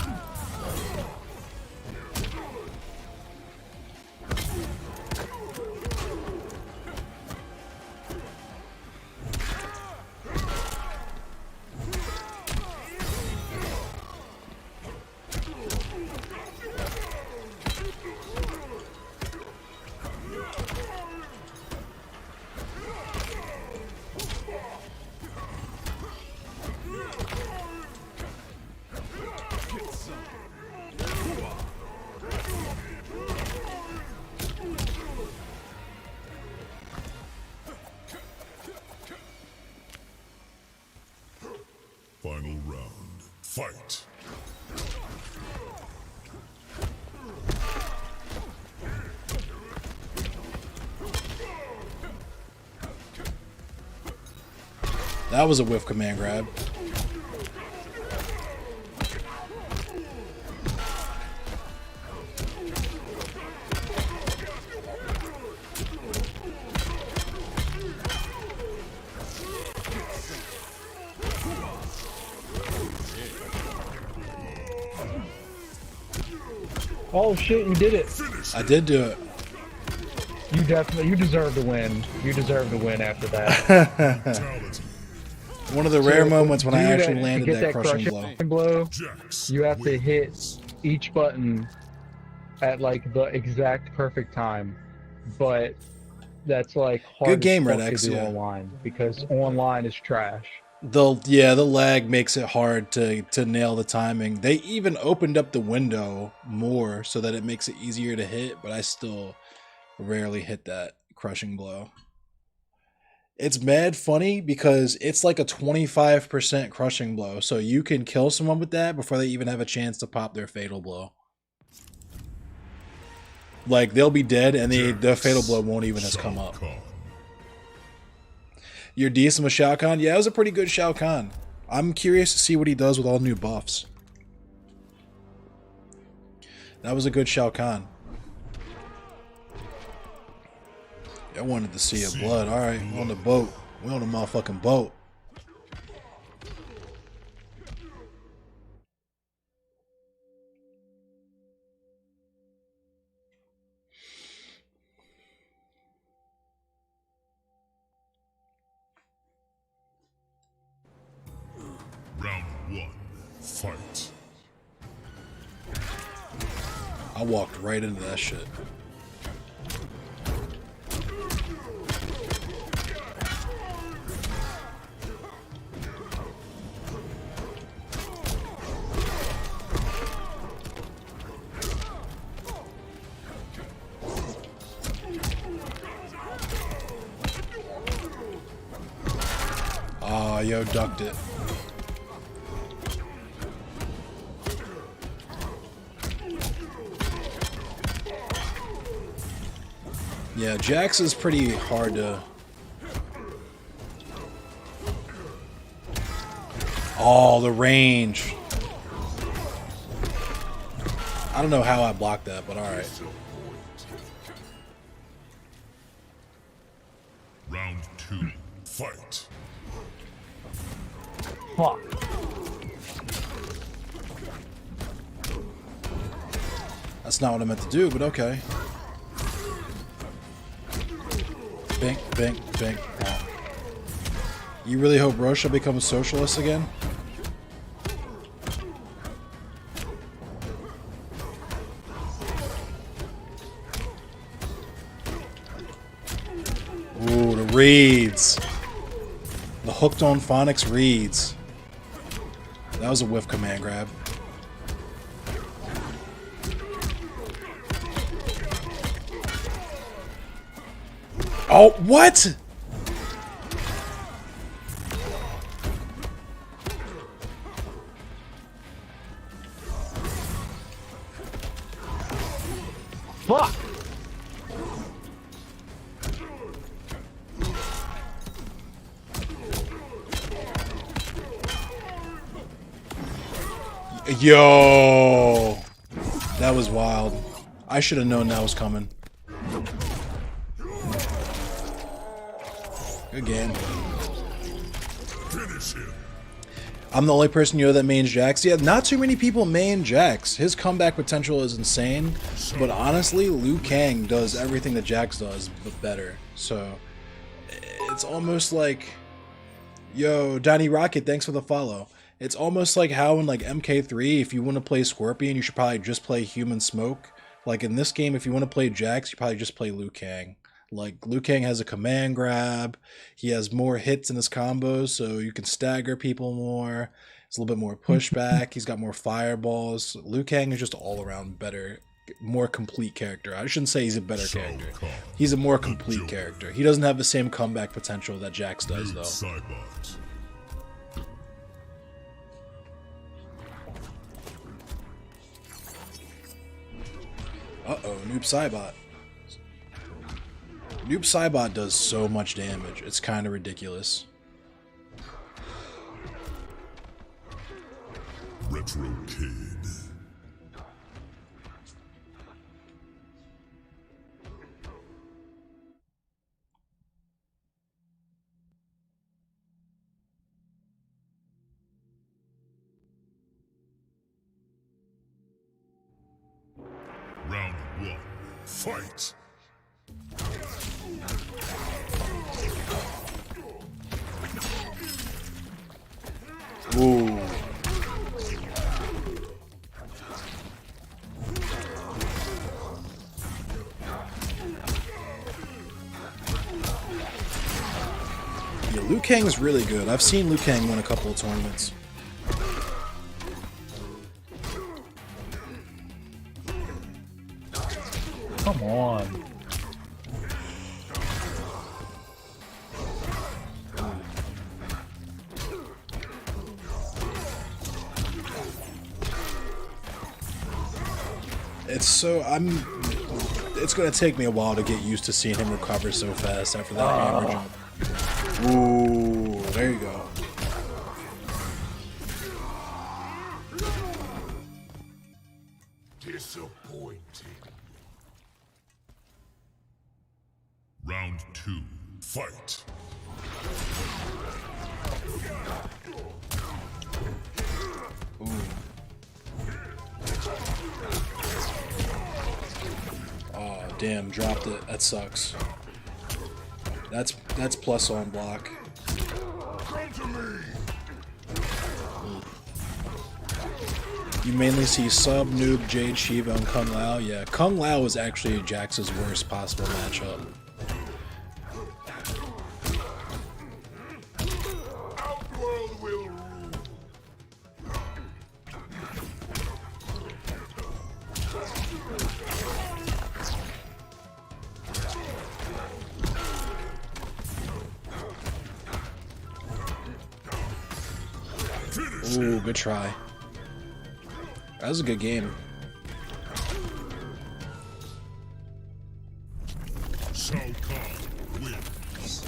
Final round. Fight. That was a whiff command grab. Oh shit, you did it. I did do it. You deserve to win. You deserve to win after that. One of the rare moments when I to actually get landed that crushing blow. You have to hit each button at like the exact perfect time. But that's like hard Good game, as Red fuck X, to do yeah. online because online is trash. The lag makes it hard to nail the timing. They even opened up the window more so that it makes it easier to hit, but I still rarely hit that crushing blow. It's mad funny because it's like a 25% crushing blow, so you can kill someone with that before they even have a chance to pop their fatal blow. Like, they'll be dead and the fatal blow won't even have come up. You're decent with Shao Kahn? Yeah, it was a pretty good Shao Kahn. I'm curious to see what he does with all new buffs. That was a good Shao Kahn. I wanted to see your blood. Alright, we're on the boat. We're on the motherfucking boat. Round one. Fight. I walked right into that shit. Oh, yo, ducked it. Yeah, Jax is pretty hard to... Oh, the range. I don't know how I blocked that, but alright. Round two. Fight. Fuck. That's not what I meant to do, but okay. Bink, bink, bink. Oh. You really hope Russia becomes socialist again? Ooh, the reads. The hooked on phonics reads. That was a whiff command grab. Oh, what? Fuck! Yo! That was wild. I should have known that was coming. Good game. I'm the only person that mains Jax. Yeah, not too many people main Jax. His comeback potential is insane, but honestly, Liu Kang does everything that Jax does, but better. So, it's almost like... Yo, Donnie Rocket, thanks for the follow. It's almost like how in like MK3, if you want to play Scorpion, you should probably just play Human Smoke. Like in this game, if you want to play Jax, you probably just play Liu Kang. Like, Liu Kang has a command grab, he has more hits in his combos, so you can stagger people more. It's a little bit more pushback, he's got more fireballs. Liu Kang is just all around better, more complete character. I shouldn't say he's a better character. He's a more complete character. He doesn't have the same comeback potential that Jax does, though. Uh-oh, Noob Saibot. Noob Saibot does so much damage. It's kind of ridiculous. Retro Kid. Round 1. Fight! Ooh. Yeah, Liu Kang is really good. I've seen Liu Kang win a couple of tournaments. Come on. It's gonna take me a while to get used to seeing him recover so fast after that hammer jump. Ooh, there you go. Disappointing. Round 2. Fight. Ooh. Oh, damn, dropped it. That sucks. That's plus on block. You mainly see Sub, Noob, Jade, Shiva, and Kung Lao. Yeah, Kung Lao is actually Jax's worst possible matchup. Ooh, good try. That was a good game. Shao Kahn wins.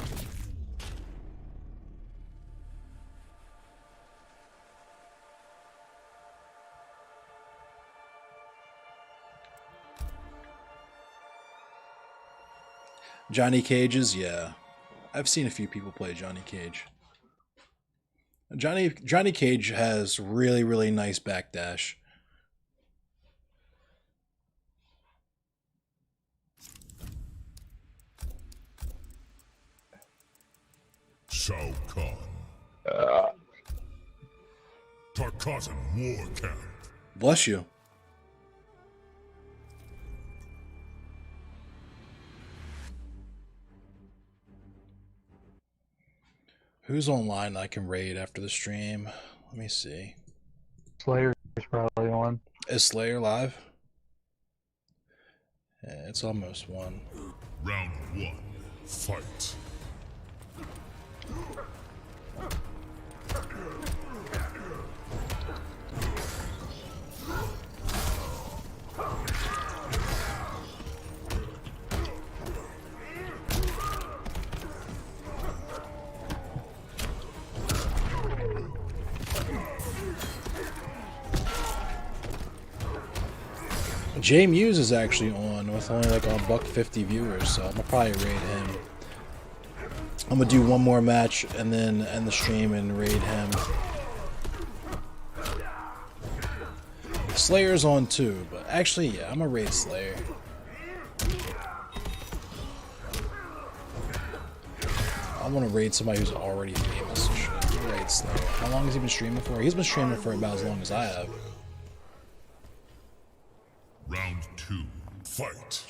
Johnny Cage's, yeah. I've seen a few people play Johnny Cage. Johnny Cage has really, really nice backdash. Shao Kahn. Tarkatan War Camp. Bless you. Who's online I can raid after the stream? Let me see. Slayer's probably on. Is Slayer live? Yeah, it's almost 1. Round 1. Fight. Jay Muse is actually on with only like $150 viewers, so I'm gonna probably raid him. I'm gonna do one more match and then end the stream and raid him. Slayer's on too, but actually, yeah, I'm gonna raid Slayer. I want to raid somebody who's already famous and shit. I'm gonna raid Slayer. How long has he been streaming for? He's been streaming for about as long as I have. Round 2. Fight.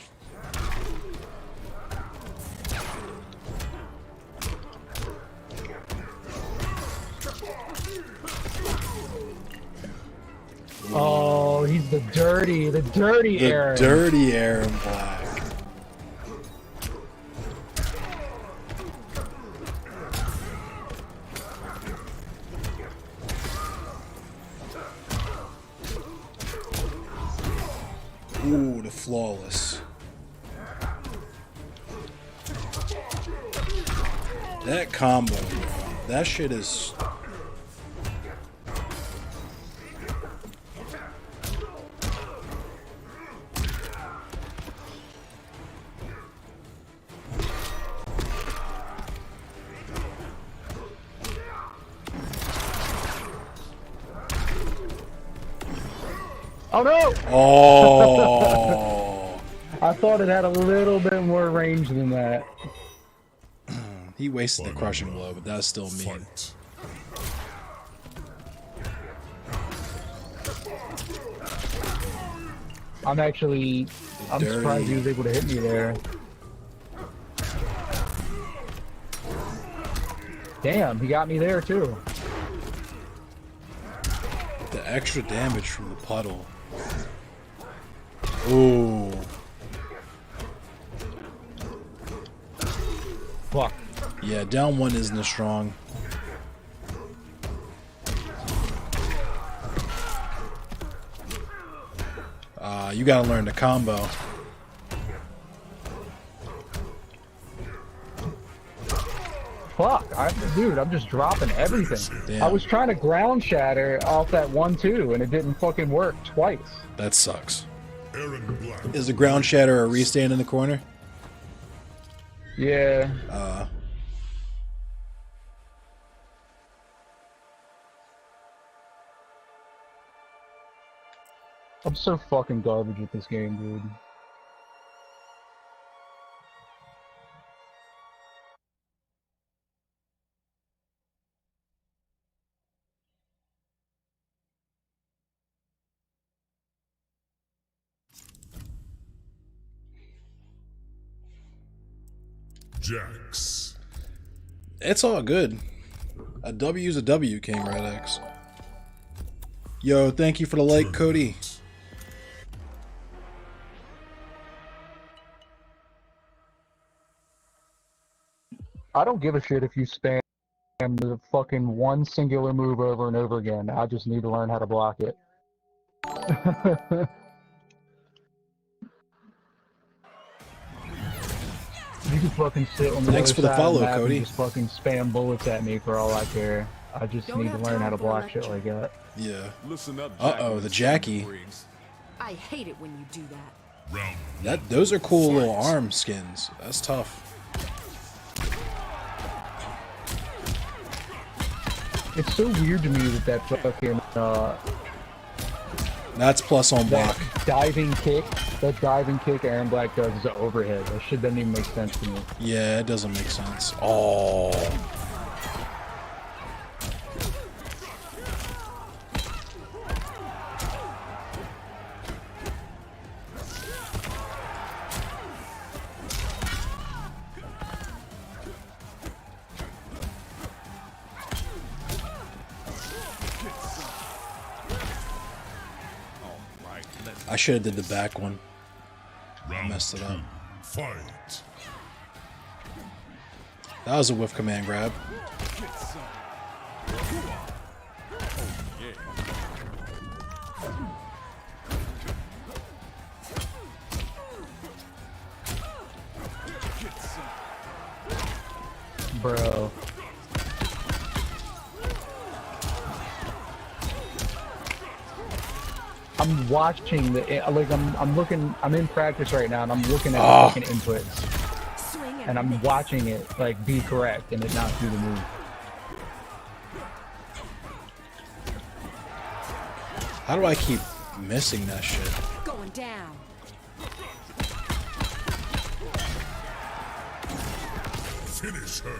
Oh, he's the dirty Aaron. The dirty Aaron Black. Ooh, the flawless. That combo, bro. That shit is... Oh no! Oh! I thought it had a little bit more range than that. He wasted the crushing blow, but that's still mean. I'm surprised he was able to hit me there. Damn, he got me there too. The extra damage from the puddle. Ooh. Fuck. Yeah, down 1 isn't as strong. You gotta learn the combo. Fuck, dude, I'm just dropping everything. Damn. I was trying to ground shatter off that 1-2 and it didn't fucking work twice. That sucks. Is the ground shatter a restand in the corner? Yeah. I'm so fucking garbage at this game, dude. Jax. It's all good. A W's a W, King Red X. Yo, thank you for the like, Cody. I don't give a shit if you spam the fucking one singular move over and over again. I just need to learn how to block it. You can fucking sit on the Thanks other for the side follow, of the map Cody. and just fucking spam bullets at me for all I care. I just Don't need to have learn time how to for block lecture. shit like that. Yeah. Listen up, Uh-oh, the Jackie. I hate it when you do that. Those are cool little arm skins. That's tough. It's so weird to me that fucking That's plus on block. that diving kick Aaron Black does is an overhead. That shit doesn't even make sense to me. Yeah, it doesn't make sense. Oh. I should have did the back one. I messed it up. Fight. That was a whiff command grab. Bro. I'm watching the I'm looking. I'm in practice right now, and I'm looking at the fucking inputs, and I'm watching it like be correct and it not do the move. How do I keep missing that shit? Going down. Finish her.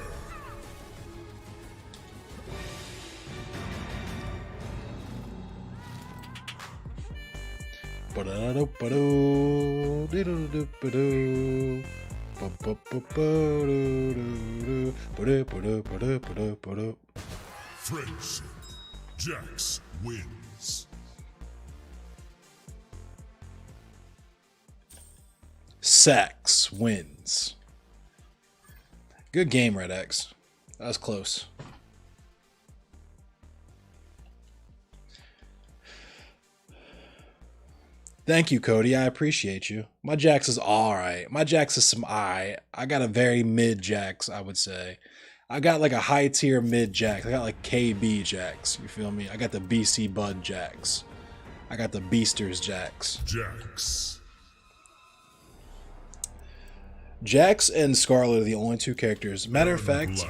Friendship. Jax wins. Sax wins. Good game, Red X. That was close. Thank you, Cody. I appreciate you. My Jax is alright. My Jax is some alright. I got a very mid Jax, I would say. I got like a high tier mid Jax. I got like KB Jax. You feel me? I got the BC Bud Jax. I got the Beasters Jax. Jax and Scarlet are the only two characters. Matter of fact,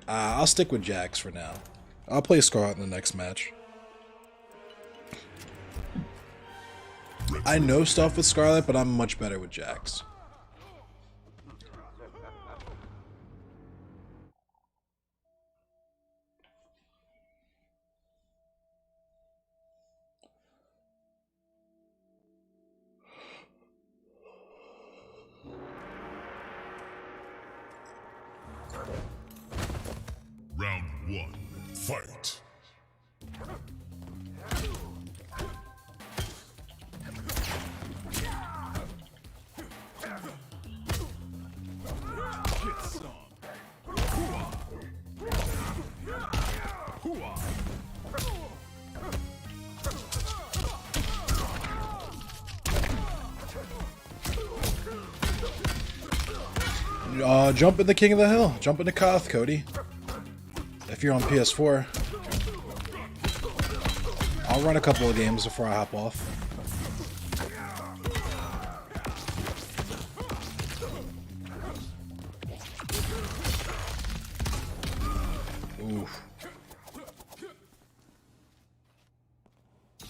I'll stick with Jax for now. I'll play Scarlet in the next match. I know stuff with Scarlet, but I'm much better with Jax. Round 1. Fight. Jump in the King of the Hill. Jump into KOTH, Cody. If you're on PS4. I'll run a couple of games before I hop off. Oof.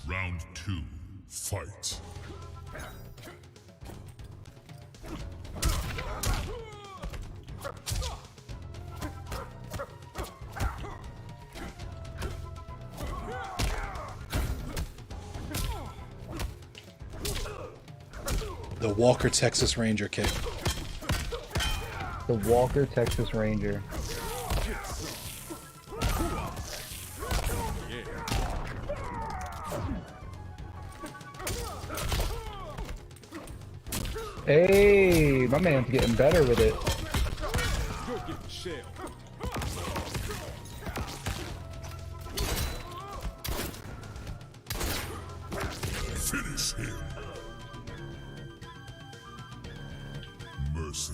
Round 2. Fight. The Walker Texas Ranger kick. The Walker Texas Ranger. Hey, my man's getting better with it. Finish him. Mercy.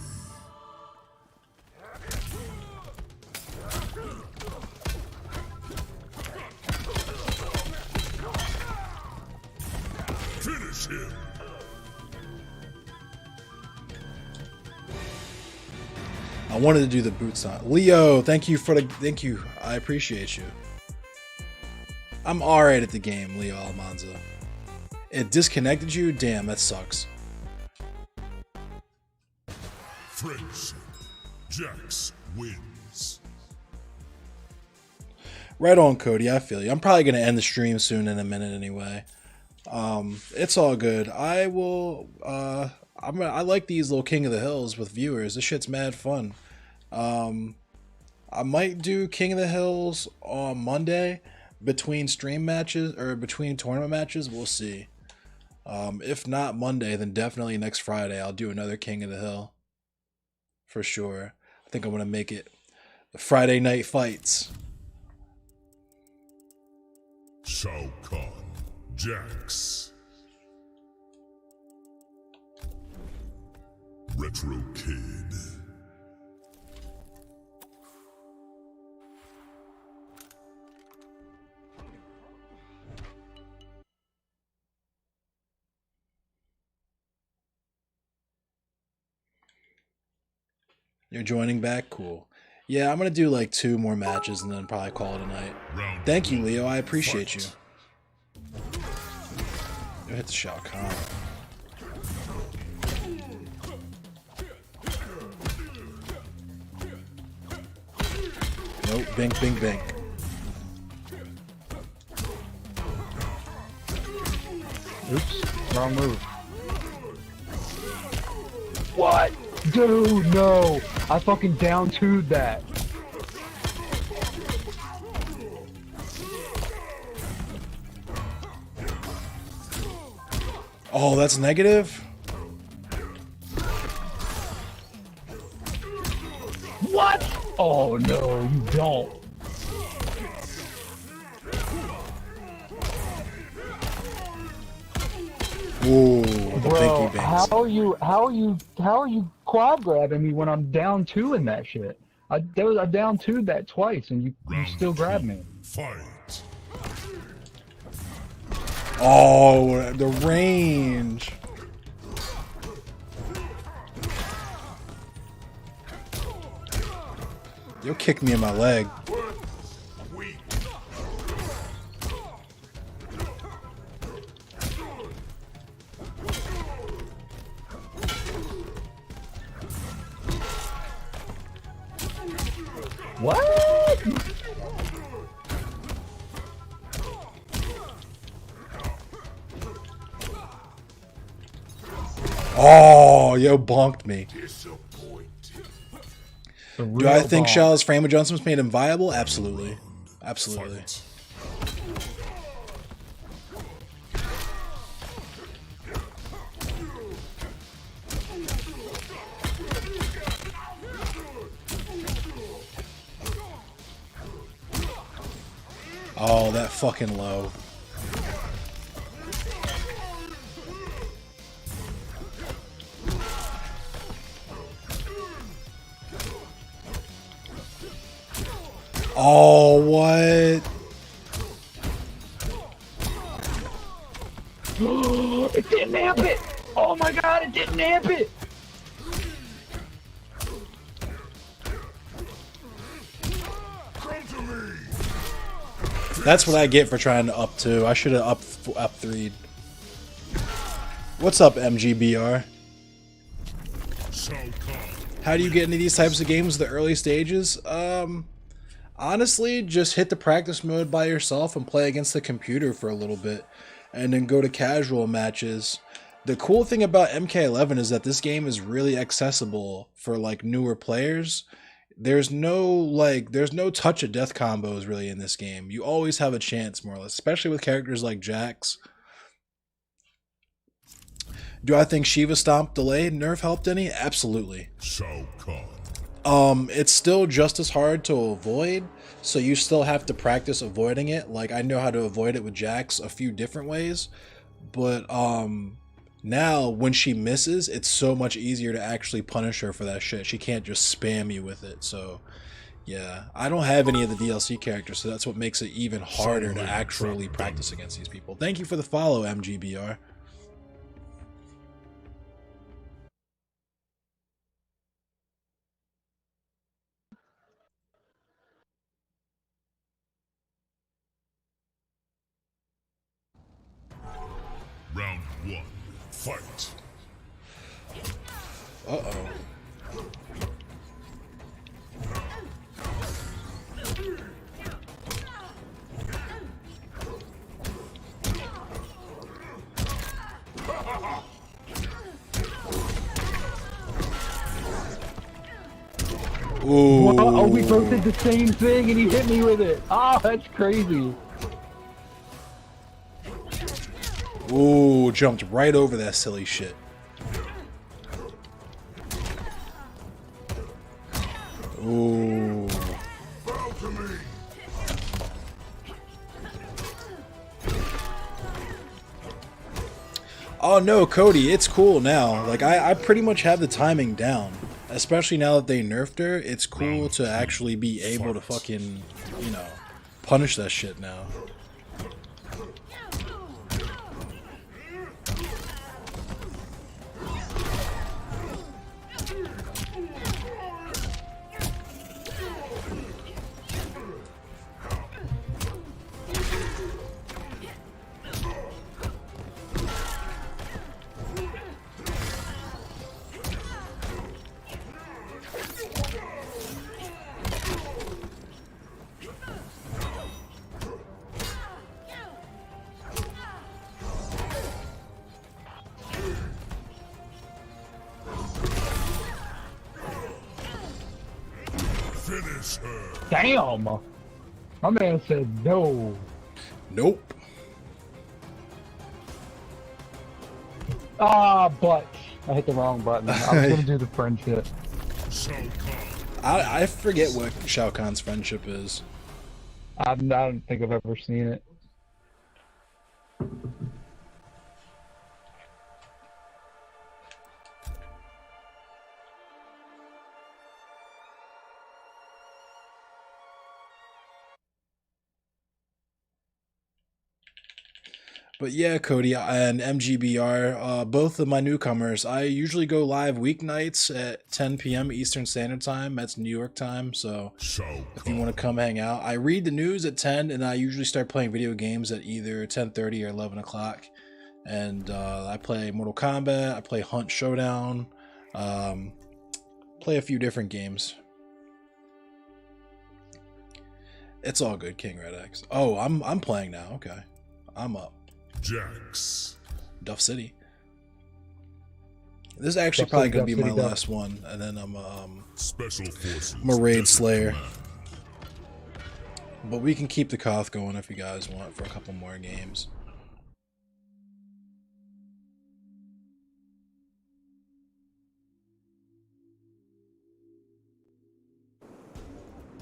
Finish him. I wanted to do the boots on. Leo, thank you. I appreciate you. I'm alright at the game, Leo Almanza. It disconnected you? Damn, that sucks. Friendship. Jax wins. Right on, Cody. I feel you. I'm probably gonna end the stream soon in a minute anyway. It's all good. I will. I like these little King of the Hills with viewers. This shit's mad fun. I might do King of the Hills on Monday between stream matches or between tournament matches. We'll see. If not Monday, then definitely next Friday I'll do another King of the Hill. For sure. I think I'm going to make it the Friday night fights. Shao Kahn, Jax, Retro Kid. You're joining back? Cool. Yeah, I'm going to do like 2 more matches and then probably call it a night. Thank you, Leo. I appreciate you. You hit the Shao Kahn. Nope. Bink, bink, bink. Oops. Wrong move. What? Dude, no! I fucking down 2'd that. Oh, that's negative? What? Oh no, you don't. Ooh, the Bro, pinky bangs. how are you quad grabbing me when I'm down 2 in that shit? I down 2'd that twice and you still grab me. Fight. Oh, the range. You'll kick me in my leg. What? Oh, yo, bonked me. Do I think bonk. Shell's frame adjustments made him viable? Absolutely. Absolutely. Oh, that fucking low. Oh, what? It didn't amp it! Oh my god, it didn't amp it! That's what I get for trying to up 2. I should have up 3'd. What's up, MGBR? How do you get into these types of games the early stages? Honestly, just hit the practice mode by yourself and play against the computer for a little bit, and then go to casual matches. The cool thing about MK11 is that this game is really accessible for like newer players. There's no touch of death combos really in this game. You always have a chance, more or less, especially with characters like Jax. Do I think Shiva Stomp delayed nerf helped any? Absolutely. Shao Kahn. It's still just as hard to avoid, so you still have to practice avoiding it. Like, I know how to avoid it with Jax a few different ways, but now when she misses, it's so much easier to actually punish her for that shit. She can't just spam you with it. So yeah, I don't have any of the DLC characters, so that's what makes it even harder to actually practice against these people. Thank you for the follow, MGBR. Round 1. Fight. Uh-oh. Ooh. Oh, we both did the same thing and he hit me with it. Oh, that's crazy. Ooh, jumped right over that silly shit. Ooh. Oh no, Cody, it's cool now. Like, I pretty much have the timing down. Especially now that they nerfed her, it's cool to actually be able to fucking, you know, punish that shit now. Damn! My man said no. Nope. Ah, but I hit the wrong button. I was gonna do the friendship. I forget what Shao Kahn's friendship is. I don't think I've ever seen it. But yeah, Cody and MGBR, both of my newcomers, I usually go live weeknights at 10 p.m. Eastern Standard Time. That's New York time, so if you want to come hang out. I read the news at 10, and I usually start playing video games at either 10:30 or 11 o'clock. And I play Mortal Kombat, I play Hunt Showdown, play a few different games. It's all good, King Red X. Oh, I'm playing now, okay. I'm up. Jax. Duff City. This is actually probably going to be my last one, and then I'm Special Forces. I'm a Raid Slayer. But we can keep the KOTH going if you guys want for a couple more games.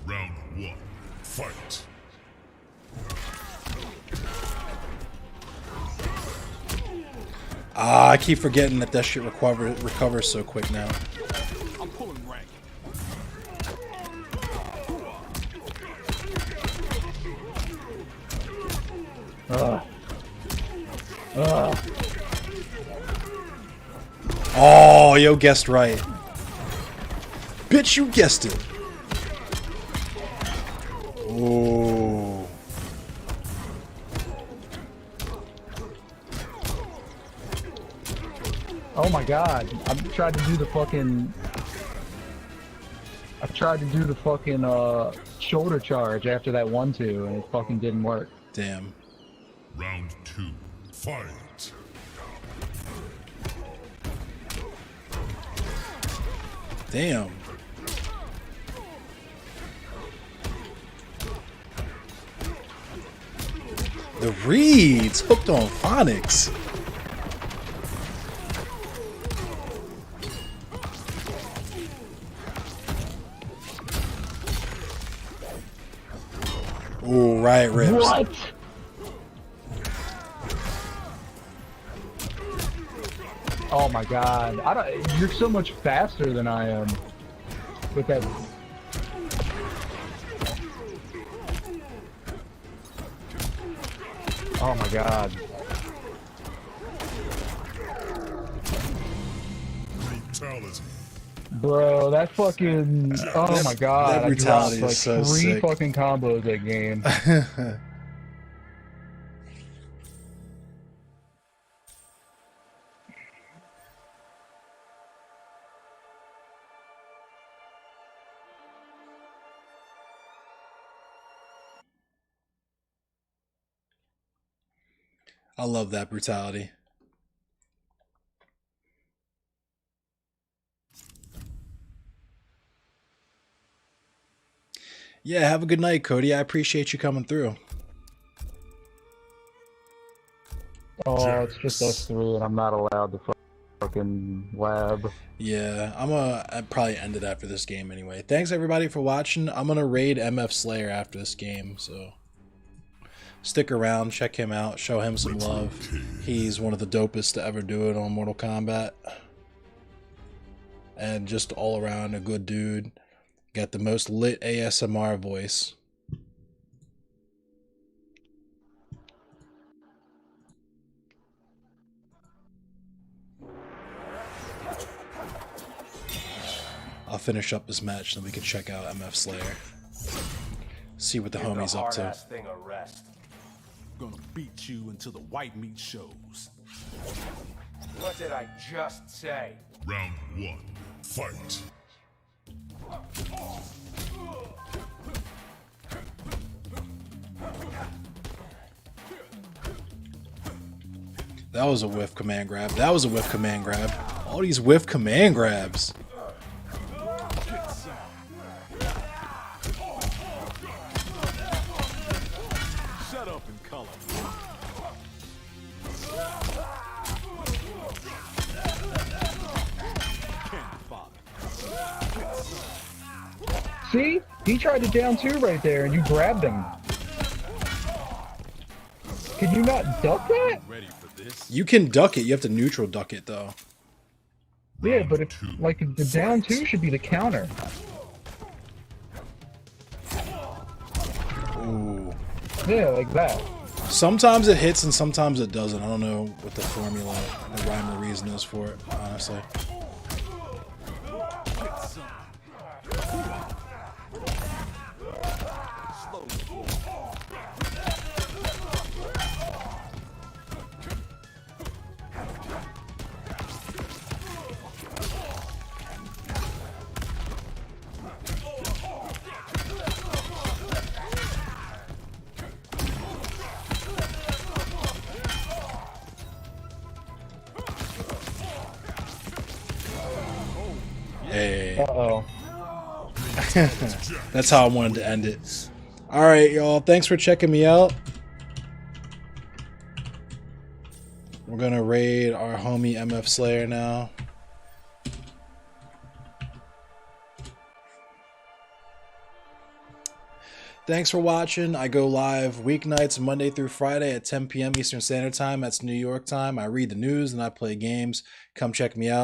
Round 1. Fight. Ah, I keep forgetting that shit recovers so quick now. I'm pulling rank. Oh, yo guessed right. Bitch, you guessed it. Oh. Oh my god, I tried to do the fucking shoulder charge after that 1-2 and it fucking didn't work. Damn. Round 2. Fight. Damn. The reads hooked on phonics. Ooh, riot rips. What? Oh my god. You're so much faster than I am with that. Oh my god. Brutality. Bro, that fucking... Oh my god. That brutality is so three sick. fucking combos that game. I love that brutality. Yeah, have a good night, Cody. I appreciate you coming through. Oh, it's just us three, and I'm not allowed to fucking lab. Yeah, I'd probably end it after this game anyway. Thanks everybody for watching. I'm gonna raid MF Slayer after this game, so stick around, check him out, show him some love. He's one of the dopest to ever do it on Mortal Kombat. And just all around a good dude. Got the most lit ASMR voice. I'll finish up this match, then we can check out MF Slayer. See what the homie's up to. Thing a rest. Gonna beat you until the white meat shows. What did I just say? Round 1. Fight. That was a whiff command grab. That was a whiff command grab. All these whiff command grabs. Shut up and color. See? He tried to down two right there, and you grabbed him. Could you not duck that? You can duck it. You have to neutral duck it, though. Yeah, but if, like, the down two should be the counter. Ooh. Yeah, like that. Sometimes it hits and sometimes it doesn't. I don't know what the formula, the rhyme or reason is for it, honestly. Hey. Uh-oh. That's how I wanted to end it. Alright, y'all. Thanks for checking me out. We're gonna raid our homie MF Slayer now. Thanks for watching. I go live weeknights, Monday through Friday at 10 p.m. Eastern Standard Time. That's New York time. I read the news and I play games. Come check me out.